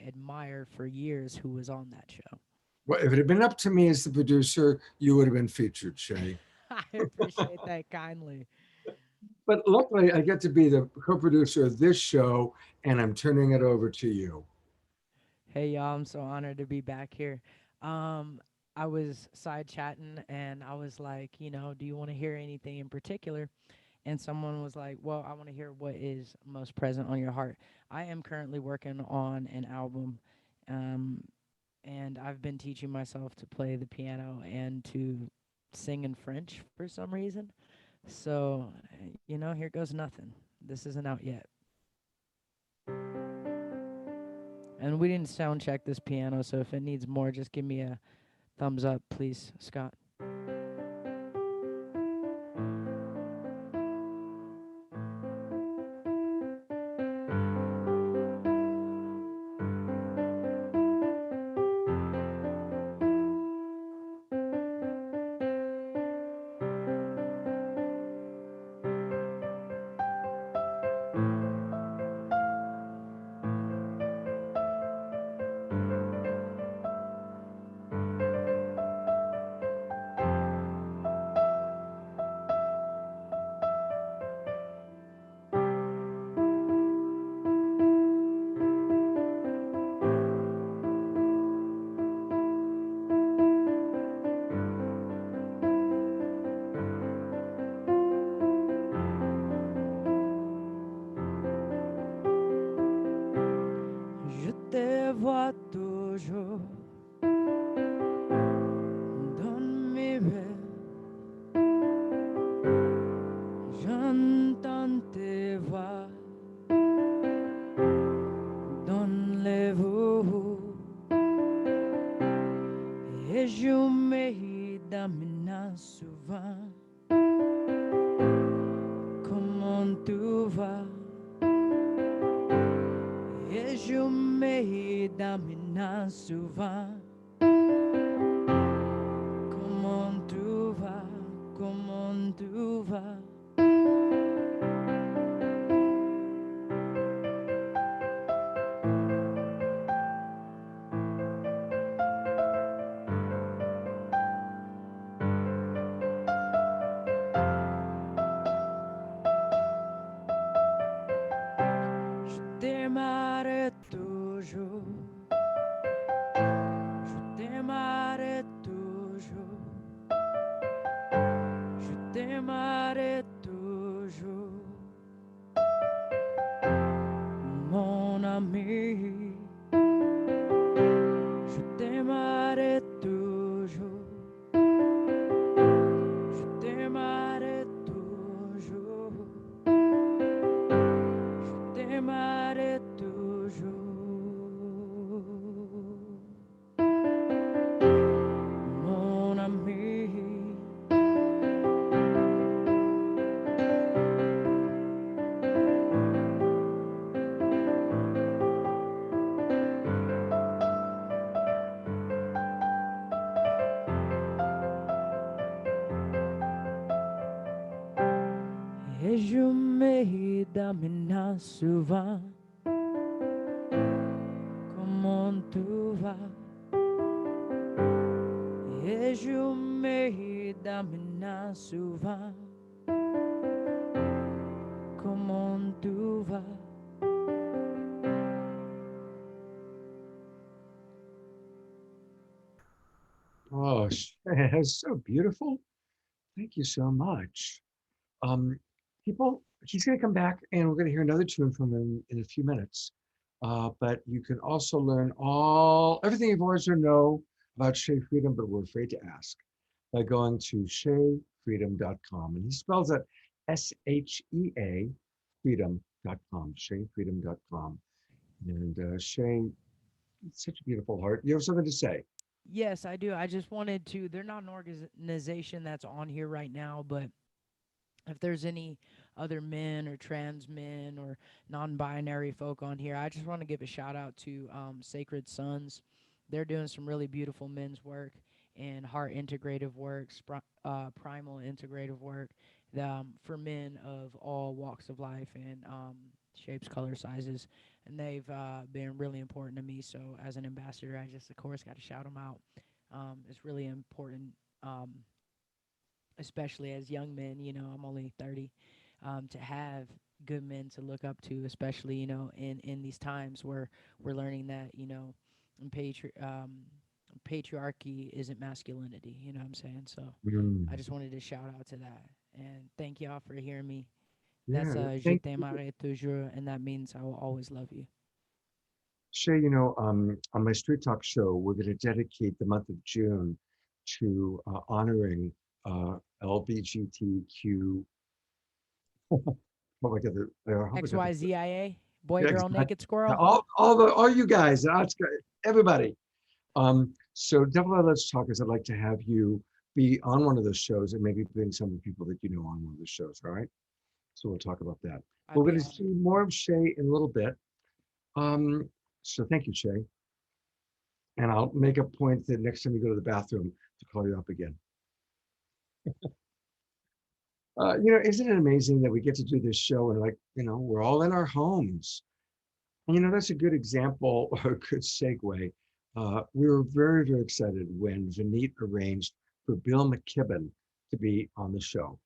admired for years who was on that show. well, if it had been up to me as the producer, you would have been featured, Shay. I appreciate that kindly. But luckily, I get to be the co-producer of this show, and I'm turning it over to you. Hey y'all, I'm so honored to be back here. Um, I was side chatting and I was like, you know, do you want to hear anything in particular? And someone was like, well, I want to hear what is most present on your heart. I am currently working on an album, um, and I've been teaching myself to play the piano and to sing in French for some reason. So, you know, here goes nothing. This isn't out yet. And we didn't sound check this piano, so if it needs more, just give me a thumbs up, please, Scott. Je te vois toujours dans mes rêves. J'entends tes voix dans les veaux. Et je me demande souvent comment tu vas. Et je me demande souvent comment tu vas, comment tu vas. Je t'aimerai toujours. Je t'aimerai toujours. Je t'aimerai toujours. Mon ami. Je t'aimerai toujours. Je t'aimerai toujours. Je t'aimerai toujours. Mon ami. Et je me damina souvent. Comment tu vas? Et je me damina souvent. Comment tu vas? Oh, that's so beautiful. Thank you so much. People, he's going to come back and we're going to hear another tune from him in a few minutes. But you can also learn everything you've always to know about Shea Freedom, but we're afraid to ask, by going to SheaFreedom.com. And he spells it SHEA freedom.com, SheaFreedom.com. And Shea, it's such a beautiful heart. You have something to say? Yes, I do. I just wanted to, they're not an organization that's on here right now, but if there's any other men or trans men or non-binary folk on here, I just want to give a shout out to Sacred Sons. They're doing some really beautiful men's work and heart integrative work, primal integrative work for men of all walks of life and shapes, color, sizes. And they've been really important to me. So as an ambassador, I just, of course, got to shout them out. It's really important, especially as young men, you know, I'm only 30, to have good men to look up to, especially, you know, in these times where we're learning that, you know, patriarchy isn't masculinity, you know what I'm saying? So I just wanted to shout out to that. And thank y'all for hearing me. That's Je t'aimerai toujours, and that means I will always love you. Shea, you know, on my Street Talk show, we're going to dedicate the month of June to honoring LGBTQ. Oh my God, XYZIA, boy, girl, naked squirrel. All you guys, everybody. So definitely Let's Talkers, I'd like to have you be on one of those shows and maybe bring some of the people that you know on one of the shows. All right. So we'll talk about that. We're going to see more of Shea in a little bit. So thank you, Shea. And I'll make a point that next time you go to the bathroom to call you up again. You know, isn't it amazing that we get to do this show and we're all in our homes. And, you know, that's a good example or a good segue. We were very, very excited when Vineet arranged for Bill McKibben to be on the show.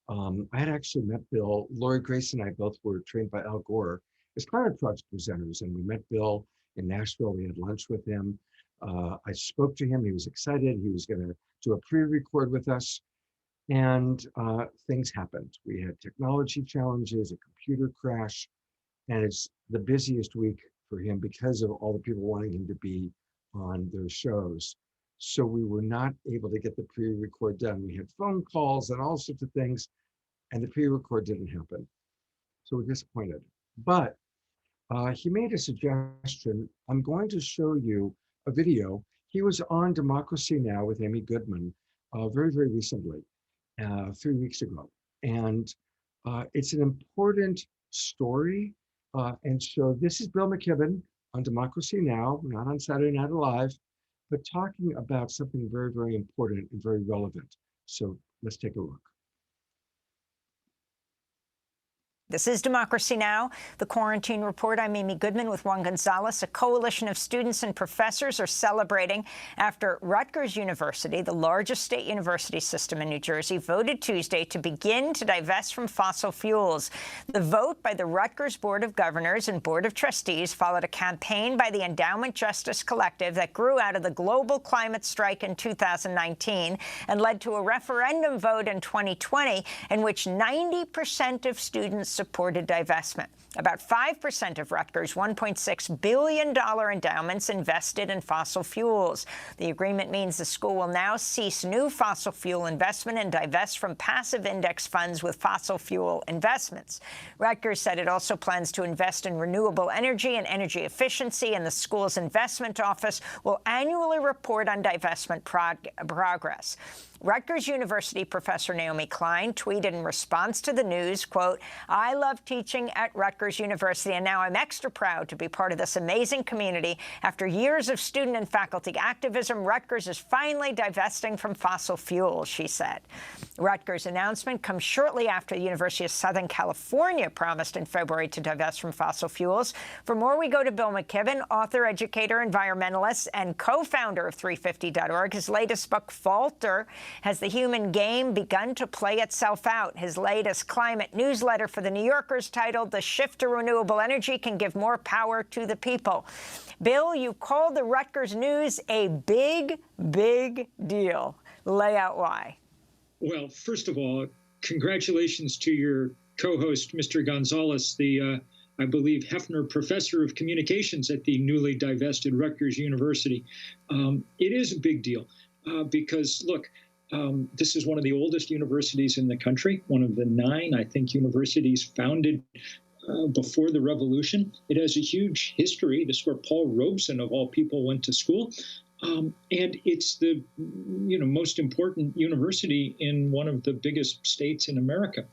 I had actually met Bill. Lori Grace and I both were trained by Al Gore as Climate Project presenters, and we met Bill in Nashville. We had lunch with him. I spoke to him. He was excited. He was going to do a pre-record with us, and things happened. We had technology challenges, a computer crash, and it's the busiest week for him because of all the people wanting him to be on their shows. So we were not able to get the pre-record done. We had phone calls and all sorts of things, and the pre-record didn't happen. So we're disappointed. But he made a suggestion. I'm going to show you a video. He was on Democracy Now! With Amy Goodman very, very recently, 3 weeks ago. And it's an important story. And so this is Bill McKibben on Democracy Now!, not on Saturday Night Live, but talking about something very, very important and very relevant. So let's take a look. This is Democracy Now!, the Quarantine Report. I'm Amy Goodman with Juan Gonzalez. A coalition of students and professors are celebrating after Rutgers University, the largest state university system in New Jersey, voted Tuesday to begin to divest from fossil fuels. The vote by the Rutgers Board of Governors and Board of Trustees followed a campaign by the Endowment Justice Collective that grew out of the global climate strike in 2019 and led to a referendum vote in 2020 in which 90% of students supported divestment. About 5% of Rutgers' $1.6 billion endowments invested in fossil fuels. The agreement means the school will now cease new fossil fuel investment and divest from passive index funds with fossil fuel investments. Rutgers said it also plans to invest in renewable energy and energy efficiency, and the school's investment office will annually report on divestment progress. Rutgers University professor Naomi Klein tweeted in response to the news, quote, "I love teaching at Rutgers University, and now I'm extra proud to be part of this amazing community. After years of student and faculty activism, Rutgers is finally divesting from fossil fuels," she said. Rutgers' announcement comes shortly after the University of Southern California promised in February to divest from fossil fuels. For more, we go to Bill McKibben, author, educator, environmentalist, and co-founder of 350.org. His latest book, Falter: Has the Human Game Begun to Play Itself Out? His latest climate newsletter for The New Yorker's titled "The Shift to Renewable Energy Can Give More Power to the People." Bill, you called the Rutgers news a big, big deal. Lay out why. Well, first of all, congratulations to your co-host, Mr. Gonzalez, the, I believe, Hefner Professor of Communications at the newly divested Rutgers University. It is a big deal because, look, this is one of the oldest universities in the country, one of the 9, I think, universities founded before the revolution. It has a huge history. This is where Paul Robeson, of all people, went to school. And it's the most important university in one of the biggest states in America.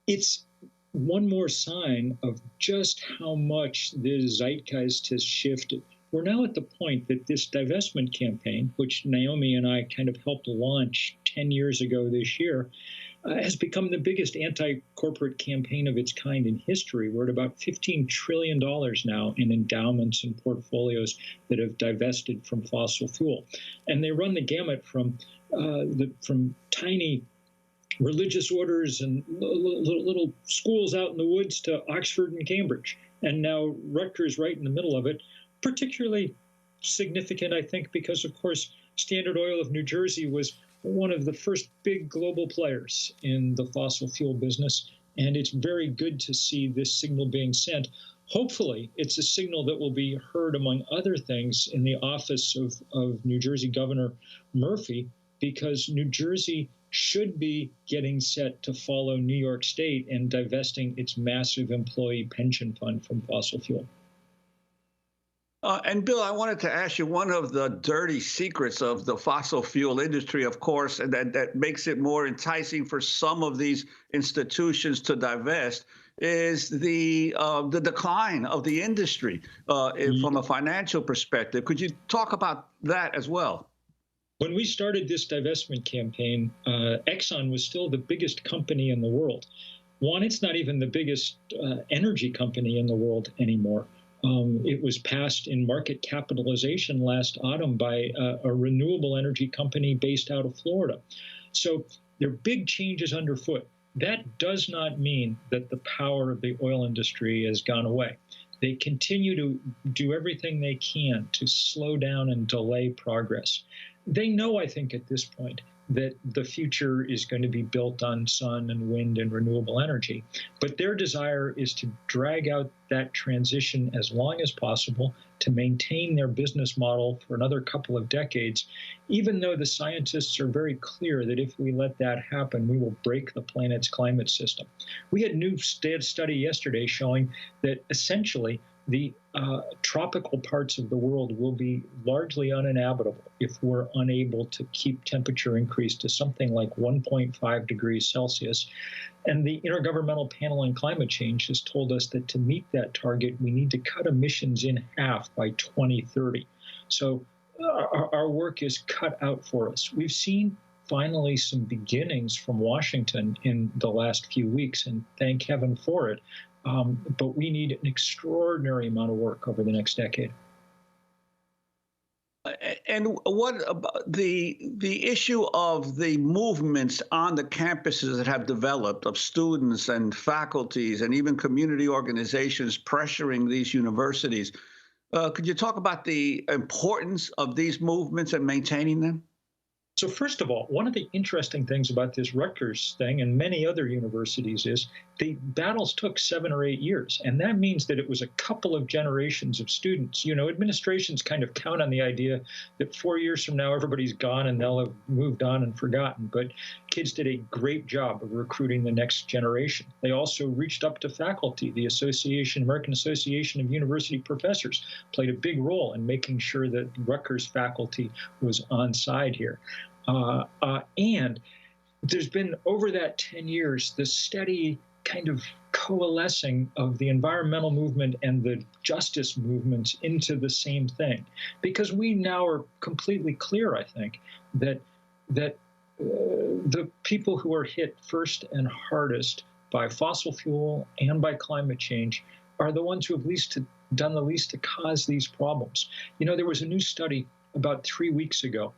It's one more sign of just how much the zeitgeist has shifted. We're now at the point that this divestment campaign, which Naomi and I kind of helped launch 10 years ago this year, has become the biggest anti-corporate campaign of its kind in history. We're at about $15 trillion now in endowments and portfolios that have divested from fossil fuel. And they run the gamut from tiny religious orders and little schools out in the woods to Oxford and Cambridge. And now Rutgers right in the middle of it, particularly significant, I think, because, of course, Standard Oil of New Jersey was one of the first big global players in the fossil fuel business. And it's very good to see this signal being sent. Hopefully, it's a signal that will be heard, among other things, in the office of New Jersey Governor Murphy, because New Jersey should be getting set to follow New York State and divesting its massive employee pension fund from fossil fuel. And Bill, I wanted to ask you, one of the dirty secrets of the fossil fuel industry, of course, and that makes it more enticing for some of these institutions to divest, is the decline of the industry from a financial perspective. Could you talk about that as well? When we started this divestment campaign, Exxon was still the biggest company in the world. One, it's not even the biggest energy company in the world anymore. It was passed in market capitalization last autumn by a renewable energy company based out of Florida. So there are big changes underfoot. That does not mean that the power of the oil industry has gone away. They continue to do everything they can to slow down and delay progress. They know, I think, at this point, that the future is going to be built on sun and wind and renewable energy. But their desire is to drag out that transition as long as possible to maintain their business model for another couple of decades, even though the scientists are very clear that if we let that happen, we will break the planet's climate system. We had a new study yesterday showing that essentially the tropical parts of the world will be largely uninhabitable if we're unable to keep temperature increase to something like 1.5 degrees Celsius. And the Intergovernmental Panel on Climate Change has told us that to meet that target, we need to cut emissions in half by 2030. So our work is cut out for us. We've seen finally some beginnings from Washington in the last few weeks, and thank heaven for it. But we need an extraordinary amount of work over the next decade. And what about the issue of the movements on the campuses that have developed of students and faculties and even community organizations pressuring these universities? Could you talk about the importance of these movements and maintaining them? So first of all, one of the interesting things about this Rutgers thing and many other universities is the battles took 7 or 8 years. And that means that it was a couple of generations of students. You know, administrations kind of count on the idea that 4 years from now, everybody's gone and they'll have moved on and forgotten. But kids did a great job of recruiting the next generation. They also reached up to faculty. The American Association of University Professors played a big role in making sure that Rutgers faculty was on side here. And there's been, over that 10 years, this steady kind of coalescing of the environmental movement and the justice movements into the same thing. Because we now are completely clear, I think, that the people who are hit first and hardest by fossil fuel and by climate change are the ones who have done the least to cause these problems. You know, there was a new study about 3 weeks ago,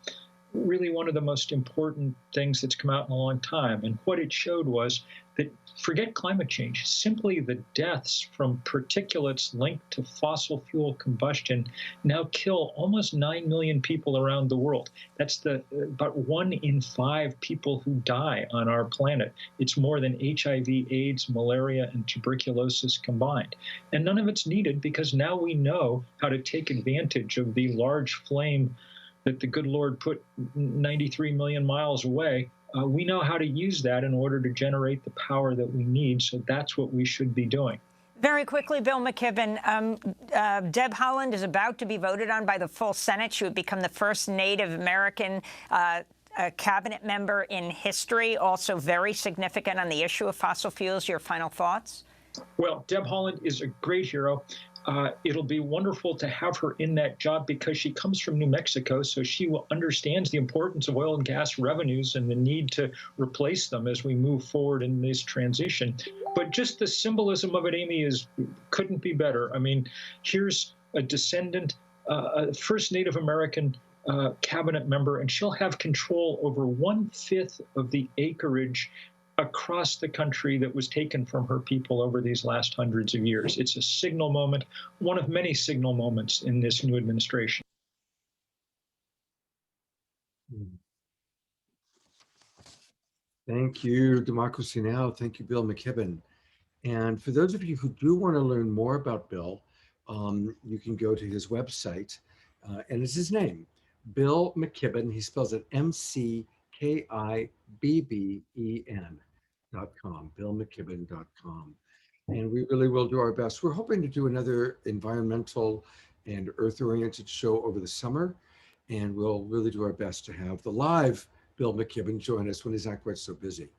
really one of the most important things that's come out in a long time. And what it showed was that, forget climate change, simply the deaths from particulates linked to fossil fuel combustion now kill almost 9 million people around the world. That's about 1 in 5 people who die on our planet. It's more than HIV, AIDS, malaria, and tuberculosis combined. And none of it's needed because now we know how to take advantage of the large flame that the good Lord put 93 million miles away. We know how to use that in order to generate the power that we need. So that's what we should be doing. Very quickly, Bill McKibben, Deb Haaland is about to be voted on by the full Senate. She would become the first Native American cabinet member in history, also very significant on the issue of fossil fuels. Your final thoughts? Well, Deb Haaland is a great hero. It'll be wonderful to have her in that job because she comes from New Mexico, so she understands the importance of oil and gas revenues and the need to replace them as we move forward in this transition. But just the symbolism of it, Amy, couldn't be better. I mean, here's a descendant, a first Native American cabinet member, and she'll have control over 1/5 of the acreage across the country that was taken from her people over these last hundreds of years. It's a signal moment, one of many signal moments in this new administration. Thank you, Democracy Now! Thank you, Bill McKibben. And for those of you who do want to learn more about Bill, you can go to his website, and it's his name, Bill McKibben. He spells it McKibben.com, BillMcKibben.com. And we really will do our best. We're hoping to do another environmental and earth-oriented show over the summer, and we'll really do our best to have the live Bill McKibben join us when he's not quite so busy.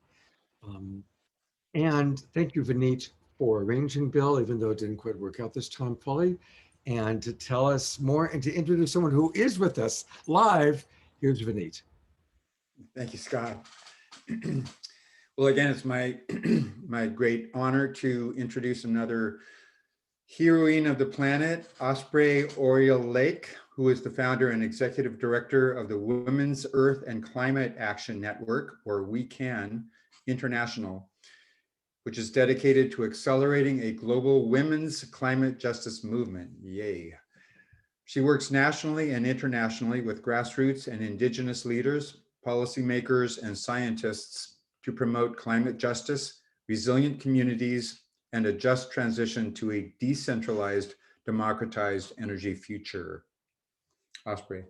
And thank you, Vineet, for arranging Bill, even though it didn't quite work out this time fully. And to tell us more and to introduce someone who is with us live, here's Vineet. Thank you, Scott. Well, again, it's my my great honor to introduce another heroine of the planet, Osprey Oriole Lake, who is the founder and executive director of the Women's Earth and Climate Action Network, or We Can International, which is dedicated to accelerating a global women's climate justice movement. Yay. She works nationally and internationally with grassroots and indigenous leaders, policymakers, and scientists to promote climate justice, resilient communities, and a just transition to a decentralized, democratized energy future. Osprey.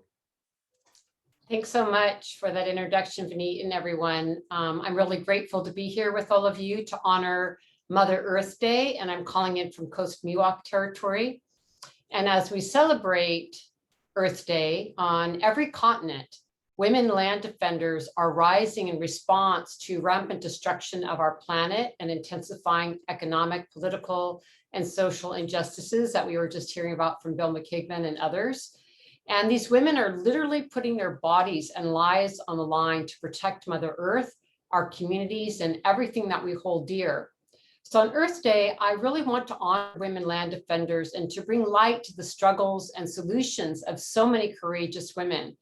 Thanks so much for that introduction, Vineet, and everyone. I'm really grateful to be here with all of you to honor Mother Earth Day, and I'm calling in from Coast Miwok territory. And as we celebrate Earth Day on every continent, women land defenders are rising in response to rampant destruction of our planet and intensifying economic, political, and social injustices that we were just hearing about from Bill McKibben and others. And these women are literally putting their bodies and lives on the line to protect Mother Earth, our communities, and everything that we hold dear. So on Earth Day, I really want to honor women land defenders and to bring light to the struggles and solutions of so many courageous women.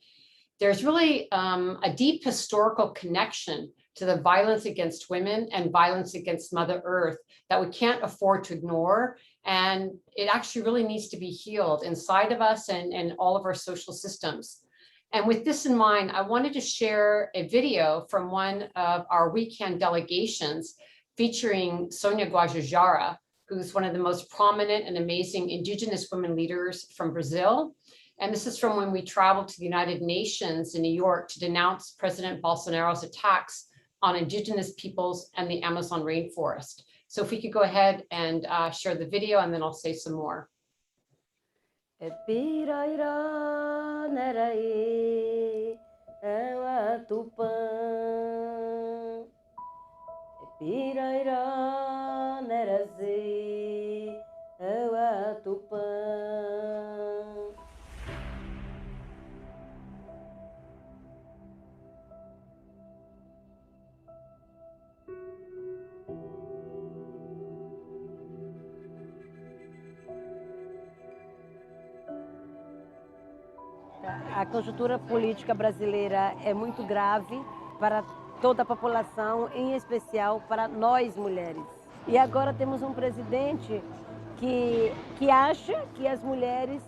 There's really a deep historical connection to the violence against women and violence against Mother Earth that we can't afford to ignore. And it actually really needs to be healed inside of us and all of our social systems. And with this in mind, I wanted to share a video from one of our We Can delegations featuring Sonia Guajajara, who's one of the most prominent and amazing Indigenous women leaders from Brazil. And this is from when we traveled to the United Nations in New York to denounce President Bolsonaro's attacks on Indigenous peoples and the Amazon rainforest. So if we could go ahead and share the video, and then I'll say some more. Ewa Tupã, Pirairá, Nerazê, Ewa Tupã. A conjuntura política brasileira é muito grave para toda a população, em especial para nós mulheres. E agora temos um presidente que acha que as mulheres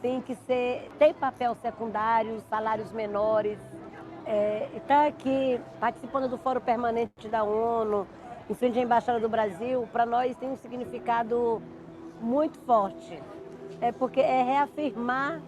têm que ter papel secundário, salários menores. Está aqui participando do Fórum Permanente da ONU, em frente à Embaixada do Brasil, para nós tem um significado muito forte. Porque é reafirmar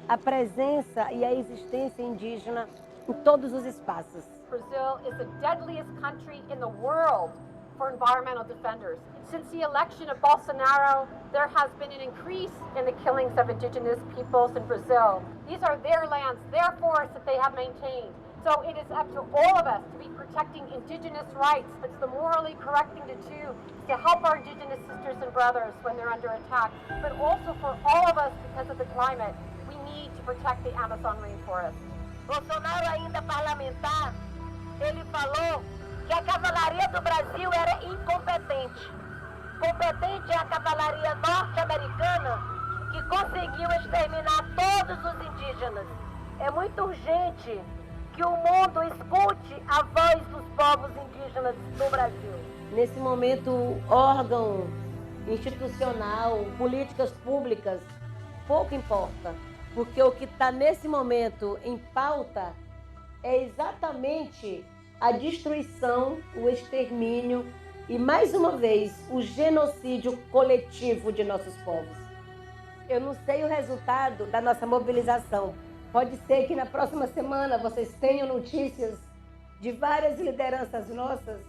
a presença e a existência indígena em todos os espaços. Brazil is the deadliest country in the world for environmental defenders. Since the election of Bolsonaro, there has been an increase in the killings of indigenous peoples in Brazil. These are their lands, their forests that they have maintained. So it is up to all of us to be protecting indigenous rights. It's the morally correct thing to do, to help our indigenous sisters and brothers when they're under attack, but also for all of us because of the climate. We need to protect the Amazon rainforest. Bolsonaro, ainda parlamentar, ele falou que a cavalaria do Brasil era incompetente. Competente é a cavalaria norte-americana que conseguiu exterminar todos os indígenas. É muito urgente que o mundo escute a voz dos povos indígenas do Brasil. Nesse momento, órgão institucional, políticas públicas, pouco importa. Porque o que está nesse momento em pauta é exatamente a destruição, o extermínio e, mais uma vez, o genocídio coletivo de nossos povos. Eu não sei o resultado da nossa mobilização. Pode ser que na próxima semana vocês tenham notícias de várias lideranças nossas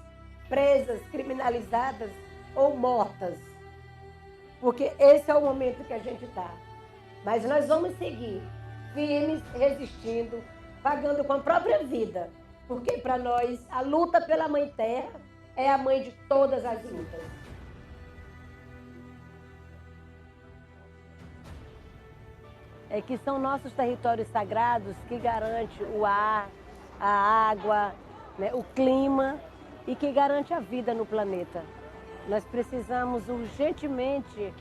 presas, criminalizadas ou mortas. Porque esse é o momento que a gente está. Mas nós vamos seguir firmes, resistindo, pagando com a própria vida. Porque para nós a luta pela Mãe Terra é a mãe de todas as lutas. É que são nossos territórios sagrados que garante o ar, a água, né, o clima e que garante a vida no planeta. Nós precisamos urgentemente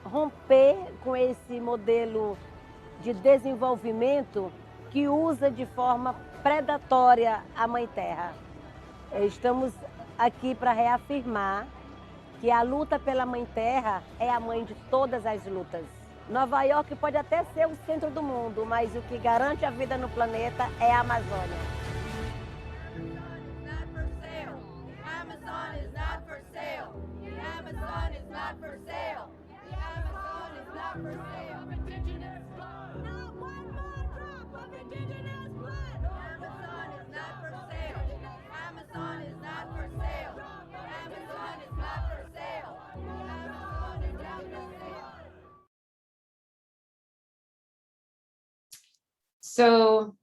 romper com esse modelo de desenvolvimento que usa de forma predatória a Mãe Terra. Estamos aqui para reafirmar que a luta pela Mãe Terra é a mãe de todas as lutas. Nova York pode até ser o centro do mundo, mas o que garante a vida no planeta é a Amazônia. So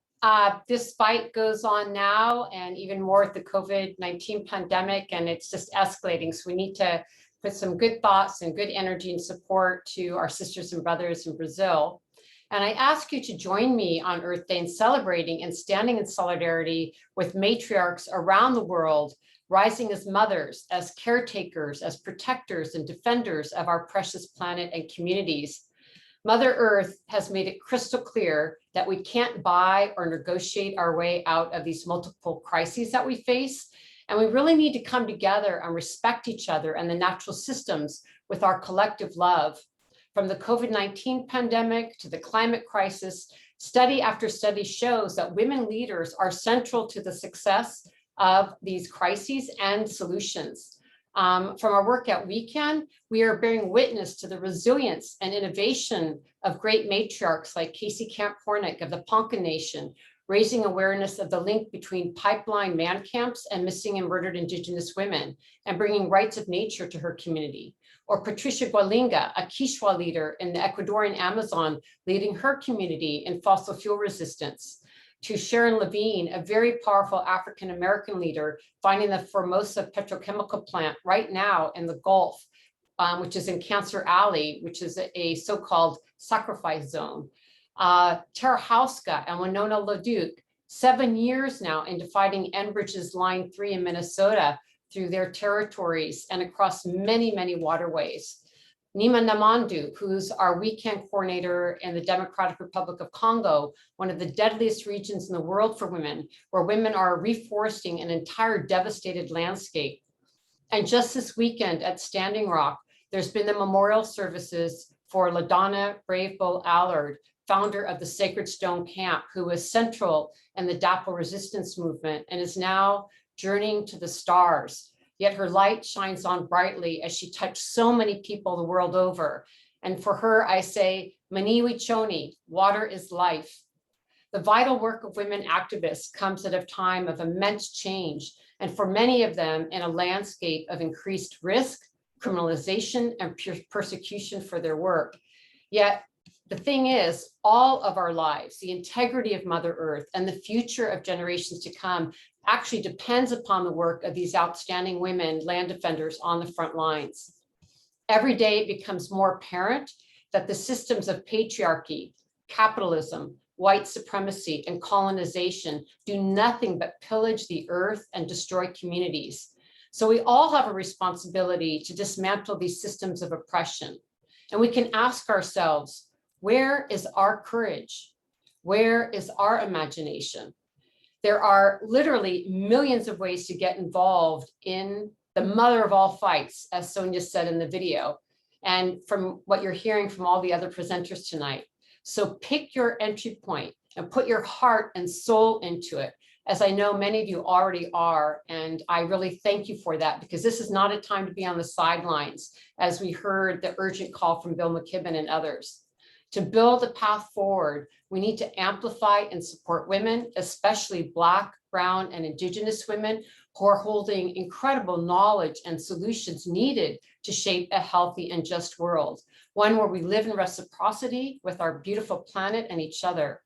this fight goes on now, and even more with the COVID-19 pandemic, and it's just escalating. So we need to put some good thoughts and good energy and support to our sisters and brothers in Brazil. And I ask you to join me on Earth Day in celebrating and standing in solidarity with matriarchs around the world, rising as mothers, as caretakers, as protectors and defenders of our precious planet and communities. Mother Earth has made it crystal clear that we can't buy or negotiate our way out of these multiple crises that we face. And we really need to come together and respect each other and the natural systems with our collective love. From the COVID-19 pandemic to the climate crisis, study after study shows that women leaders are central to the success of these crises and solutions. From our work at WeCan, we are bearing witness to the resilience and innovation of great matriarchs like Casey Camp Hornick of the Ponca Nation, raising awareness of the link between pipeline man camps and missing and murdered Indigenous women, and bringing rights of nature to her community. Or Patricia Gualinga, a Quechua leader in the Ecuadorian Amazon, leading her community in fossil fuel resistance. to Sharon Levine, a very powerful African-American leader, finding the Formosa petrochemical plant right now in the Gulf, which is in Cancer Alley, which is a so-called sacrifice zone. Tara Hauska and Winona LaDuke, 7 years now into fighting Enbridge's Line 3 in Minnesota through their territories and across many, many waterways. Nima Namandu, who's our weekend coordinator in the Democratic Republic of Congo, one of the deadliest regions in the world for women, where women are reforesting an entire devastated landscape. And just this weekend at Standing Rock, there's been the memorial services for LaDonna Brave Bull Allard, founder of the Sacred Stone Camp, who was central in the DAPO resistance movement and is now journeying to the stars. Yet her light shines on brightly as she touched so many people the world over. And for her, I say, Maniwi Choni, water is life. The vital work of women activists comes at a time of immense change, and for many of them in a landscape of increased risk, criminalization, and persecution for their work. Yet the thing is, all of our lives, the integrity of Mother Earth and the future of generations to come actually depends upon the work of these outstanding women, land defenders on the front lines. Every day it becomes more apparent that the systems of patriarchy, capitalism, white supremacy, and colonization do nothing but pillage the earth and destroy communities. So we all have a responsibility to dismantle these systems of oppression. And we can ask ourselves, where is our courage? Where is our imagination? There are literally millions of ways to get involved in the mother of all fights, as Sonia said in the video, and from what you're hearing from all the other presenters tonight. So pick your entry point and put your heart and soul into it, as I know many of you already are. And I really thank you for that, because this is not a time to be on the sidelines, as we heard the urgent call from Bill McKibben and others. To build a path forward, we need to amplify and support women, especially Black, Brown, and Indigenous women, who are holding incredible knowledge and solutions needed to shape a healthy and just world, one where we live in reciprocity with our beautiful planet and each other.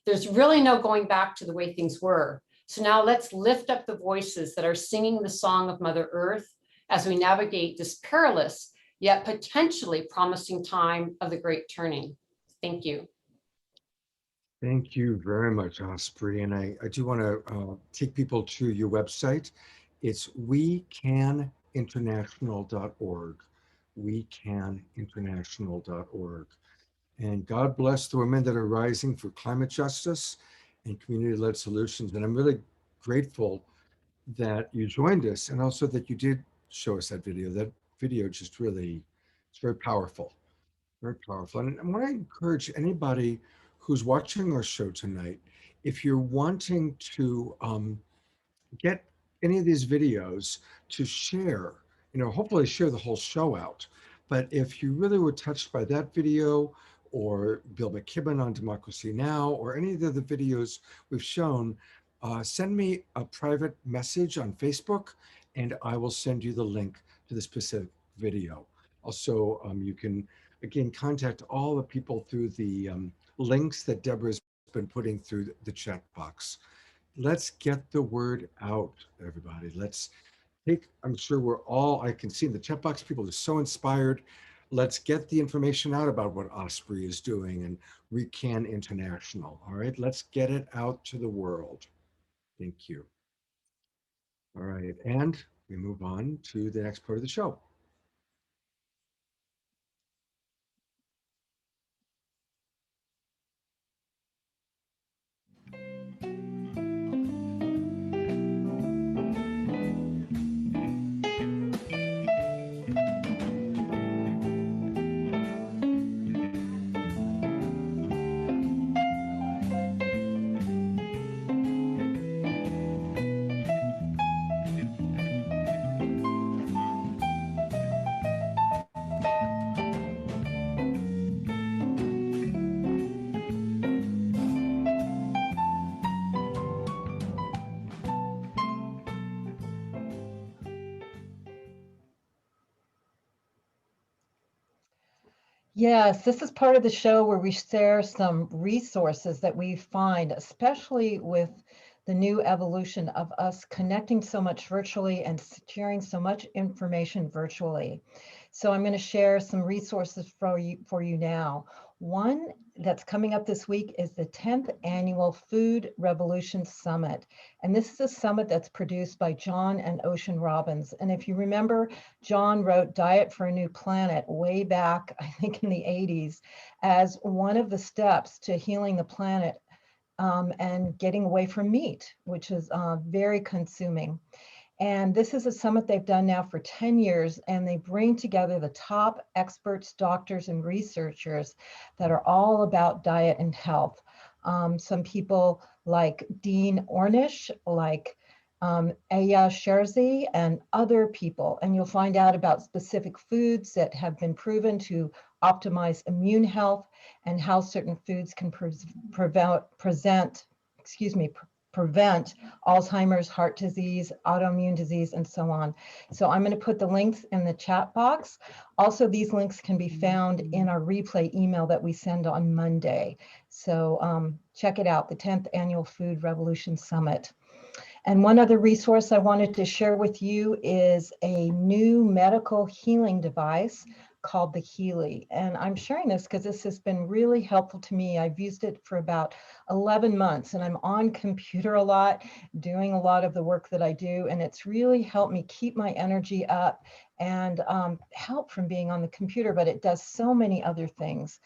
There's really no going back to the way things were. So now let's lift up the voices that are singing the song of Mother Earth as we navigate this perilous, yet potentially promising time of the Great Turning. Thank you. Thank you very much, Osprey. And I do want to take people to your website. It's wecaninternational.org, wecaninternational.org. And God bless the women that are rising for climate justice and community-led solutions. And I'm really grateful that you joined us, and also that you did show us that video. That video just really, it's very powerful. Very powerful. And I want to encourage anybody who's watching our show tonight, if you're wanting to get any of these videos, to share, hopefully share the whole show out. But if you really were touched by that video, or Bill McKibben on Democracy Now, or any of the other videos we've shown, send me a private message on Facebook, and I will send you the link to the specific video. Also, you can, again, contact all the people through the links that Deborah's been putting through the chat box. Let's get the word out, everybody. Let's take, I'm sure we're all, I can see in the chat box, people are so inspired. Let's get the information out about what Osprey is doing and Recan International. All right, let's get it out to the world. Thank you. All right, and we move on to the next part of the show. Yes, this is part of the show where we share some resources that we find, especially with the new evolution of us connecting so much virtually and sharing so much information virtually. So I'm going to share some resources for you now. One that's coming up this week is the 10th Annual Food Revolution Summit. And this is a summit that's produced by John and Ocean Robbins. And if you remember, John wrote Diet for a New Planet way back, I think in the 80s, as one of the steps to healing the planet and getting away from meat, which is very consuming. And this is a summit they've done now for 10 years, and they bring together the top experts, doctors, and researchers that are all about diet and health. Some people like Dean Ornish, like Aya Sherzi, and other people. And you'll find out about specific foods that have been proven to optimize immune health and how certain foods can prevent Alzheimer's, heart disease, autoimmune disease, and so on. So I'm going to put the links in the chat box. Also, these links can be found in our replay email that we send on Monday. So check it out, the 10th Annual Food Revolution Summit. And one other resource I wanted to share with you is a new medical healing device called the Healy. And I'm sharing this because this has been really helpful to me. I've used it for about 11 months and I'm on computer a lot, doing a lot of the work that I do. And it's really helped me keep my energy up and help from being on the computer, but it does so many other things.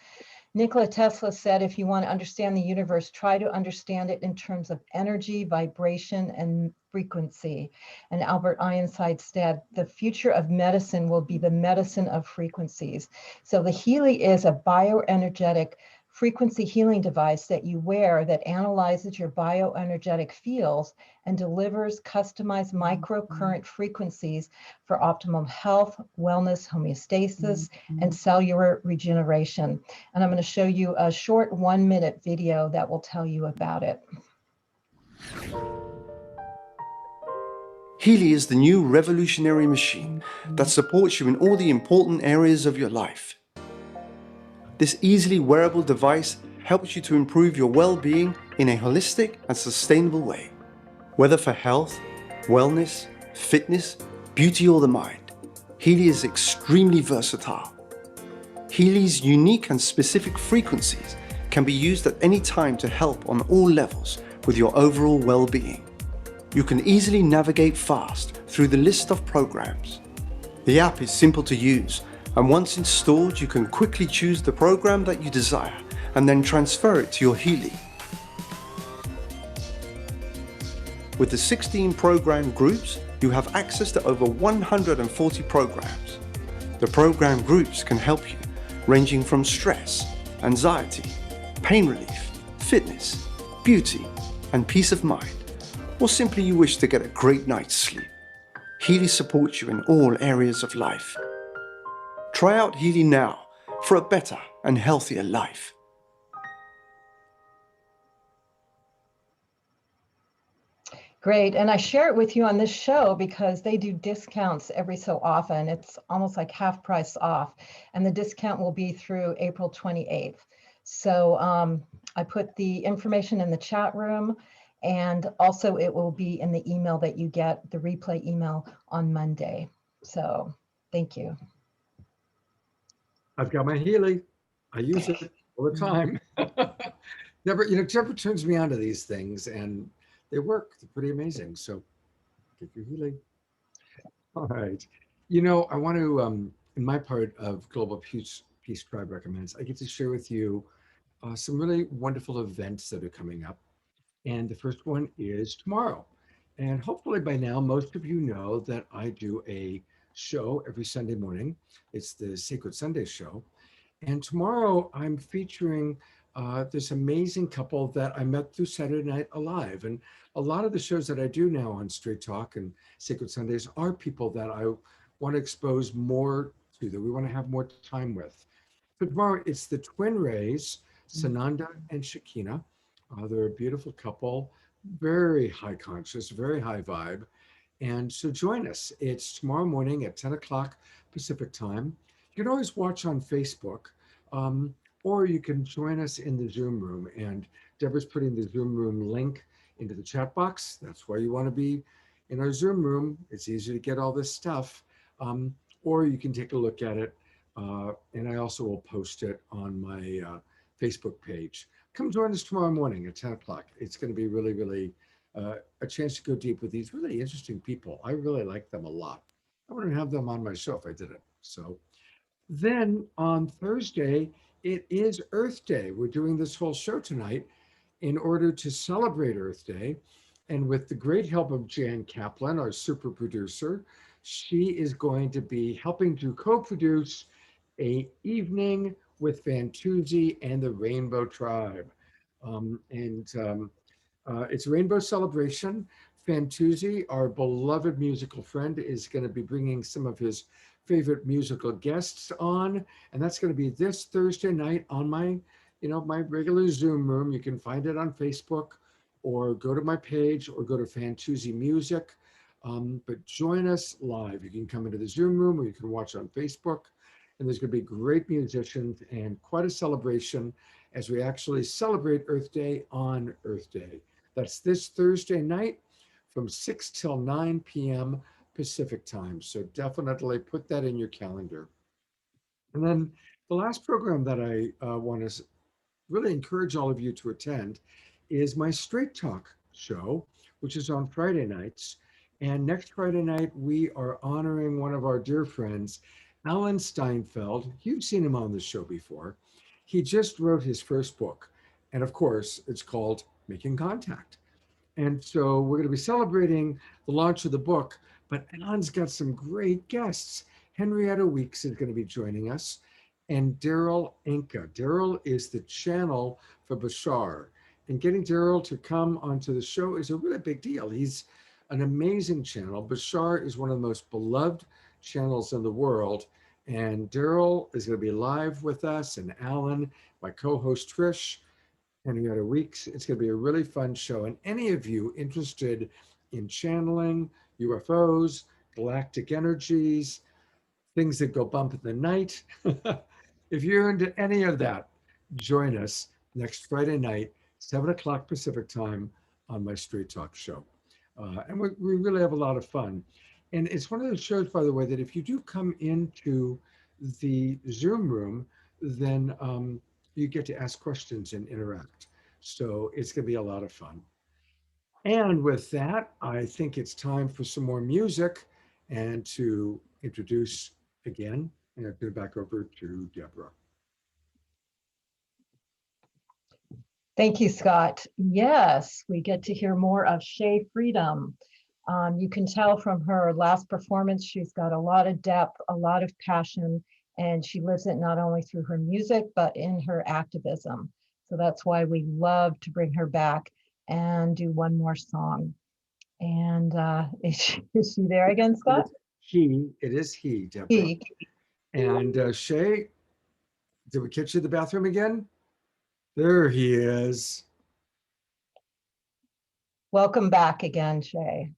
Nikola Tesla said, if you want to understand the universe, try to understand it in terms of energy, vibration, and frequency. And Albert Einstein said, the future of medicine will be the medicine of frequencies. So the Healy is a bioenergetic frequency healing device that you wear that analyzes your bioenergetic fields and delivers customized microcurrent frequencies for optimum health, wellness, homeostasis, and cellular regeneration. And I'm going to show you a short 1-minute video that will tell you about it. Healy is the new revolutionary machine that supports you in all the important areas of your life. This easily wearable device helps you to improve your well-being in a holistic and sustainable way. Whether for health, wellness, fitness, beauty, or the mind, Healy is extremely versatile. Healy's unique and specific frequencies can be used at any time to help on all levels with your overall well-being. You can easily navigate fast through the list of programs. The app is simple to use, and once installed, you can quickly choose the program that you desire and then transfer it to your Healy. With the 16 program groups, you have access to over 140 programs. The program groups can help you, ranging from stress, anxiety, pain relief, fitness, beauty, and peace of mind, or simply you wish to get a great night's sleep. Healy supports you in all areas of life. Try out Healy now for a better and healthier life. Great, and I share it with you on this show because they do discounts every so often. It's almost like half price off, and the discount will be through April 28th. So I put the information in the chat room, and also it will be in the email that you get, the replay email on Monday. So thank you. I've got my Healy. I use it all the time. Trevor turns me on to these things and they work. They're pretty amazing. So get your Healy. All right. I want to, in my part of Global Peace Tribe Recommends, I get to share with you some really wonderful events that are coming up. And the first one is tomorrow. And hopefully by now, most of you know that I do a show every Sunday morning. It's the Sacred Sunday show. And tomorrow I'm featuring this amazing couple that I met through Saturday Night Alive. And a lot of the shows that I do now on Straight Talk and Sacred Sundays are people that I want to expose more to, that we want to have more time with. So tomorrow it's the Twin Rays, Sananda and Shakina. They're a beautiful couple, very high conscious, very high vibe. And so join us. It's tomorrow morning at 10 o'clock Pacific time. You can always watch on Facebook. Or you can join us in the Zoom room. And Deborah's putting the Zoom room link into the chat box. That's why you want to be in our Zoom room. It's easy to get all this stuff. Or you can take a look at it. And I also will post it on my Facebook page. Come join us tomorrow morning at 10 o'clock. It's going to be really, really a chance to go deep with these really interesting people. I really like them a lot. I wouldn't have them on my show if I didn't. So then on Thursday, it is Earth Day. We're doing this whole show tonight in order to celebrate Earth Day. And with the great help of Jan Kaplan, our super producer, she is going to be helping to co-produce a evening with Fantuzzi and the Rainbow Tribe. It's a rainbow celebration. Fantuzzi, our beloved musical friend, is going to be bringing some of his favorite musical guests on, and that's going to be this Thursday night on my, my regular Zoom room. You can find it on Facebook, or go to my page, or go to Fantuzzi Music. But join us live. You can come into the Zoom room, or you can watch on Facebook. And there's going to be great musicians and quite a celebration as we actually celebrate Earth Day on Earth Day. That's this Thursday night from 6 till 9 p.m. Pacific time. So definitely put that in your calendar. And then the last program that I want to really encourage all of you to attend is my Straight Talk show, which is on Friday nights. And next Friday night, we are honoring one of our dear friends, Alan Steinfeld. You've seen him on the show before. He just wrote his first book. And of course, it's called Making Contact. And so we're going to be celebrating the launch of the book, but Alan's got some great guests. Henrietta Weeks is going to be joining us, and Daryl Inca. Daryl is the channel for Bashar. And getting Daryl to come onto the show is a really big deal. He's an amazing channel. Bashar is one of the most beloved channels in the world. And Daryl is going to be live with us, and Alan, my co-host Trish, Henrietta Weeks. It's going to be a really fun show. And any of you interested in channeling, UFOs, galactic energies, things that go bump in the night, if you're into any of that, join us next Friday night, 7 o'clock Pacific time on my Straight Talk show. And we really have a lot of fun. And it's one of those shows, by the way, that if you do come into the Zoom room, then you get to ask questions and interact. So it's going to be a lot of fun. And with that, I think it's time for some more music and to introduce again, and I'll give it back over to Deborah. Thank you, Scott. Yes, we get to hear more of Shay Freedom. You can tell from her last performance, she's got a lot of depth, a lot of passion, and she lives it not only through her music, but in her activism. So that's why we love to bring her back and do one more song. And is she there again, Scott? It is he, Deborah. He. And Shay, did we catch you in the bathroom again? There he is. Welcome back again, Shay.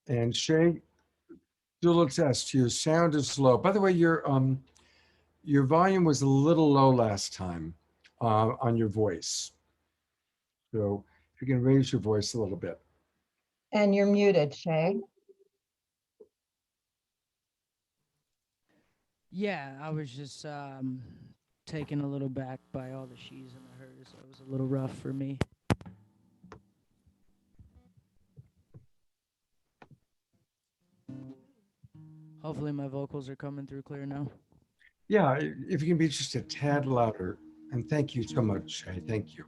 And Shay, do a little test. Your sound is low. By the way, your volume was a little low last time on your voice. So if you can raise your voice a little bit. And you're muted, Shay. Yeah, I was just taken a little back by all the she's and the hers. So it was a little rough for me. Hopefully my vocals are coming through clear now. Yeah, if you can be just a tad louder. And thank you so much, Shay. Thank you.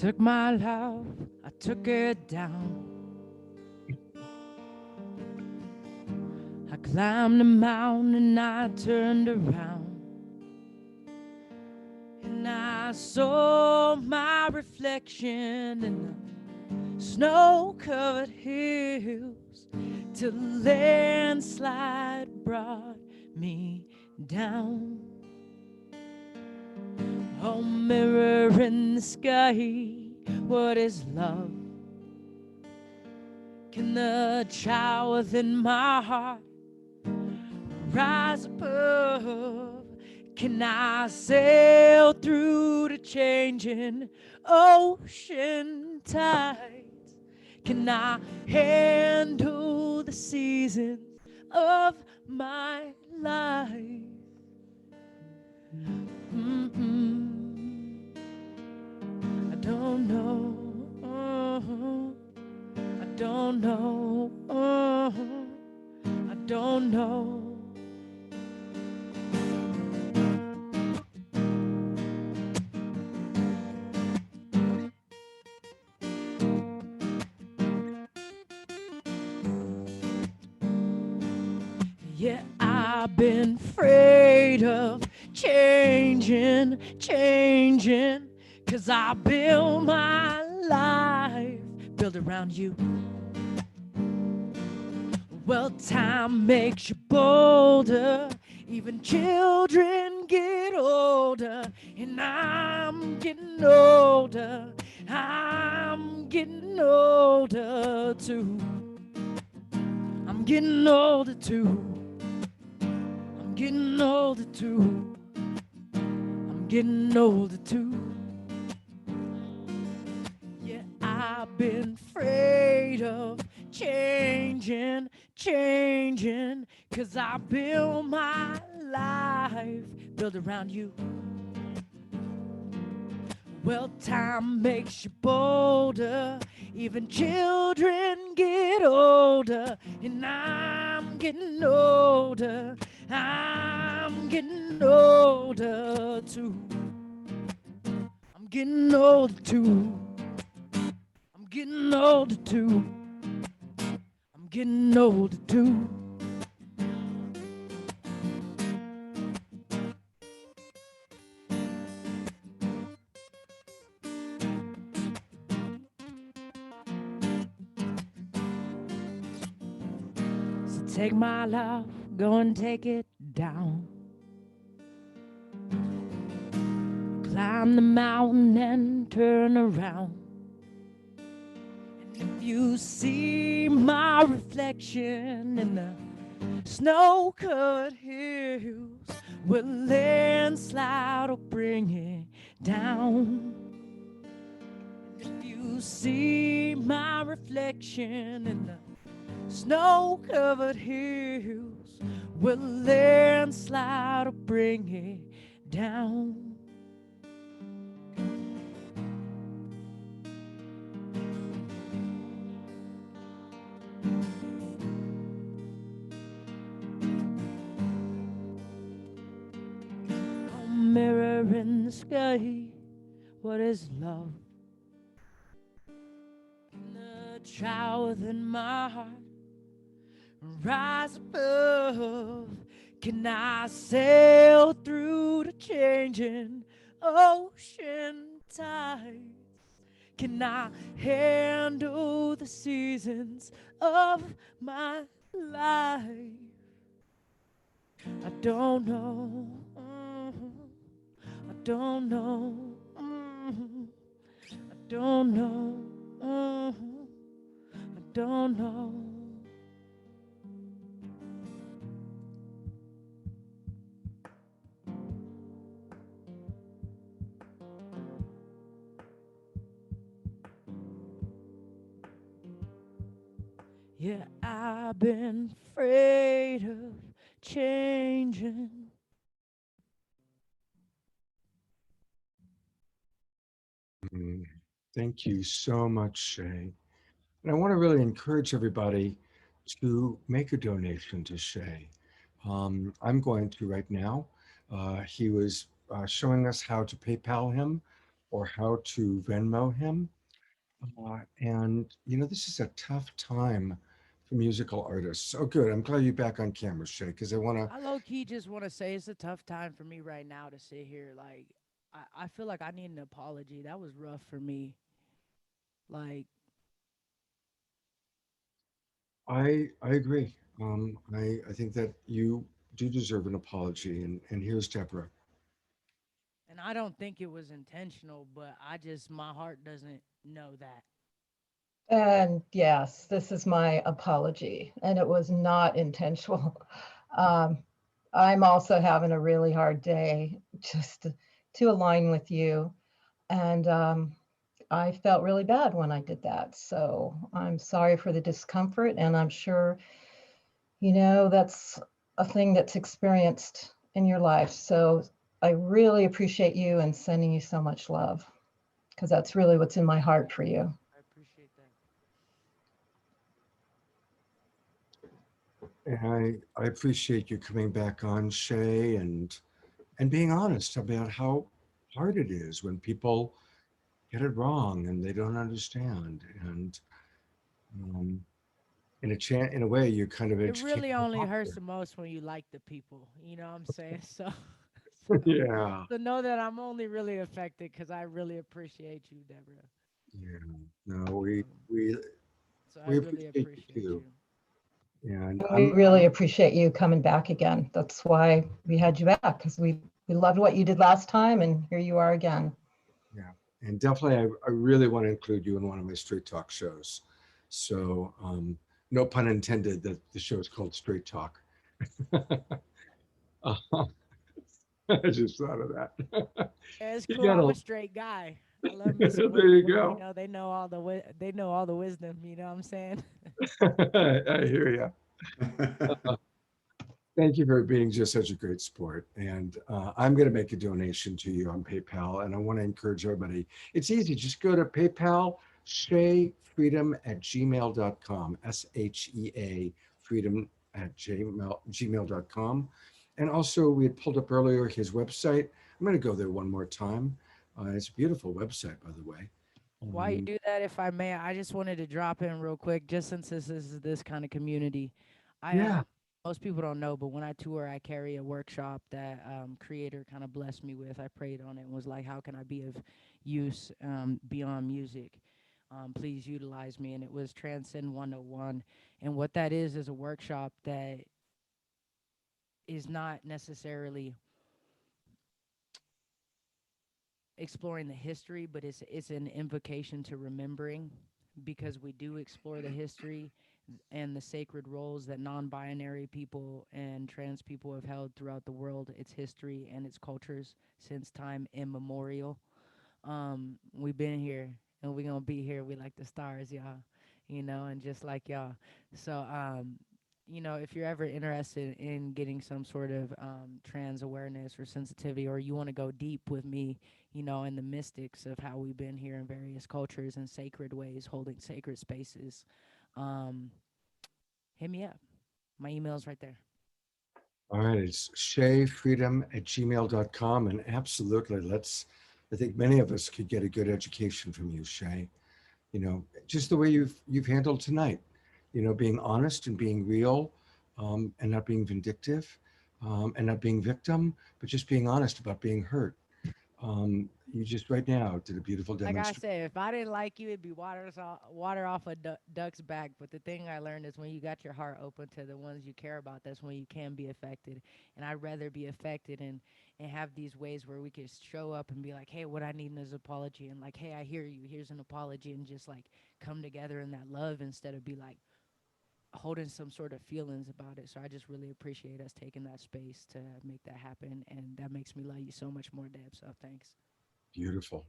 took my love, I took it down. I climbed a mountain and I turned around. And I saw my reflection in the snow-covered hills till the landslide brought me down. Oh, mirror in the sky, what is love? Can the child within my heart rise above? Can I sail through the changing ocean tides? Can I handle the seasons of my life? I don't know. I don't know. I don't know. Yeah, I've been afraid of changing, 'cause I build my life built around you. Well, time makes you bolder, even children get older, and I'm getting older, I'm getting older too. I'm getting older too. I'm getting older too. I'm getting older too. Yeah, I've been afraid of changing, 'cause I build my life built around you. Well, time makes you bolder, even children get older, and I'm getting older, I'm getting older too. I'm getting older too. I'm getting older too. I'm getting older too. So take my love, go and take it down. Climb the mountain and turn around. And if you see my reflection in the snow-covered hills, well, landslide will bring it down. And if you see my reflection in the snow-covered hills, well, landslide will bring it down. Oh, mirror in the sky, what is love? Can the child within my heart rise above? Can I sail through the changing ocean tides? Can I handle the seasons of my life? I don't know. I don't know. I don't know. I don't know. Yeah, I've been afraid of changing. Thank you so much, Shay. And I want to really encourage everybody to make a donation to Shay. I'm going to right now. He was showing us how to PayPal him. or how to Venmo him. And, this is a tough time for musical artists. Oh, good. I'm glad you're back on camera, Shay, because I want to. I low key just want to say it's a tough time for me right now to sit here. Like, I feel like I need an apology. That was rough for me. Like, I agree. I think that you do deserve an apology. And here's Deborah. and I don't think it was intentional, but my heart doesn't know that. And yes, this is my apology, and it was not intentional. Um, I'm also having a really hard day just to align with you. And I felt really bad when I did that. So I'm sorry for the discomfort, and I'm sure, that's a thing that's experienced in your life. So I really appreciate you and sending you so much love, because that's really what's in my heart for you. I appreciate that. And I appreciate you coming back on, Shay, and being honest about how hard it is when people get it wrong and they don't understand. And in a way, you kind of It educate really them only out hurts the most when you like the people. You know what I'm saying? So, there. Yeah. so know that I'm only really affected because I really appreciate you, Deborah. Yeah. No, we So I we really appreciate you appreciate too. you. And We really appreciate you coming back again. That's why we had you back, because we loved what you did last time, and here you are again. yeah, and definitely, I really want to include you in one of my Straight Talk shows. So, no pun intended that the show is called Straight Talk. Uh, I just thought of that. Yeah, it's You cool. I'm gotta. a straight guy. I love me some There you women. You go. know, they know all they know all the wisdom. You know what I'm saying? I hear you. Thank you for being just such a great sport. And I'm going to make a donation to you on PayPal. And I want to encourage everybody. It's easy. Just go to PayPal, shayfreedom@gmail.com, SHEA freedom at gmail.com. And also, we had pulled up earlier his website. I'm going to go there one more time. It's a beautiful website, by the way. While you do that, if I may, I just wanted to drop in real quick, just since this is this kind of community. Yeah. Most people don't know, but when I tour, I carry a workshop that Creator kind of blessed me with. I prayed on it and was like, how can I be of use beyond music? Please utilize me. And it was Transcend 101. And what that is a workshop that is not necessarily exploring the history, but it's an invocation to remembering, because we do explore the history and the sacred roles that non-binary people and trans people have held throughout the world, its history and its cultures since time immemorial. We've been here and we're gonna be here. We like the stars, y'all, and just like y'all. So if you're ever interested in getting some sort of trans awareness or sensitivity, or you want to go deep with me, in the mystics of how we've been here in various cultures and sacred ways, holding sacred spaces, hit me up. My email's right there. All right, it's shayfreedom@gmail.com. And absolutely, I think many of us could get a good education from you, Shay. Just the way you've handled tonight, being honest and being real, and not being vindictive, and not being victim, but just being honest about being hurt. You just right now did a beautiful Like I demonstration. said, if I didn't like you, it'd be water off a duck's back. But the thing I learned is when you got your heart open to the ones you care about, that's when you can be affected. And I'd rather be affected and have these ways where we could show up and be like, hey, what I need is an apology. And like, hey, I hear you. Here's an apology. And just like come together in that love instead of be like holding some sort of feelings about it. So I just really appreciate us taking that space to make that happen. And that makes me love you so much more, Deb. So thanks. Beautiful.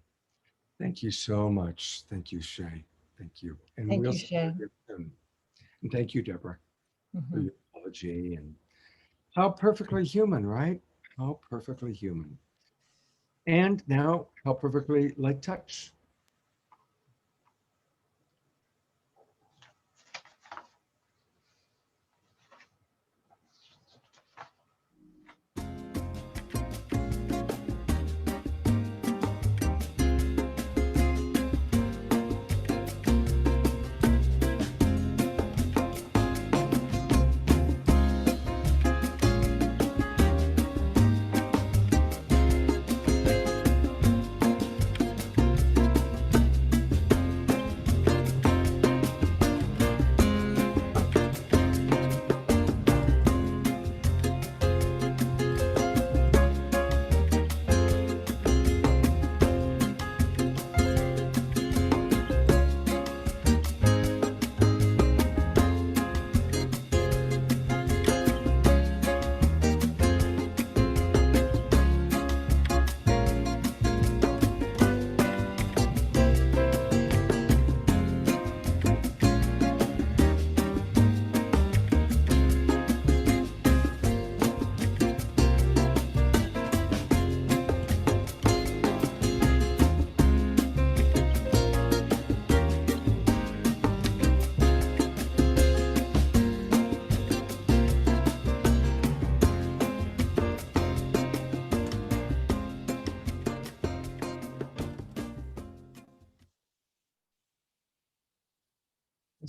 Thank you so much. Thank you, Shay. Thank you. And Thank we'll you, see you Shay. again soon. And thank you, Deborah, for Mhm. your apology. And how perfectly human, right? How perfectly human. And now, how perfectly light touch.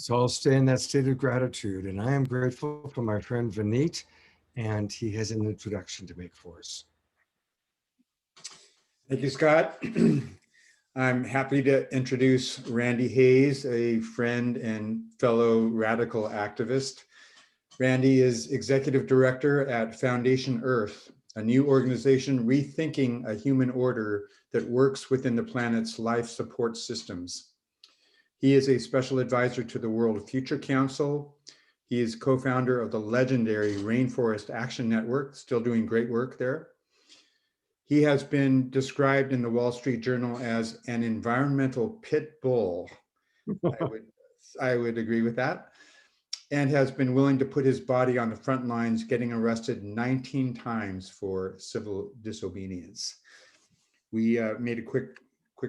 Let's all stay in that state of gratitude. And I am grateful for my friend Vineet, and he has an introduction to make for us. Thank you, Scott. I'm happy to introduce Randy Hayes, a friend and fellow radical activist. Randy is executive director at Foundation Earth, a new organization rethinking a human order that works within the planet's life support systems. He is a special advisor to the World Future Council. He is co-founder of the legendary Rainforest Action Network, still doing great work there. He has been described in the Wall Street Journal as an environmental pit bull. I would agree with that. And has been willing to put his body on the front lines, getting arrested 19 times for civil disobedience. We made a quick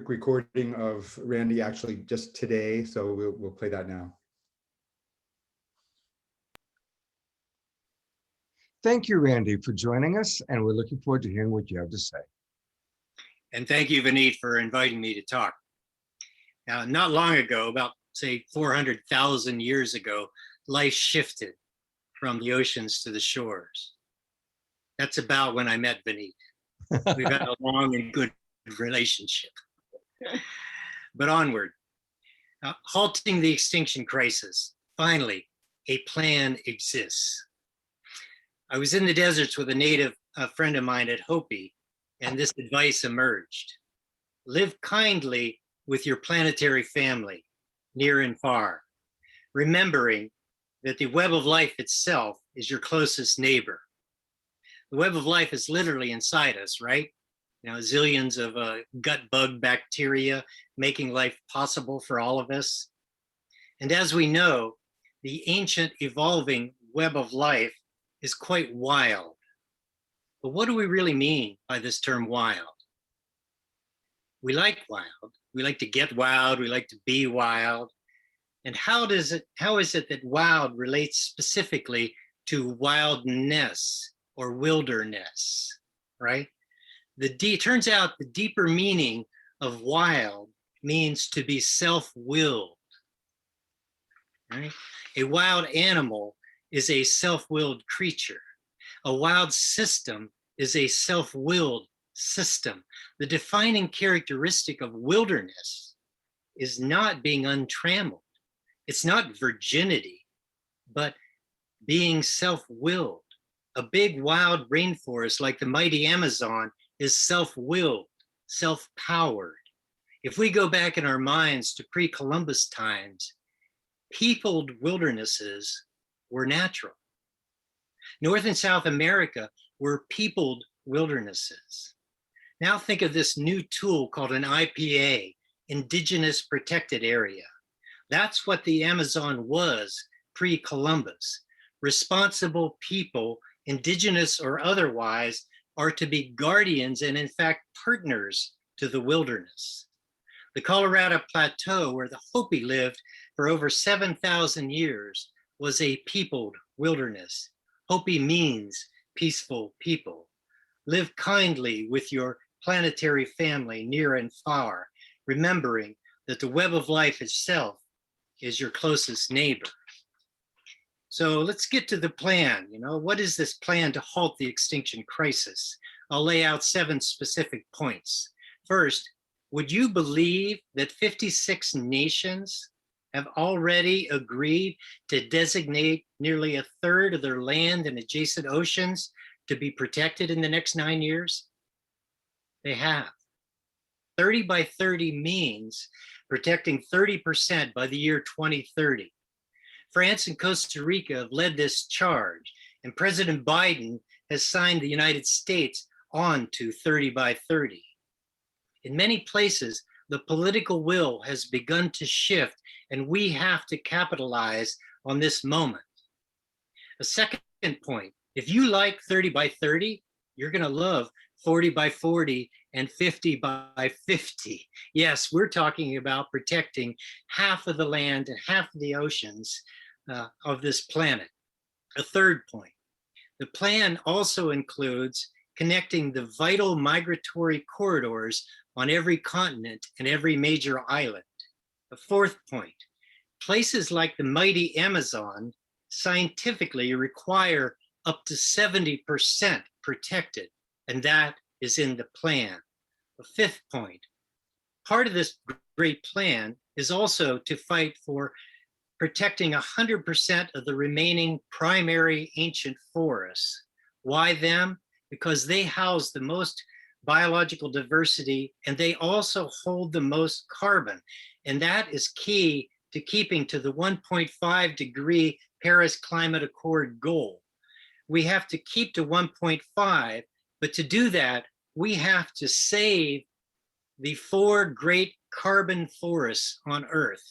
recording of Randy actually just today, so we'll play that now. Thank you, Randy, for joining us, and we're looking forward to hearing what you have to say. And thank you, Vineet, for inviting me to talk. Now, not long ago, about say 400,000 years ago, life shifted from the oceans to the shores. That's about when I met Vineet. We've had a long and good relationship. But onward, halting the extinction crisis. Finally, a plan exists. I was in the deserts with a friend of mine at Hopi, and this advice emerged. Live kindly with your planetary family, near and far, remembering that the web of life itself is your closest neighbor. The web of life is literally inside us, right? You know, zillions of gut bug bacteria making life possible for all of us. And as we know, the ancient evolving web of life is quite wild. But what do we really mean by this term wild? We like wild. We like to get wild. We like to be wild. And how is it that wild relates specifically to wildness or wilderness, right? It turns out the deeper meaning of wild means to be self-willed, right? A wild animal is a self-willed creature. A wild system is a self-willed system. The defining characteristic of wilderness is not being untrammeled. It's not virginity, but being self-willed. A big wild rainforest like the mighty Amazon is self-willed, self-powered. If we go back in our minds to pre-Columbus times, peopled wildernesses were natural. North and South America were peopled wildernesses. Now think of this new tool called an IPA, Indigenous Protected Area. That's what the Amazon was pre-Columbus. Responsible people, indigenous or otherwise, are to be guardians and in fact partners to the wilderness. The Colorado Plateau, where the Hopi lived for over 7,000 years, was a peopled wilderness. Hopi means peaceful people. Live kindly with your planetary family near and far, remembering that the web of life itself is your closest neighbor. So let's get to the plan. You know, what is this plan to halt the extinction crisis? I'll lay out 7 specific points. First, would you believe that 56 nations have already agreed to designate nearly 1/3 of their land and adjacent oceans to be protected in the next 9 years? They have. 30 by 30 means protecting 30% by the year 2030. France and Costa Rica have led this charge, and President Biden has signed the United States on to 30 by 30. In many places, the political will has begun to shift, and we have to capitalize on this moment. A second point, if you like 30 by 30, you're going to love 40 by 40 and 50 by 50. Yes, we're talking about protecting half of the land and half of the oceans of this planet. A third point, the plan also includes connecting the vital migratory corridors on every continent and every major island. The fourth point, places like the mighty Amazon scientifically require up to 70% protected, and that is in the plan. The fifth point, part of this great plan is also to fight for protecting 100% of the remaining primary ancient forests. Why them? Because they house the most biological diversity and they also hold the most carbon. And that is key to keeping to the 1.5 degree Paris Climate Accord goal. We have to keep to 1.5, but to do that, we have to save the 4 great carbon forests on Earth: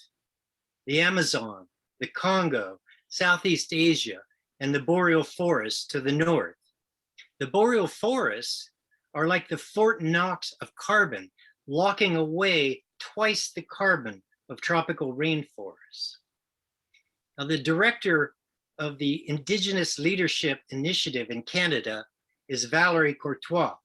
the Amazon, the Congo, Southeast Asia, and the boreal forests to the north. The boreal forests are like the Fort Knox of carbon, locking away twice the carbon of tropical rainforests. Now, the director of the Indigenous Leadership Initiative in Canada is Valérie Courtois,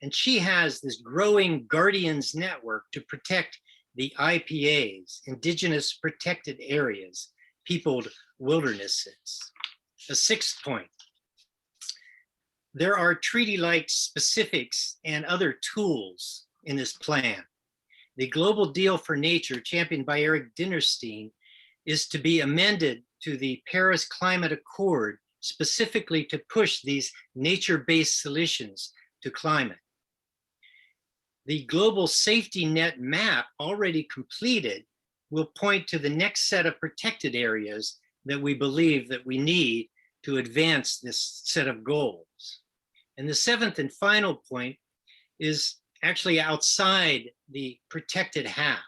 and she has this growing Guardians network to protect the IPAs, Indigenous Protected Areas, peopled wildernesses. The sixth point, there are treaty-like specifics and other tools in this plan. The Global Deal for Nature, championed by Eric Dinerstein, is to be amended to the Paris Climate Accord specifically to push these nature-based solutions to climate. The global safety net map, already completed, will point to the next set of protected areas that we believe that we need to advance this set of goals. And the seventh and final point is actually outside the protected half.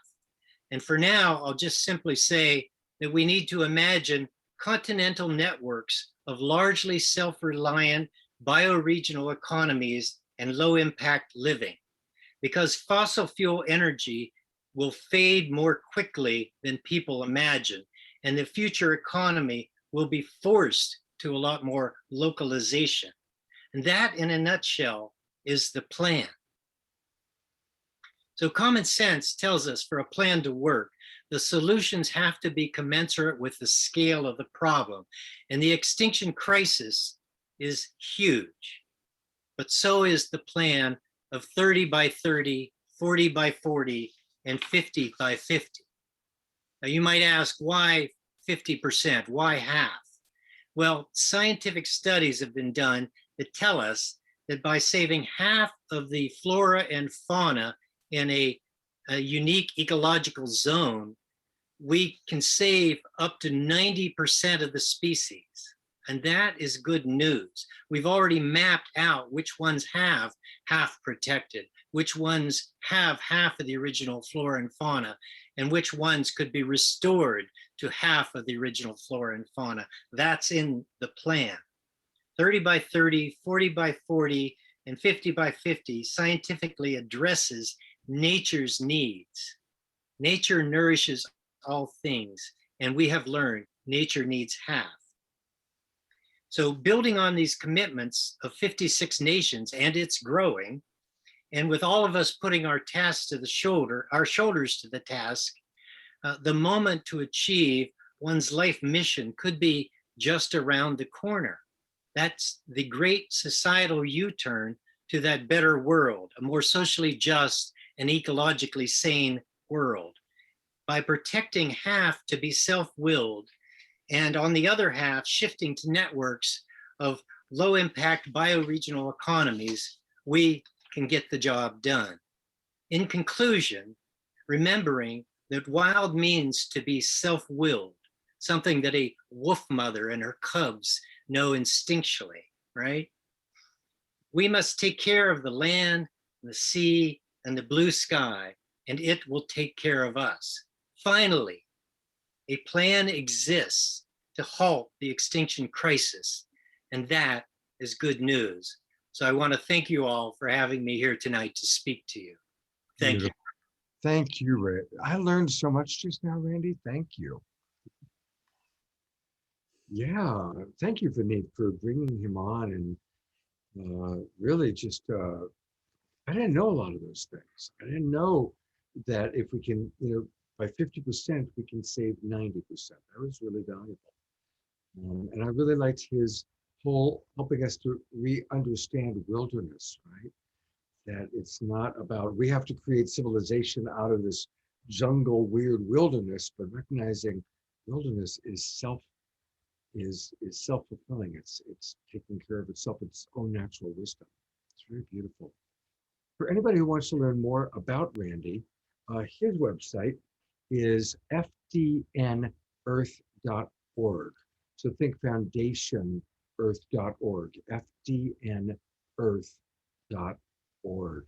And for now, I'll just simply say that we need to imagine continental networks of largely self-reliant bioregional economies and low-impact living, because fossil fuel energy will fade more quickly than people imagine, and the future economy will be forced to a lot more localization. And that, in a nutshell, is the plan. So common sense tells us for a plan to work, the solutions have to be commensurate with the scale of the problem. And the extinction crisis is huge, but so is the plan of 30 by 30, 40 by 40, and 50 by 50. Now you might ask, why 50%? Why half? Well, scientific studies have been done that tell us that by saving half of the flora and fauna in a unique ecological zone, we can save up to 90% of the species. And that is good news. We've already mapped out which ones have half protected, which ones have half of the original flora and fauna, and which ones could be restored to half of the original flora and fauna. That's in the plan. 30 by 30, 40 by 40, and 50 by 50 scientifically addresses nature's needs. Nature nourishes all things, and we have learned nature needs half. So building on these commitments of 56 nations, and it's growing, and with all of us putting our tasks to the shoulder, our shoulders to the task, the moment to achieve one's life mission could be just around the corner. That's the great societal U-turn to that better world, a more socially just and ecologically sane world. By protecting half to be self-willed, and on the other half, shifting to networks of low-impact bioregional economies, we can get the job done. In conclusion, remembering that wild means to be self-willed, something that a wolf mother and her cubs know instinctually, right? We must take care of the land, the sea, and the blue sky, and it will take care of us. Finally, a plan exists to halt the extinction crisis, and that is good news. So I want to thank you all for having me here tonight to speak to you. Thank you. Thank you, Ray. I learned so much just now, Randy. Thank you. Yeah, thank you, Vineet, for bringing him on and really just, I didn't know a lot of those things. I didn't know that if we can, by 50%, we can save 90%. That was really valuable. And I really liked his whole helping us to re-understand wilderness, right? That it's not about, we have to create civilization out of this jungle, weird wilderness, but recognizing wilderness is self-fulfilling. It's taking care of itself, its own natural wisdom. It's very beautiful. For anybody who wants to learn more about Randy, his website is fdnearth.org. So think foundationearth.org, fdnearth.org.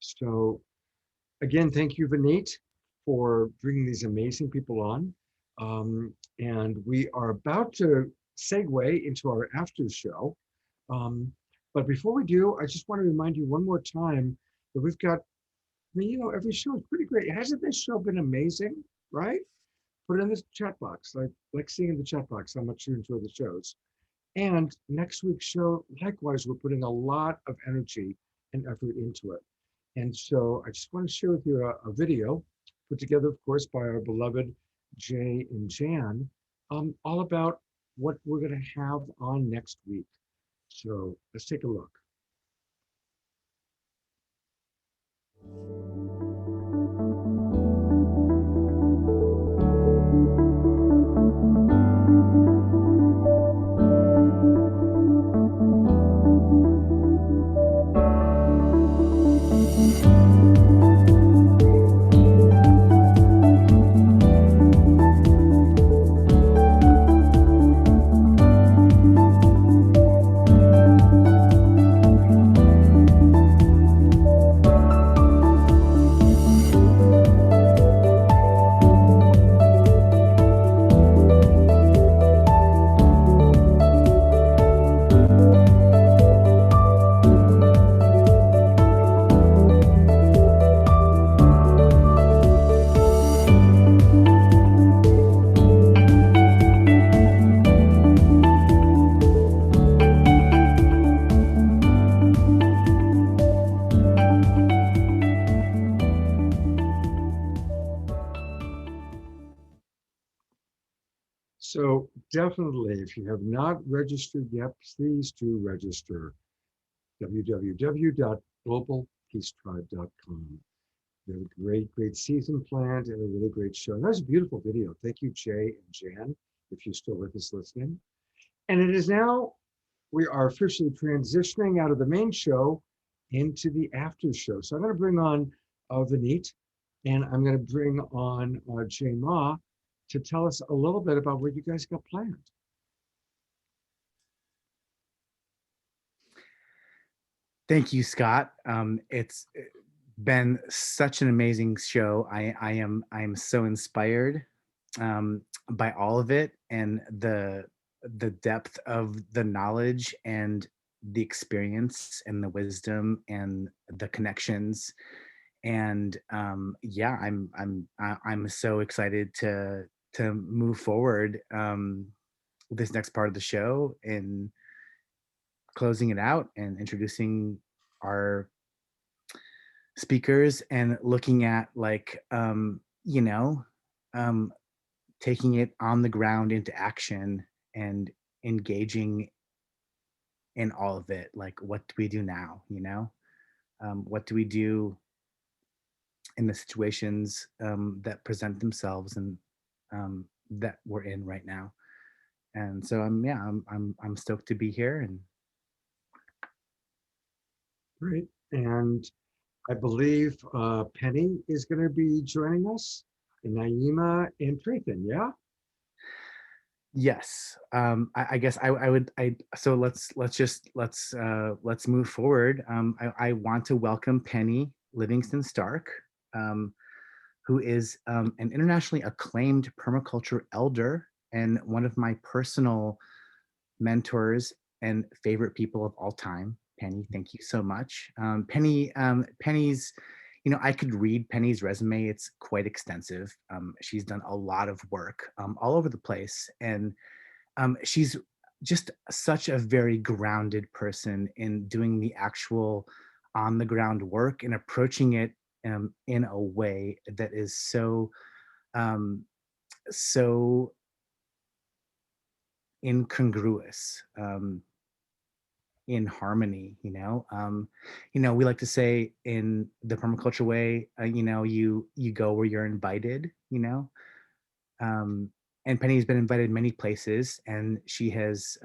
So again, thank you, Vineet, for bringing these amazing people on. And we are about to segue into our after show. But before we do, I just want to remind you one more time that we've got, every show is pretty great. Hasn't this show been amazing, right? Put it in the chat box, like seeing in the chat box how much you enjoy the shows. And next week's show, likewise, we're putting a lot of energy and effort into it. And so I just want to share with you a video put together, of course, by our beloved Jay and Jan, all about what we're going to have on next week. So let's take a look. So definitely, if you have not registered yet, please do register. www.globalpeacetribe.com. We have a great season planned and a really great show. And that was a beautiful video. Thank you, Jay and Jan, if you're still with us listening. And it is now, we are officially transitioning out of the main show into the after show. So I'm going to bring on Vineet, and I'm going to bring on Jay Ma to tell us a little bit about what you guys got planned. Thank you, Scott. It's been such an amazing show. I am so inspired by all of it, and the depth of the knowledge and the experience and the wisdom and the connections. And yeah, I'm so excited to move forward with this next part of the show and closing it out and introducing our speakers and looking at taking it on the ground into action and engaging in all of it. Like, what do we do now? What do we do in the situations that present themselves and that we're in right now? And so I'm stoked to be here. And great. And I believe Penny is going to be joining us, and Naima and Prathan, yeah? Yes, I guess I would. So let's move forward. I want to welcome Penny Livingston Stark, who is an internationally acclaimed permaculture elder and one of my personal mentors and favorite people of all time. Penny, thank you so much. Penny's, I could read Penny's resume. It's quite extensive. She's done a lot of work all over the place. And she's just such a very grounded person in doing the actual on the ground work and approaching it in a way that is so so incongruous, in harmony. We like to say in the permaculture way, you go where you're invited. And Penny's been invited many places, and she has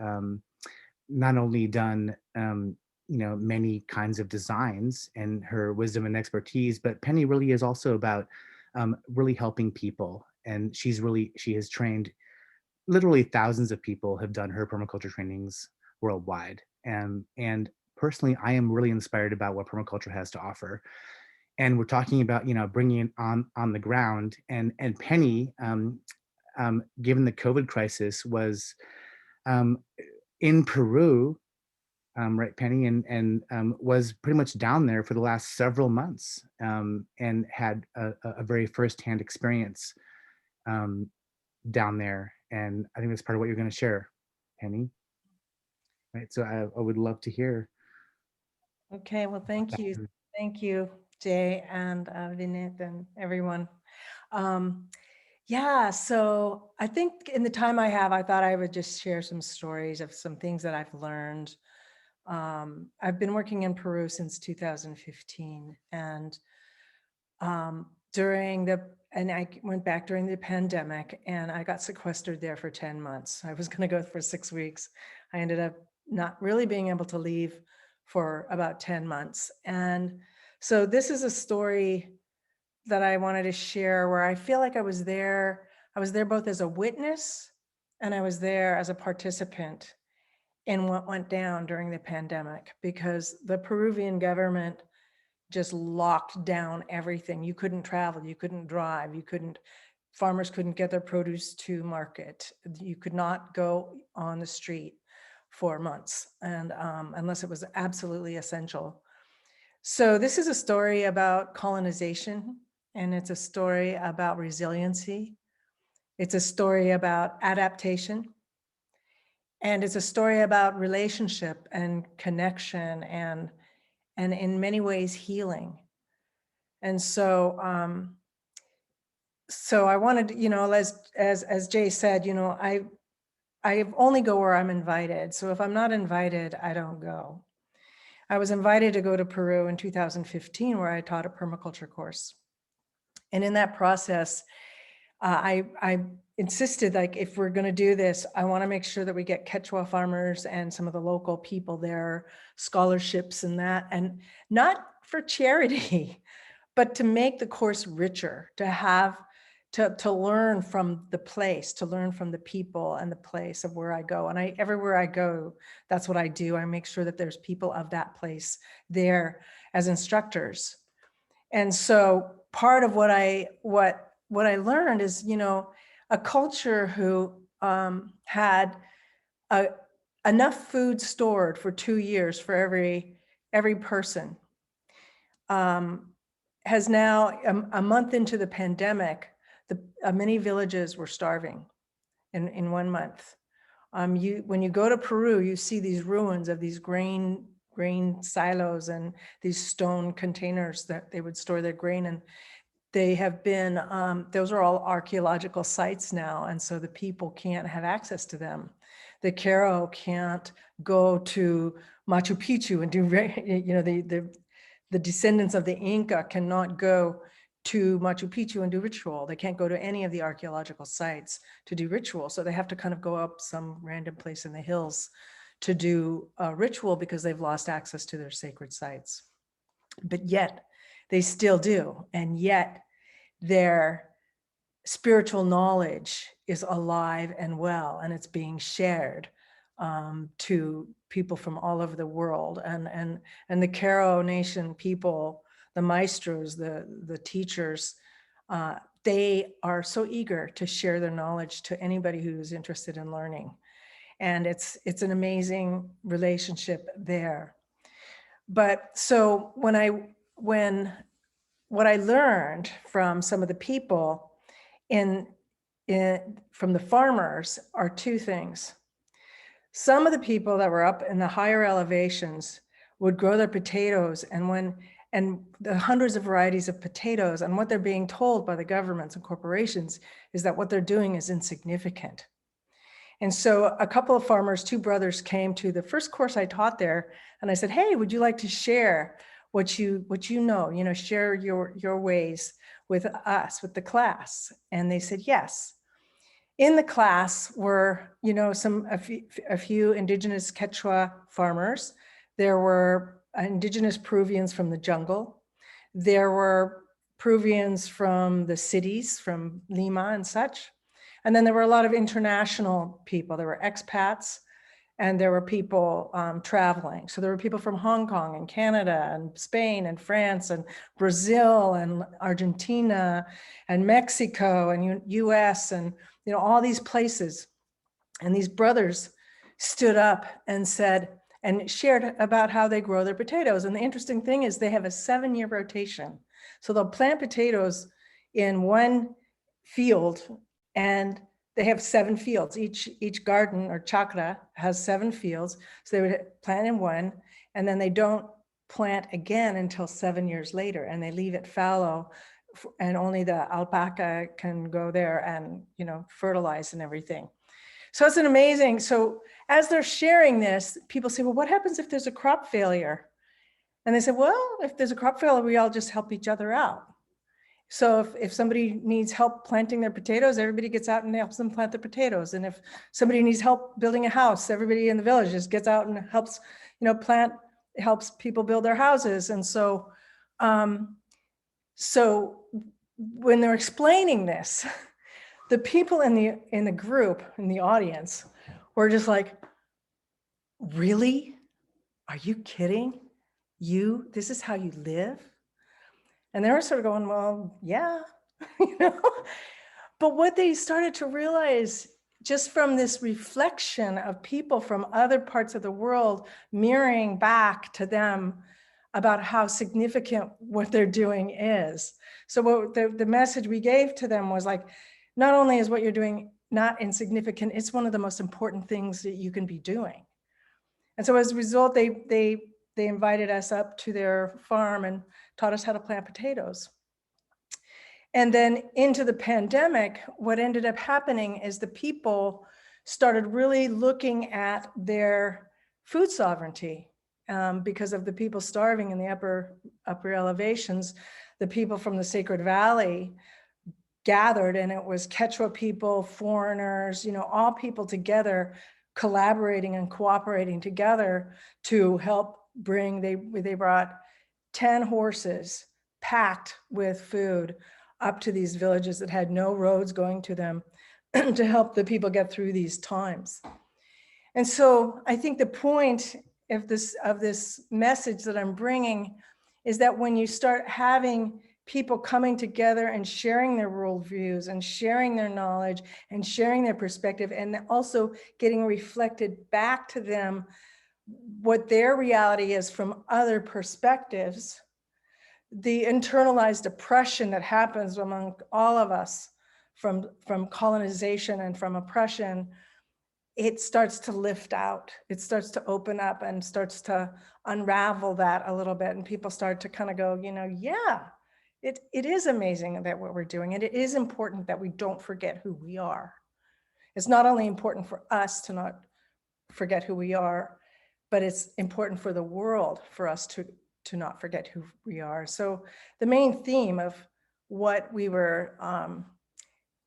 not only done many kinds of designs and her wisdom and expertise, but Penny really is also about really helping people. And she has trained literally thousands of people have done her permaculture trainings worldwide. And personally, I am really inspired about what permaculture has to offer. And we're talking about, bringing it on the ground. And Penny, given the COVID crisis, was in Peru, right, Penny, and was pretty much down there for the last several months, and had a very firsthand experience down there. And I think that's part of what you're going to share, Penny. Right. So I would love to hear. Okay. Well, thank you. Thank you, Jay and Vinit and everyone. Yeah. So I think in the time I have, I thought I would just share some stories of some things that I've learned. I've been working in Peru since 2015, and I went back during the pandemic, and I got sequestered there for 10 months. I was going to go for 6 weeks. I ended up not really being able to leave for about 10 months. And so this is a story that I wanted to share where I feel like I was there both as a witness and I was there as a participant in what went down during the pandemic, because the Peruvian government just locked down everything. You couldn't travel, you couldn't drive, farmers couldn't get their produce to market. You could not go on the street for months, and unless it was absolutely essential. So this is a story about colonization, and it's a story about resiliency. It's a story about adaptation. And it's a story about relationship and connection and in many ways healing. And so I wanted, as Jay said, I only go where I'm invited. So if I'm not invited, I don't go. I was invited to go to Peru in 2015, where I taught a permaculture course. And in that process, I insisted, like, if we're going to do this, I want to make sure that we get Quechua farmers and some of the local people there, scholarships and that, and not for charity, but to make the course richer, to learn from the place, to learn from the people and the place of where I go. And everywhere I go, that's what I do. I make sure that there's people of that place there as instructors. And so part of what I learned is, a culture who had enough food stored for 2 years for every person has now, a month into the pandemic, many villages were starving in 1 month. When you go to Peru, you see these ruins of these grain silos and these stone containers that they would store their grain in. They have been, those are all archaeological sites now, and so the people can't have access to them. The Q'ero can't go to Machu Picchu and do, the descendants of the Inca cannot go to Machu Picchu and do ritual. They can't go to any of the archaeological sites to do ritual. So they have to kind of go up some random place in the hills to do a ritual because they've lost access to their sacred sites. But yet they still do. And yet their spiritual knowledge is alive and well, and it's being shared to people from all over the world. And the Q'ero Nation people, the maestros, the teachers, they are so eager to share their knowledge to anybody who's interested in learning. And it's an amazing relationship there. But so what I learned from some of the people from the farmers are two things. Some of the people that were up in the higher elevations would grow their potatoes, and and the hundreds of varieties of potatoes, and what they're being told by the governments and corporations is that what they're doing is insignificant. And so a couple of farmers, two brothers, came to the first course I taught there, and I said, hey, would you like to share what you know, share your ways with us, with the class? And they said yes. In the class were, a few indigenous Quechua farmers. There were indigenous Peruvians from the jungle. There were Peruvians from the cities, from Lima and such. And then there were a lot of international people. There were expats, and there were people traveling. So there were people from Hong Kong and Canada and Spain and France and Brazil and Argentina and Mexico and US and all these places. And these brothers stood up and said, and shared about how they grow their potatoes. And the interesting thing is they have a 7-year rotation. So they'll plant potatoes in one field, and they have 7 fields. Each garden or chakra has 7 fields. So they would plant in one, and then they don't plant again until 7 years later, and they leave it fallow, and only the alpaca can go there and fertilize and everything. So it's an amazing, so as they're sharing this, people say, well, what happens if there's a crop failure? And they said, well, if there's a crop failure, we all just help each other out. So if somebody needs help planting their potatoes, everybody gets out and helps them plant their potatoes. And if somebody needs help building a house, everybody in the village just gets out and helps, helps people build their houses. And so, so when they're explaining this, the people in the group, in the audience, were just like, really? Are you kidding? This is how you live? And they were sort of going, well, yeah, But what they started to realize just from this reflection of people from other parts of the world mirroring back to them about how significant what they're doing is. So what the message we gave to them was like, not only is what you're doing not insignificant, it's one of the most important things that you can be doing. And so as a result, they invited us up to their farm and taught us how to plant potatoes. And then into the pandemic, what ended up happening is the people started really looking at their food sovereignty because of the people starving in the upper elevations. The people from the Sacred Valley gathered, and it was Quechua people, foreigners, all people together, collaborating and cooperating together to help bring, they brought 10 horses packed with food up to these villages that had no roads going to them to help the people get through these times. And so I think the point of this message that I'm bringing is that when you start having people coming together and sharing their worldviews and sharing their knowledge and sharing their perspective, and also getting reflected back to them what their reality is from other perspectives, the internalized oppression that happens among all of us from colonization and from oppression, it starts to lift out. It starts to open up and starts to unravel that a little bit. And people start to kind of go, yeah, it is amazing that what we're doing. And it is important that we don't forget who we are. It's not only important for us to not forget who we are, but it's important for the world for us to not forget who we are. So the main theme of what we were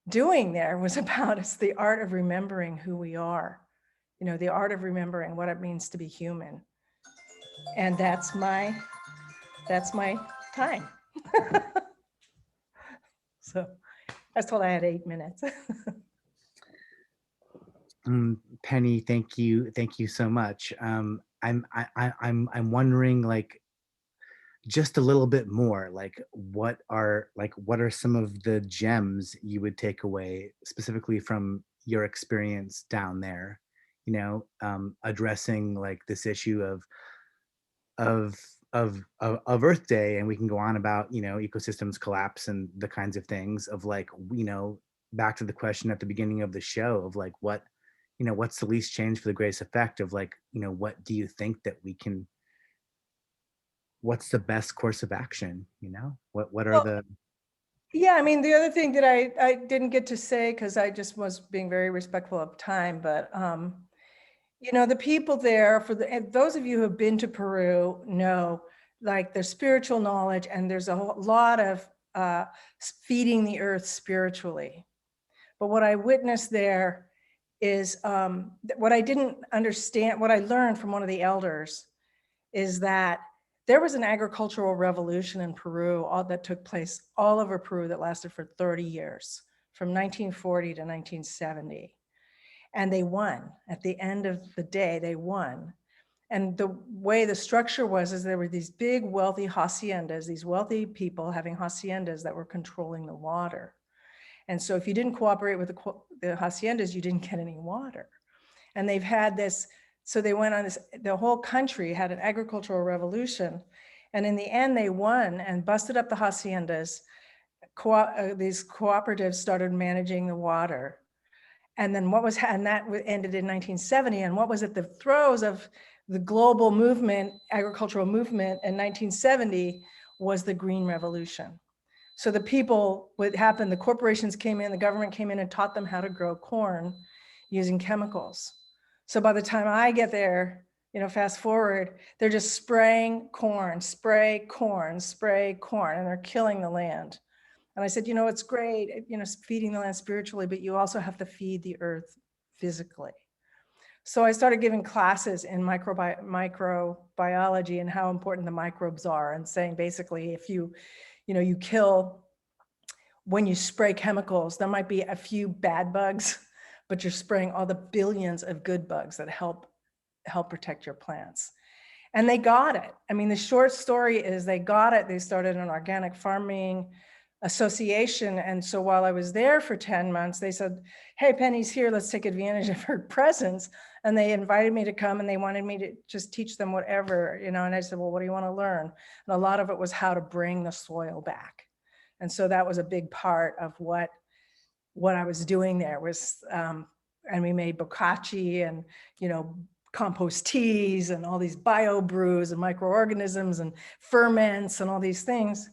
doing there was about it's the art of remembering who we are, the art of remembering what it means to be human. And that's my time. So I was told I had 8 minutes. Penny, thank you so much. I'm wondering, like, just a little bit more, like what are some of the gems you would take away specifically from your experience down there, addressing like this issue of Earth Day, and we can go on about ecosystems collapse and the kinds of things of like, back to the question at the beginning of the show of like what's the least change for the greatest effect of like, what do you think that we can what's the best course of action? You know, what are Well, the Yeah, I mean, the other thing that I didn't get to say, because I just was being very respectful of time, but you know, the people there, and those of you who have been to Peru know, like, there's spiritual knowledge, and there's a lot of feeding the earth spiritually. But what I witnessed there is what I didn't understand, what I learned from one of the elders is that there was an agricultural revolution in Peru that took place all over Peru that lasted for 30 years, from 1940 to 1970. And they won. At the end of the day, they won. And the way the structure was is there were these big wealthy haciendas, these wealthy people having haciendas that were controlling the water. And so if you didn't cooperate with the haciendas, you didn't get any water. And they've had this, so they went on this, the whole country had an agricultural revolution. And in the end, they won and busted up the haciendas. These cooperatives started managing the water. And then and that ended in 1970. And what was at the throes of the global movement, agricultural movement in 1970 was the Green Revolution. So the people, what happened, the corporations came in, the government came in and taught them how to grow corn using chemicals. So by the time I get there, you know, fast forward, they're just spraying corn, spray corn, spray corn, and they're killing the land. And I said, you know, it's great, you know, feeding the land spiritually, but you also have to feed the earth physically. So I started giving classes in microbiology and how important the microbes are, and saying basically, if you know, you kill, when you spray chemicals, there might be a few bad bugs, but you're spraying all the billions of good bugs that help protect your plants. And they got it. I mean, the short story is they got it. They started an organic farming association. And so while I was there for 10 months, they said, hey, Penny's here, let's take advantage of her presence. And they invited me to come, and they wanted me to just teach them whatever, you know, and I said, well, what do you want to learn? And a lot of it was how to bring the soil back. And so that was a big part of what I was doing there was, and we made bokashi and, you know, compost teas and all these bio brews and microorganisms and ferments and all these things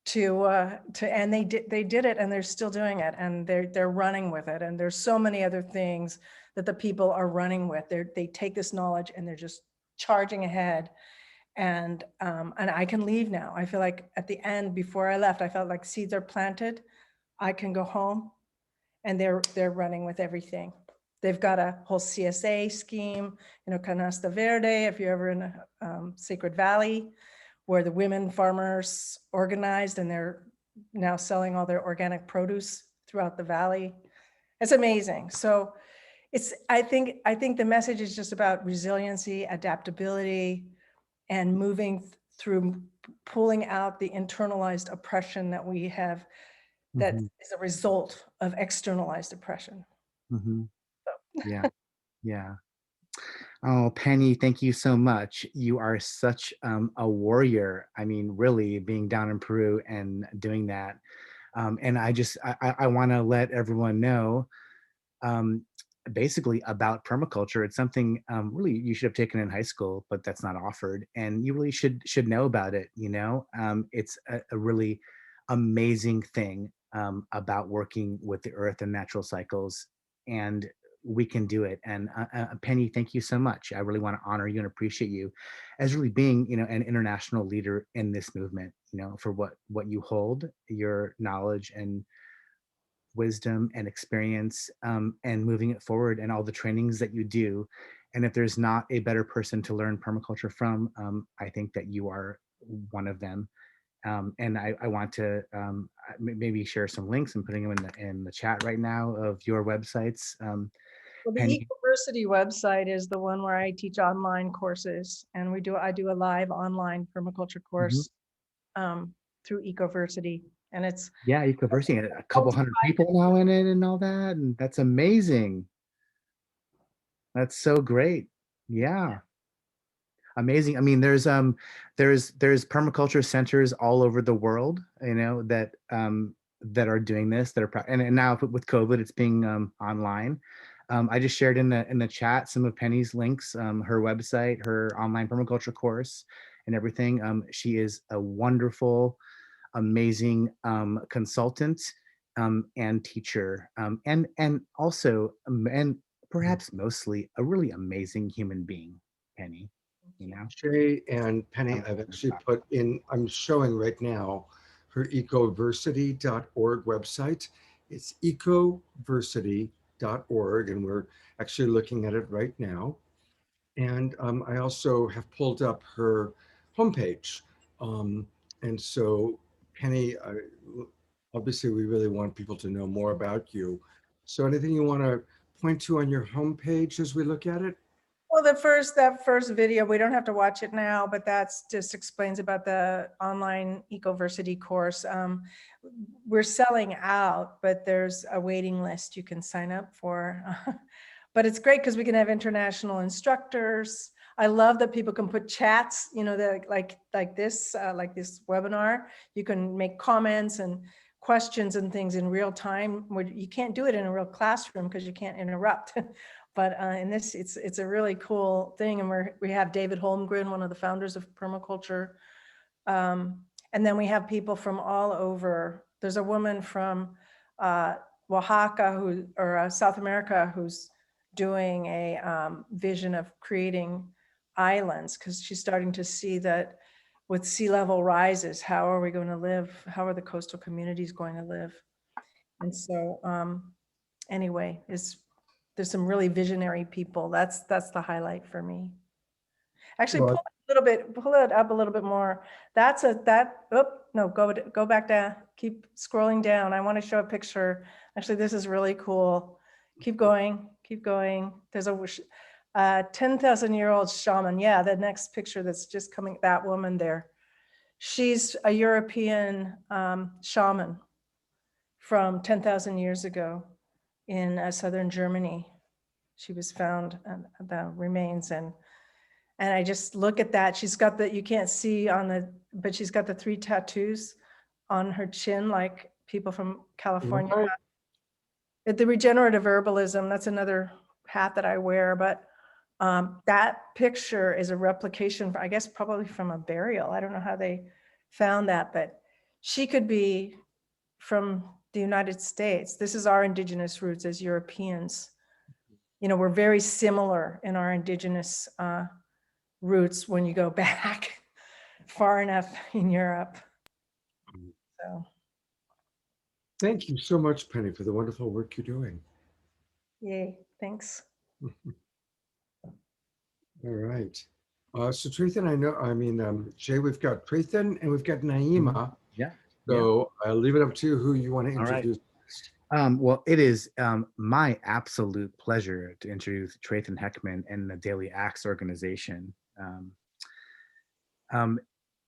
and they did it, and they're still doing it, and they're running with it. And there's so many other things that the people are running with. They take this knowledge and they're just charging ahead. And I can leave now. I feel like at the end, before I left, I felt like seeds are planted. I can go home, and they're running with everything. They've got a whole CSA scheme, you know, Canasta Verde, if you're ever in a Sacred Valley, where the women farmers organized, and they're now selling all their organic produce throughout the valley. It's amazing. So I think the message is just about resiliency, adaptability, and moving through, pulling out the internalized oppression that we have, that is a result of externalized oppression. Yeah, yeah. Oh, Penny, thank you so much. You are such a warrior. I mean, really being down in Peru and doing that. And I want to let everyone know basically about permaculture. It's something really you should have taken in high school, but that's not offered. And you really should know about it. You know, it's a really amazing thing about working with the earth and natural cycles. And we can do it. And Penny, thank you so much. I really want to honor you and appreciate you as really being, you know, an international leader in this movement, you know, for what you hold, your knowledge and wisdom and experience, and moving it forward, and all the trainings that you do. And if there's not a better person to learn permaculture from, I think that you are one of them. And I want to maybe share some links. I'm putting them in the chat right now of your websites. Well, the Penny. Ecoversity website is the one where I teach online courses, and I do a live online permaculture course through Ecoversity, and it's Ecoversity, a couple hundred people now in it and all that, and that's amazing. That's so great. Yeah. Amazing. I mean, there's permaculture centers all over the world, you know, that are doing this, that are and now with COVID, it's being online. I just shared in the chat some of Penny's links, her website, her online permaculture course, and everything. She is a wonderful, amazing consultant and teacher, and also and perhaps mostly a really amazing human being, Penny. You know, Jay and Penny, I've actually put in, I'm showing right now her ecoversity.org website. It's ecoversity.org, and we're actually looking at it right now. And I also have pulled up her homepage. And so, Penny, obviously, we really want people to know more about you. So, anything you want to point to on your homepage as we look at it? Well, that first video, we don't have to watch it now, but that's just explains about the online Ecoversity course. We're selling out, but there's a waiting list you can sign up for. But it's great because we can have international instructors. I love that people can put chats, you know, like this webinar. You can make comments and questions and things in real time. You can't do it in a real classroom because you can't interrupt. But in this, it's a really cool thing. And we have David Holmgren, one of the founders of permaculture. And then we have people from all over. There's a woman from Oaxaca or South America who's doing a vision of creating islands because she's starting to see that with sea level rises, how are we going to live? How are the coastal communities going to live? And so anyway, there's some really visionary people. That's the highlight for me. Actually, pull it up a little bit more. Go back down. Keep scrolling down. I want to show a picture. Actually, this is really cool. Keep going. There's a 10,000-year-old shaman. Yeah, the next picture that's just coming, that woman there. She's a European shaman from 10,000 years ago in southern Germany. She was found, the remains, and I just look at that. She's got you can't see but she's got the 3 tattoos on her chin, like people from California. Right. The regenerative herbalism, that's another hat that I wear, but that picture is a replication, I guess, probably from a burial. I don't know how they found that, but she could be from the United States. This is our indigenous roots as Europeans. You know, we're very similar in our indigenous roots when you go back far enough in Europe. So. Thank you so much, Penny, for the wonderful work you're doing. Yay, thanks. All right. So Trethan, Jay, we've got Trethan and we've got Naima. Yeah. So I'll leave it up to you who you want to introduce. Well, it is my absolute pleasure to introduce Trethan Heckman and the Daily Acts organization.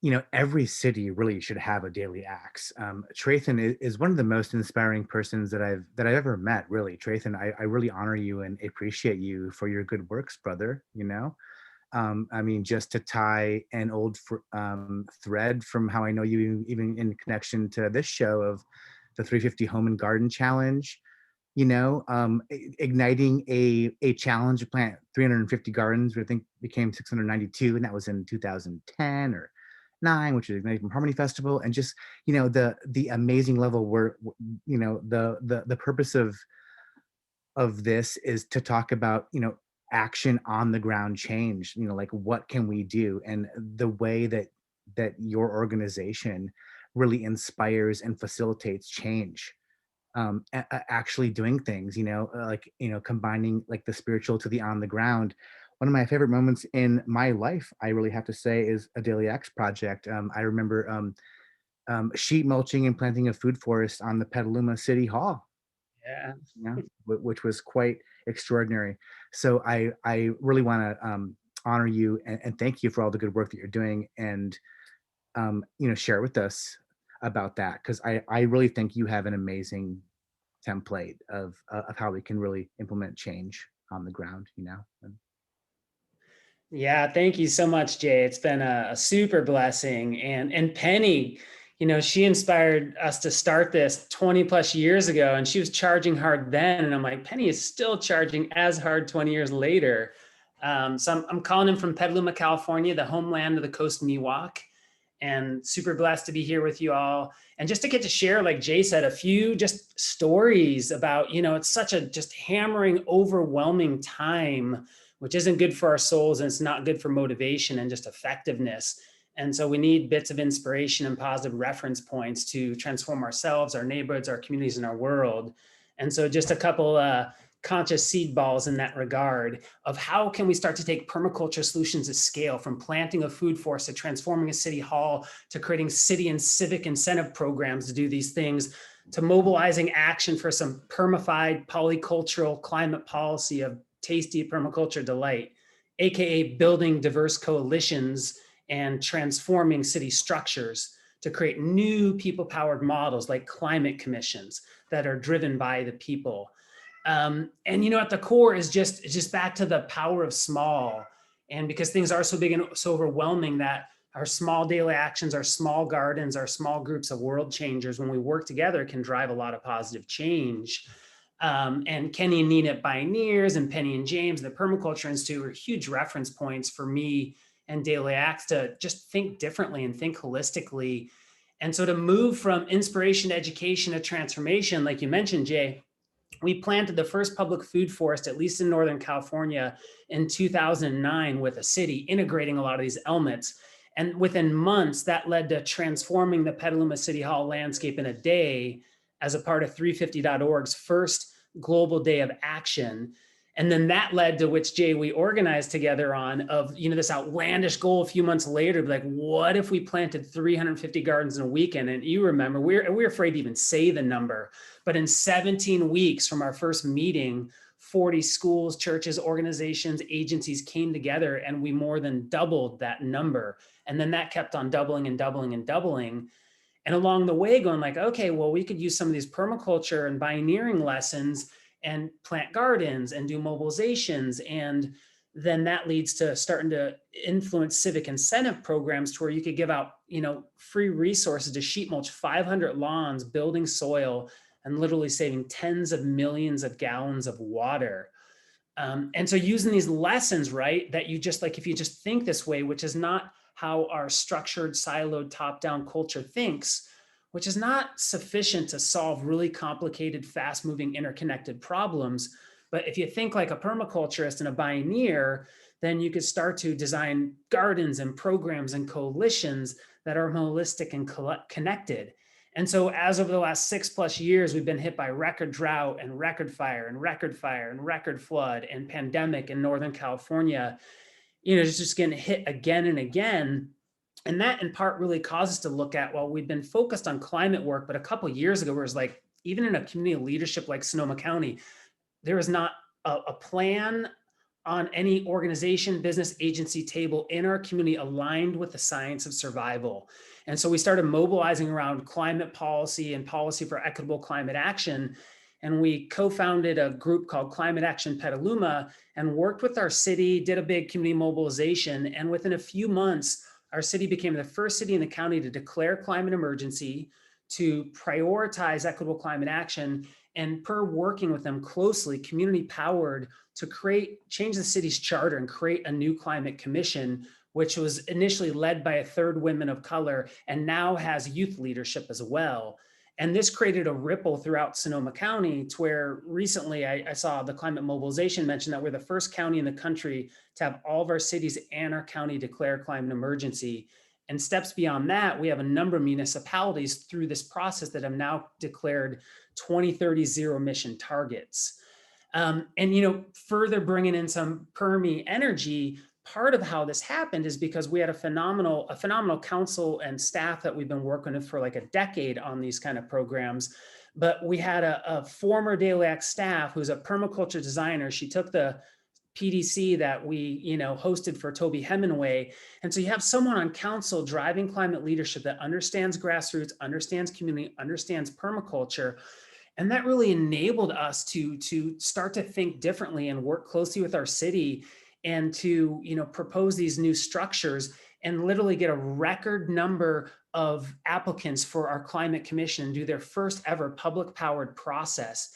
You know, every city really should have a Daily Acts. Trethan is one of the most inspiring persons that I've ever met. Really, Trethan, I really honor you and appreciate you for your good works, brother. You know, I mean, just to tie an old thread from how I know you, even in connection to this show of the 350 Home and Garden Challenge. You know, igniting a challenge to plant 350 gardens, which I think became 692, and that was in 2010 or 9, which is Igniting from Harmony Festival, and just, you know, the amazing level where, you know, the purpose of this is to talk about, you know, action on the ground change, you know, like what can we do, and the way that your organization really inspires and facilitates change. Actually doing things, you know, like, you know, combining like the spiritual to the on the ground. One of my favorite moments in my life, I really have to say, is a Daily Acts project. I remember sheet mulching and planting a food forest on the Petaluma City Hall. Yeah, you know, which was quite extraordinary. So I really want to honor you and thank you for all the good work that you're doing, and you know, share with us about that, because I really think you have an amazing template of how we can really implement change on the ground, you know. Yeah, thank you so much, Jay. It's been a super blessing. And Penny, you know, she inspired us to start this 20 plus years ago, and she was charging hard then. And I'm like, Penny is still charging as hard 20 years later. So I'm calling in from Petaluma, California, the homeland of the Coast Miwok, and super blessed to be here with you all. And just to get to share, like Jay said, a few just stories about, it's such a just hammering, overwhelming time, which isn't good for our souls, and it's not good for motivation and just effectiveness. And so we need bits of inspiration and positive reference points to transform ourselves, our neighborhoods, our communities, and our world. And so just a couple conscious seed balls in that regard of how can we start to take permaculture solutions at scale, from planting a food forest to transforming a city hall to creating city and civic incentive programs to do these things, to mobilizing action for some permified polycultural climate policy of tasty permaculture delight, AKA building diverse coalitions and transforming city structures to create new people-powered models like climate commissions that are driven by the people. And at the core is just back to the power of small. And because things are so big and so overwhelming, that our small daily actions, our small gardens, our small groups of world changers, when we work together, can drive a lot of positive change. And Kenny and Nina at Pioneers and Penny and James, the Permaculture Institute, are huge reference points for me and Daily Acts to just think differently and think holistically. And so to move from inspiration to education to transformation, like you mentioned, Jay, we planted the first public food forest, at least in Northern California, in 2009 with a city integrating a lot of these elements. And within months, that led to transforming the Petaluma City Hall landscape in a day as a part of 350.org's first global day of action. And then that led to which, Jay, we organized together on of, this outlandish goal a few months later, like, what if we planted 350 gardens in a weekend? And you remember, we're afraid to even say the number, but in 17 weeks from our first meeting, 40 schools, churches, organizations, agencies came together, and we more than doubled that number. And then that kept on doubling and doubling and doubling. And along the way going like, okay, well, we could use some of these permaculture and pioneering lessons and plant gardens and do mobilizations. And then that leads to starting to influence civic incentive programs to where you could give out, free resources to sheet mulch 500 lawns, building soil, and literally saving tens of millions of gallons of water. And so using these lessons, right, that you just like, if you just think this way, which is not how our structured, siloed, top-down culture thinks, which is not sufficient to solve really complicated, fast-moving, interconnected problems. But if you think like a permaculturist and a pioneer, then you could start to design gardens and programs and coalitions that are holistic and connected. And so as over the last 6+ years, we've been hit by record drought and record fire and record fire and record flood and pandemic in Northern California, it's just getting hit again and again. And that in part really caused us to look at, well, we've been focused on climate work, but a couple of years ago, it was like, even in a community leadership like Sonoma County, there is not a plan on any organization, business, agency table in our community aligned with the science of survival. And so we started mobilizing around climate policy and policy for equitable climate action. And we co-founded a group called Climate Action Petaluma and worked with our city, did a big community mobilization. And within a few months, our city became the first city in the county to declare climate emergency, to prioritize equitable climate action, and per working with them closely, community powered, to change the city's charter and create a new climate commission, which was initially led by a third women of color and now has youth leadership as well. And this created a ripple throughout Sonoma County to where recently I saw the climate mobilization mention that we're the first county in the country to have all of our cities and our county declare climate emergency. And steps beyond that, we have a number of municipalities through this process that have now declared 2030 zero emission targets. And further bringing in some Permi energy, part of how this happened is because we had a phenomenal council and staff that we've been working with for like a decade on these kind of programs. But we had a former Daily Act staff who's a permaculture designer. She took the PDC that we hosted for Toby Hemingway. And so you have someone on council driving climate leadership that understands grassroots, understands community, understands permaculture. And that really enabled us to start to think differently and work closely with our city and to propose these new structures and literally get a record number of applicants for our climate commission and do their first ever public powered process.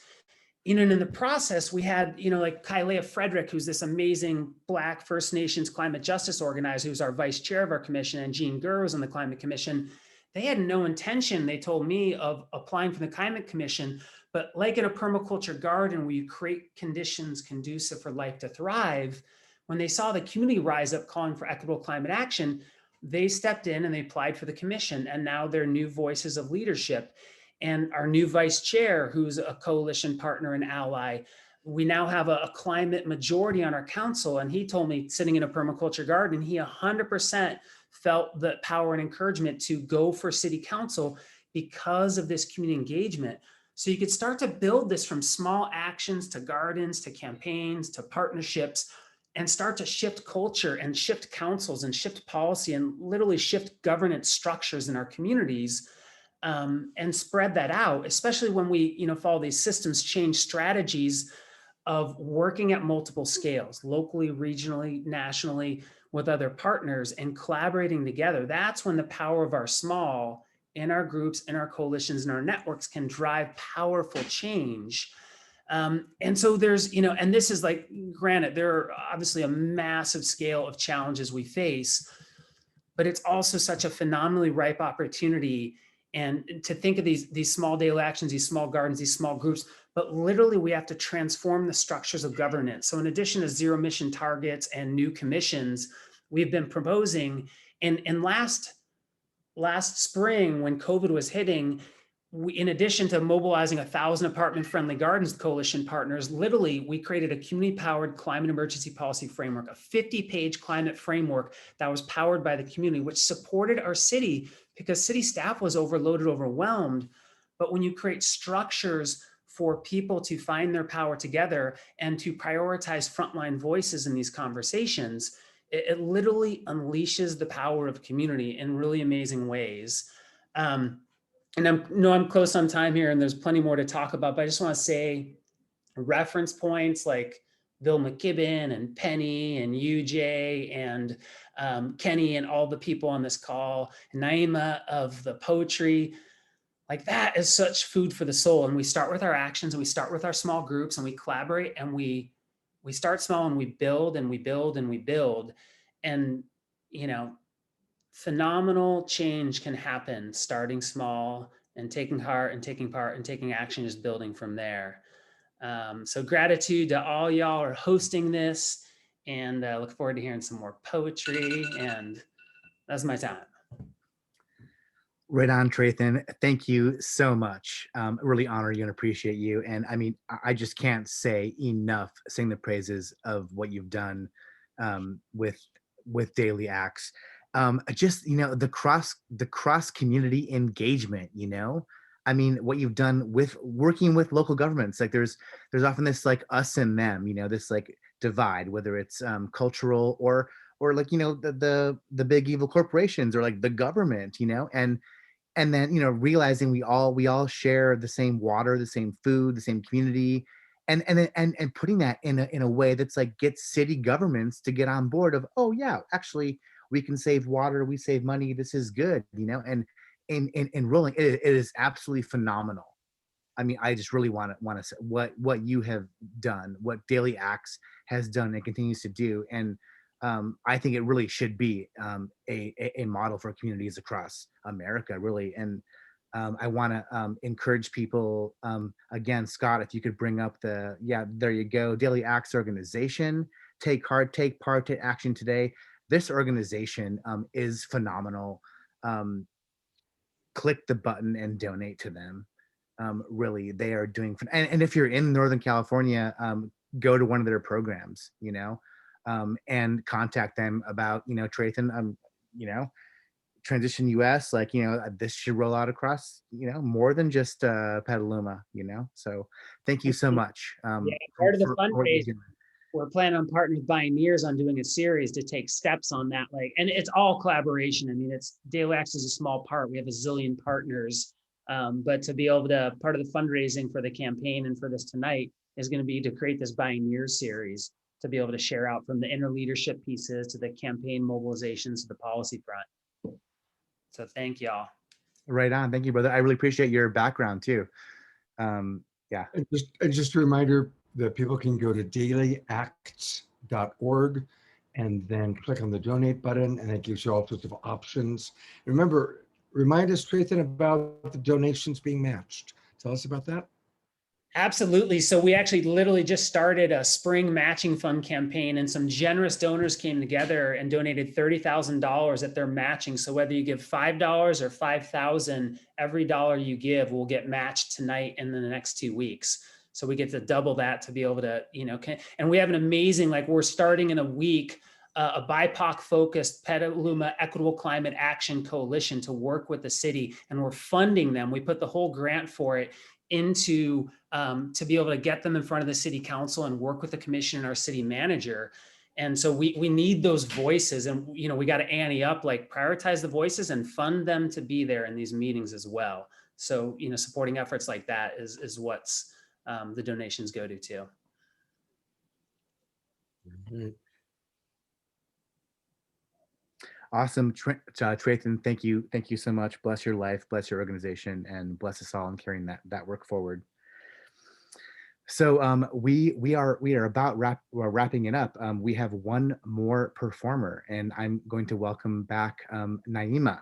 and in the process, we had, like Kylea Frederick, who's this amazing Black First Nations climate justice organizer, who's our vice chair of our commission, and Jean Gurr was on the climate commission. They had no intention, they told me, of applying for the climate commission, but like in a permaculture garden where you create conditions conducive for life to thrive, when they saw the community rise up calling for equitable climate action, they stepped in and they applied for the commission, and now they're new voices of leadership. And our new vice chair, who's a coalition partner and ally, we now have a climate majority on our council. And he told me, sitting in a permaculture garden, he 100% felt the power and encouragement to go for city council because of this community engagement. So you could start to build this from small actions to gardens, to campaigns, to partnerships, and start to shift culture and shift councils and shift policy and literally shift governance structures in our communities. And spread that out, especially when we, follow these systems change strategies of working at multiple scales, locally, regionally, nationally, with other partners and collaborating together. That's when the power of our small, in our groups, in our coalitions, and our networks can drive powerful change. And so there's, and this is like, granted, there are obviously a massive scale of challenges we face, but it's also such a phenomenally ripe opportunity. And to think of these small daily actions, these small gardens, these small groups, but literally we have to transform the structures of governance. So in addition to zero emission targets and new commissions, we've been proposing, and last spring when COVID was hitting, in addition to mobilizing 1,000 apartment-friendly gardens coalition partners, literally we created a community-powered climate emergency policy framework, a 50-page climate framework that was powered by the community, which supported our city because city staff was overloaded, overwhelmed. But when you create structures for people to find their power together and to prioritize frontline voices in these conversations, it literally unleashes the power of community in really amazing ways. And I'm close on time here and there's plenty more to talk about, but I just want to say reference points like Bill McKibben and Penny and UJ and Kenny and all the people on this call, Naima of the poetry, like that is such food for the soul. And we start with our actions and we start with our small groups and we collaborate and we start small and we build and we build and we build. And, phenomenal change can happen starting small and taking heart and taking part and taking action, just building from there. So gratitude to all y'all are hosting this, and look forward to hearing some more poetry, and that's my time. Right on, Trathan. Thank you so much. Really honor you and appreciate you. And I mean, I just can't say enough, sing the praises of what you've done with Daily Acts. Just, the cross community engagement, I mean, what you've done with working with local governments, like there's often this like us and them, this like divide, whether it's cultural or like, the big evil corporations or like the government, and then, realizing we all share the same water, the same food, the same community, and putting that in a way that's like gets city governments to get on board of, oh yeah, actually we can save water, we save money, this is good, and rolling, it is absolutely phenomenal. I mean, I just really want to say what you have done, what Daily Acts has done and continues to do, and I think it really should be a model for communities across America, really. And I want to encourage people, again, Scott, if you could bring up there you go, Daily Acts organization, take part, take action today. This organization is phenomenal. Click the button and donate to them. Really, they are doing, and if you're in Northern California, go to one of their programs, and contact them about, Trathan, Transition US, like, this should roll out across, more than just Petaluma, so thank you so much. Part of the fundraiser, we're planning on partnering with Bioneers on doing a series to take steps on that, and it's all collaboration. I mean, it's Daily Acts is a small part. We have a zillion partners, but to be able to, part of the fundraising for the campaign and for this tonight is going to be to create this Bioneers series to be able to share out from the inner leadership pieces to the campaign mobilizations to the policy front. So thank y'all. Right on. Thank you, brother. I really appreciate your background too. Yeah. And just a reminder that people can go to dailyacts.org and then click on the donate button, and it gives you all sorts of options. Remember, remind us, Trayton, about the donations being matched. Tell us about that. Absolutely. So we actually literally just started a spring matching fund campaign, and some generous donors came together and donated $30,000 that they're matching. So whether you give $5 or $5,000, every dollar you give will get matched tonight and in the next 2 weeks. So we get to double that to be able to, and we have an amazing, like we're starting in a week, a BIPOC focused Petaluma Equitable Climate Action Coalition to work with the city, and we're funding them. We put the whole grant for it into to be able to get them in front of the city council and work with the commission and our city manager. And so we need those voices, and we got to ante up, like prioritize the voices and fund them to be there in these meetings as well. So supporting efforts like that is what's the donations go to too. Awesome. Trayton, thank you so much. Bless your life, bless your organization, and bless us all in carrying that work forward. So we are about wrapping it up. We have one more performer, and I'm going to welcome back Naima.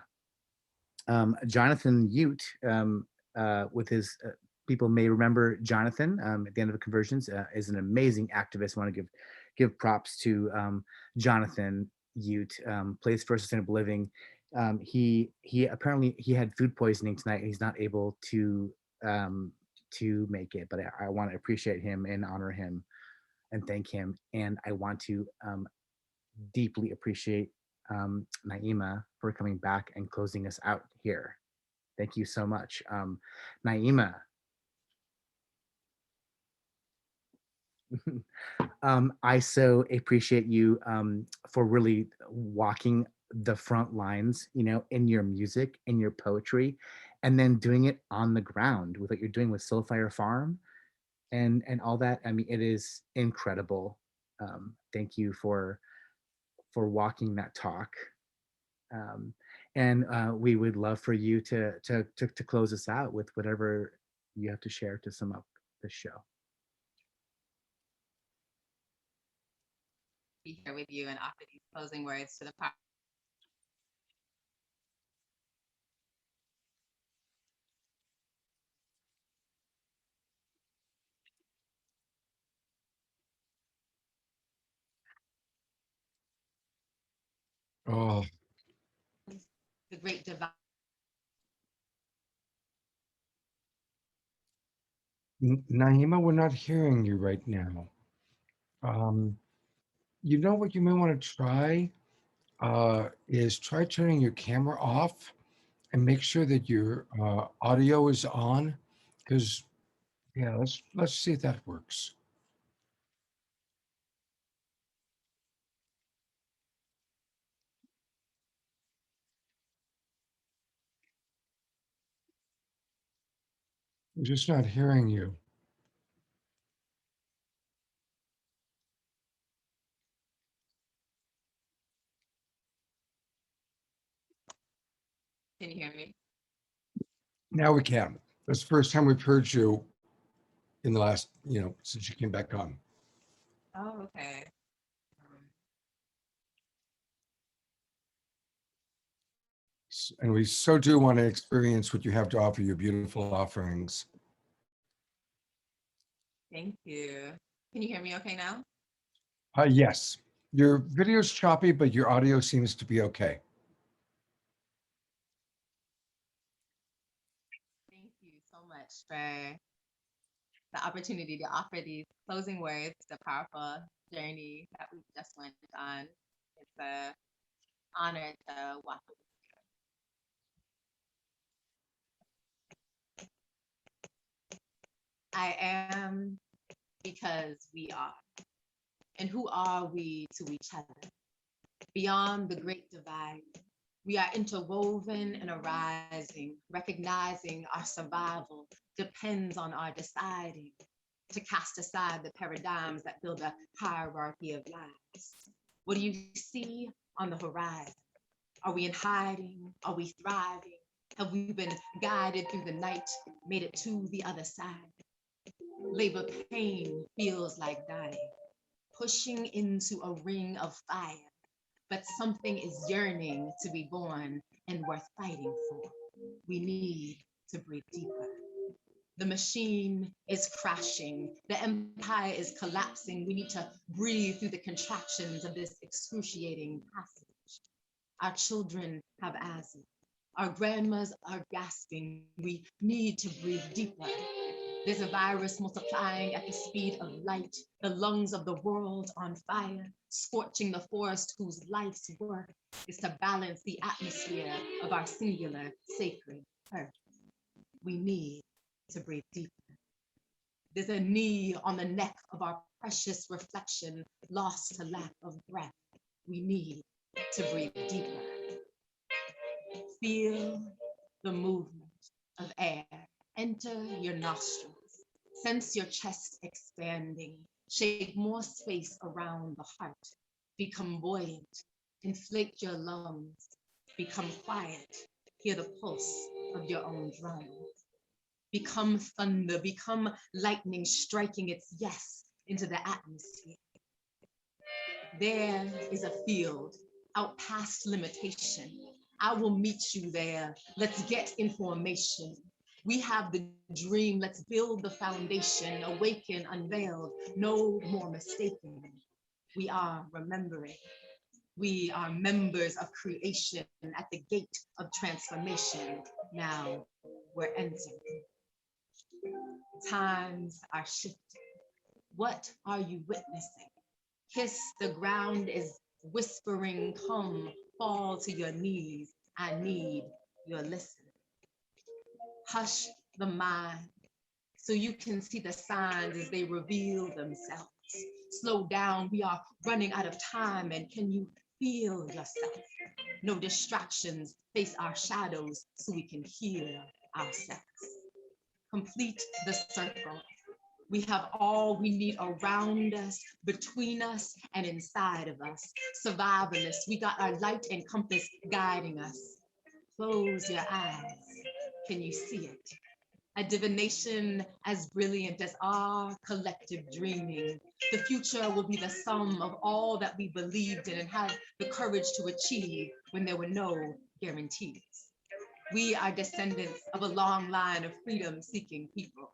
Jonathan Ute, with his people may remember Jonathan at the end of the conversions, is an amazing activist. I want to give props to Jonathan Ute, Place for Sustainable Living. He apparently had food poisoning tonight, and he's not able to make it, but I want to appreciate him and honor him and thank him. And I want to deeply appreciate Naima for coming back and closing us out here. Thank you so much. Naima. I so appreciate you for really walking the front lines, in your music, in your poetry, and then doing it on the ground with what you're doing with Soulfire Farm and all that. I mean, it is incredible. Thank you for walking that talk. And we would love for you to close us out with whatever you have to share to sum up the show. Be here with you and offer these closing words to the party. Oh, The great divide. Naima, we're not hearing you right now. You know what you may want to try is try turning your camera off and make sure that your audio is on, because yeah, let's see if that works. I'm just not hearing you. Can you hear me? Now we can. That's the first time we've heard you in the last, since you came back on. Oh, okay. And we so do want to experience what you have to offer, your beautiful offerings. Thank you. Can you hear me okay now? Yes, your video's choppy, but your audio seems to be okay. Thank you so much for the opportunity to offer these closing words, the powerful journey that we just went on. It's an honor to walk with you. I am because we are. And who are we to each other? Beyond the great divide, we are interwoven and arising, recognizing our survival depends on our deciding to cast aside the paradigms that build a hierarchy of lives. What do you see on the horizon? Are we in hiding? Are we thriving? Have we been guided through the night, made it to the other side? Labor pain feels like dying, pushing into a ring of fire, but something is yearning to be born and worth fighting for. We need to breathe deeper. The machine is crashing. The empire is collapsing. We need to breathe through the contractions of this excruciating passage. Our children have asthma. Our grandmas are gasping. We need to breathe deeper. There's a virus multiplying at the speed of light, the lungs of the world on fire, scorching the forest whose life's work is to balance the atmosphere of our singular sacred earth. We need to breathe deeper. There's a knee on the neck of our precious reflection, lost to lack of breath. We need to breathe deeper. Feel the movement of air enter your nostrils. Sense your chest expanding. Shake more space around the heart. Become buoyant. Inflate your lungs. Become quiet. Hear the pulse of your own drum. Become thunder. Become lightning striking its yes into the atmosphere. There is a field out past limitation. I will meet you there. Let's get in formation. We have the dream. Let's build the foundation. Awaken, unveiled. No more mistaking. We are remembering. We are members of creation at the gate of transformation. Now we're entering. Times are shifting. What are you witnessing? Kiss the ground is whispering, come, fall to your knees. I need your listening. Hush the mind so you can see the signs as they reveal themselves. Slow down, we are running out of time, and can you feel yourself? No distractions, face our shadows so we can hear ourselves. Complete the circle. We have all we need around us, between us, and inside of us. Survivalists, we got our light and compass guiding us. Close your eyes. Can you see it? A divination as brilliant as our collective dreaming. The future will be the sum of all that we believed in and had the courage to achieve when there were no guarantees. We are descendants of a long line of freedom-seeking people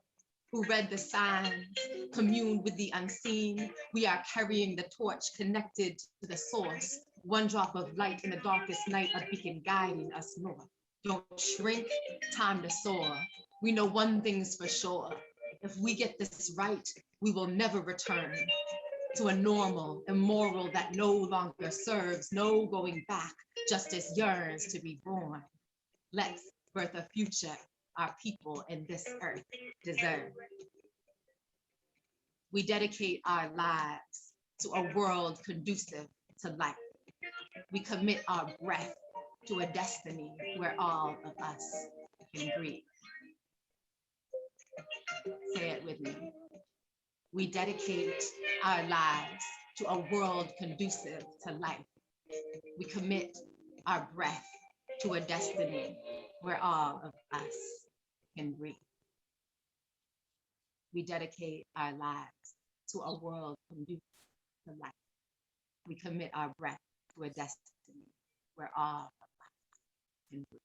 who read the signs, communed with the unseen. We are carrying the torch connected to the source, one drop of light in the darkest night, a beacon guiding us north. Don't shrink, time to soar. We know one thing's for sure. If we get this right, we will never return to a normal, immoral that no longer serves, no going back, justice yearns to be born. Let's birth a future our people and this earth deserve. We dedicate our lives to a world conducive to life. We commit our breath to a destiny where all of us can breathe. Say it with me. We dedicate our lives to a world conducive to life. We commit our breath to a destiny where all of us can breathe. We dedicate our lives to a world conducive to life. We commit our breath to a destiny where all of us can breathe.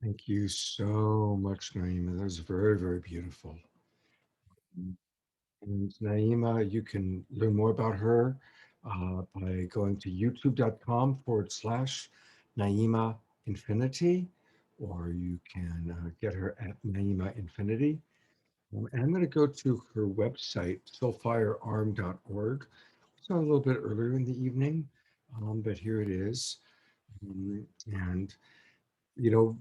Thank you so much, Naima. That was very, very beautiful. And Naima, you can learn more about her by going to youtube.com/Naima Infinity, or you can get her at Naima Infinity. And I'm going to go to her website, soulfirearm.org. It's a little bit earlier in the evening, but here it is. And, you know,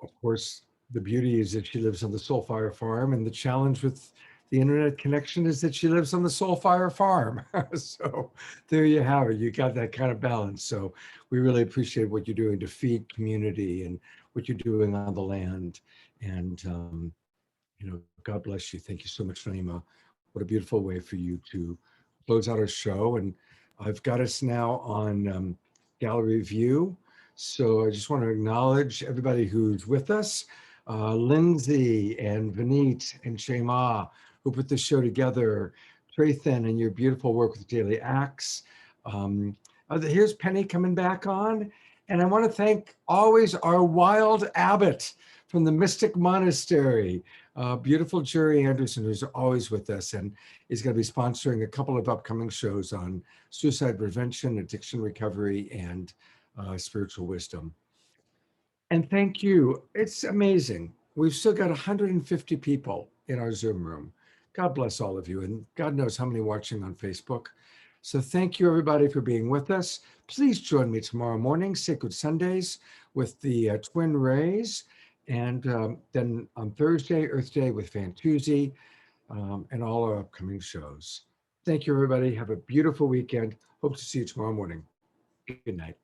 of course, the beauty is that she lives on the Soulfire Farm, and the challenge with the internet connection is that she lives on the Soulfire Farm. So there you have it. You got that kind of balance. So we really appreciate what you're doing to feed community and what you're doing on the land. And, you know, God bless you. Thank you so much, Naima. What a beautiful way for you to close out our show. And I've got us now on gallery view. So I just want to acknowledge everybody who's with us. Lindsay and Vineet and Shema, who put the show together, Trathan and your beautiful work with Daily Acts. Here's Penny coming back on. And I want to thank always our wild abbot from the Mystic Monastery, beautiful Jerry Anderson, who's always with us and is going to be sponsoring a couple of upcoming shows on suicide prevention, addiction recovery, and spiritual wisdom. And thank you. It's amazing. We've still got 150 people in our Zoom room. God bless all of you. And God knows how many watching on Facebook. So thank you, everybody, for being with us. Please join me tomorrow morning, Sacred Sundays, with the Twin Rays. And then on Thursday, Earth Day with Fantuzzi, and all our upcoming shows. Thank you, everybody. Have a beautiful weekend. Hope to see you tomorrow morning. Good night.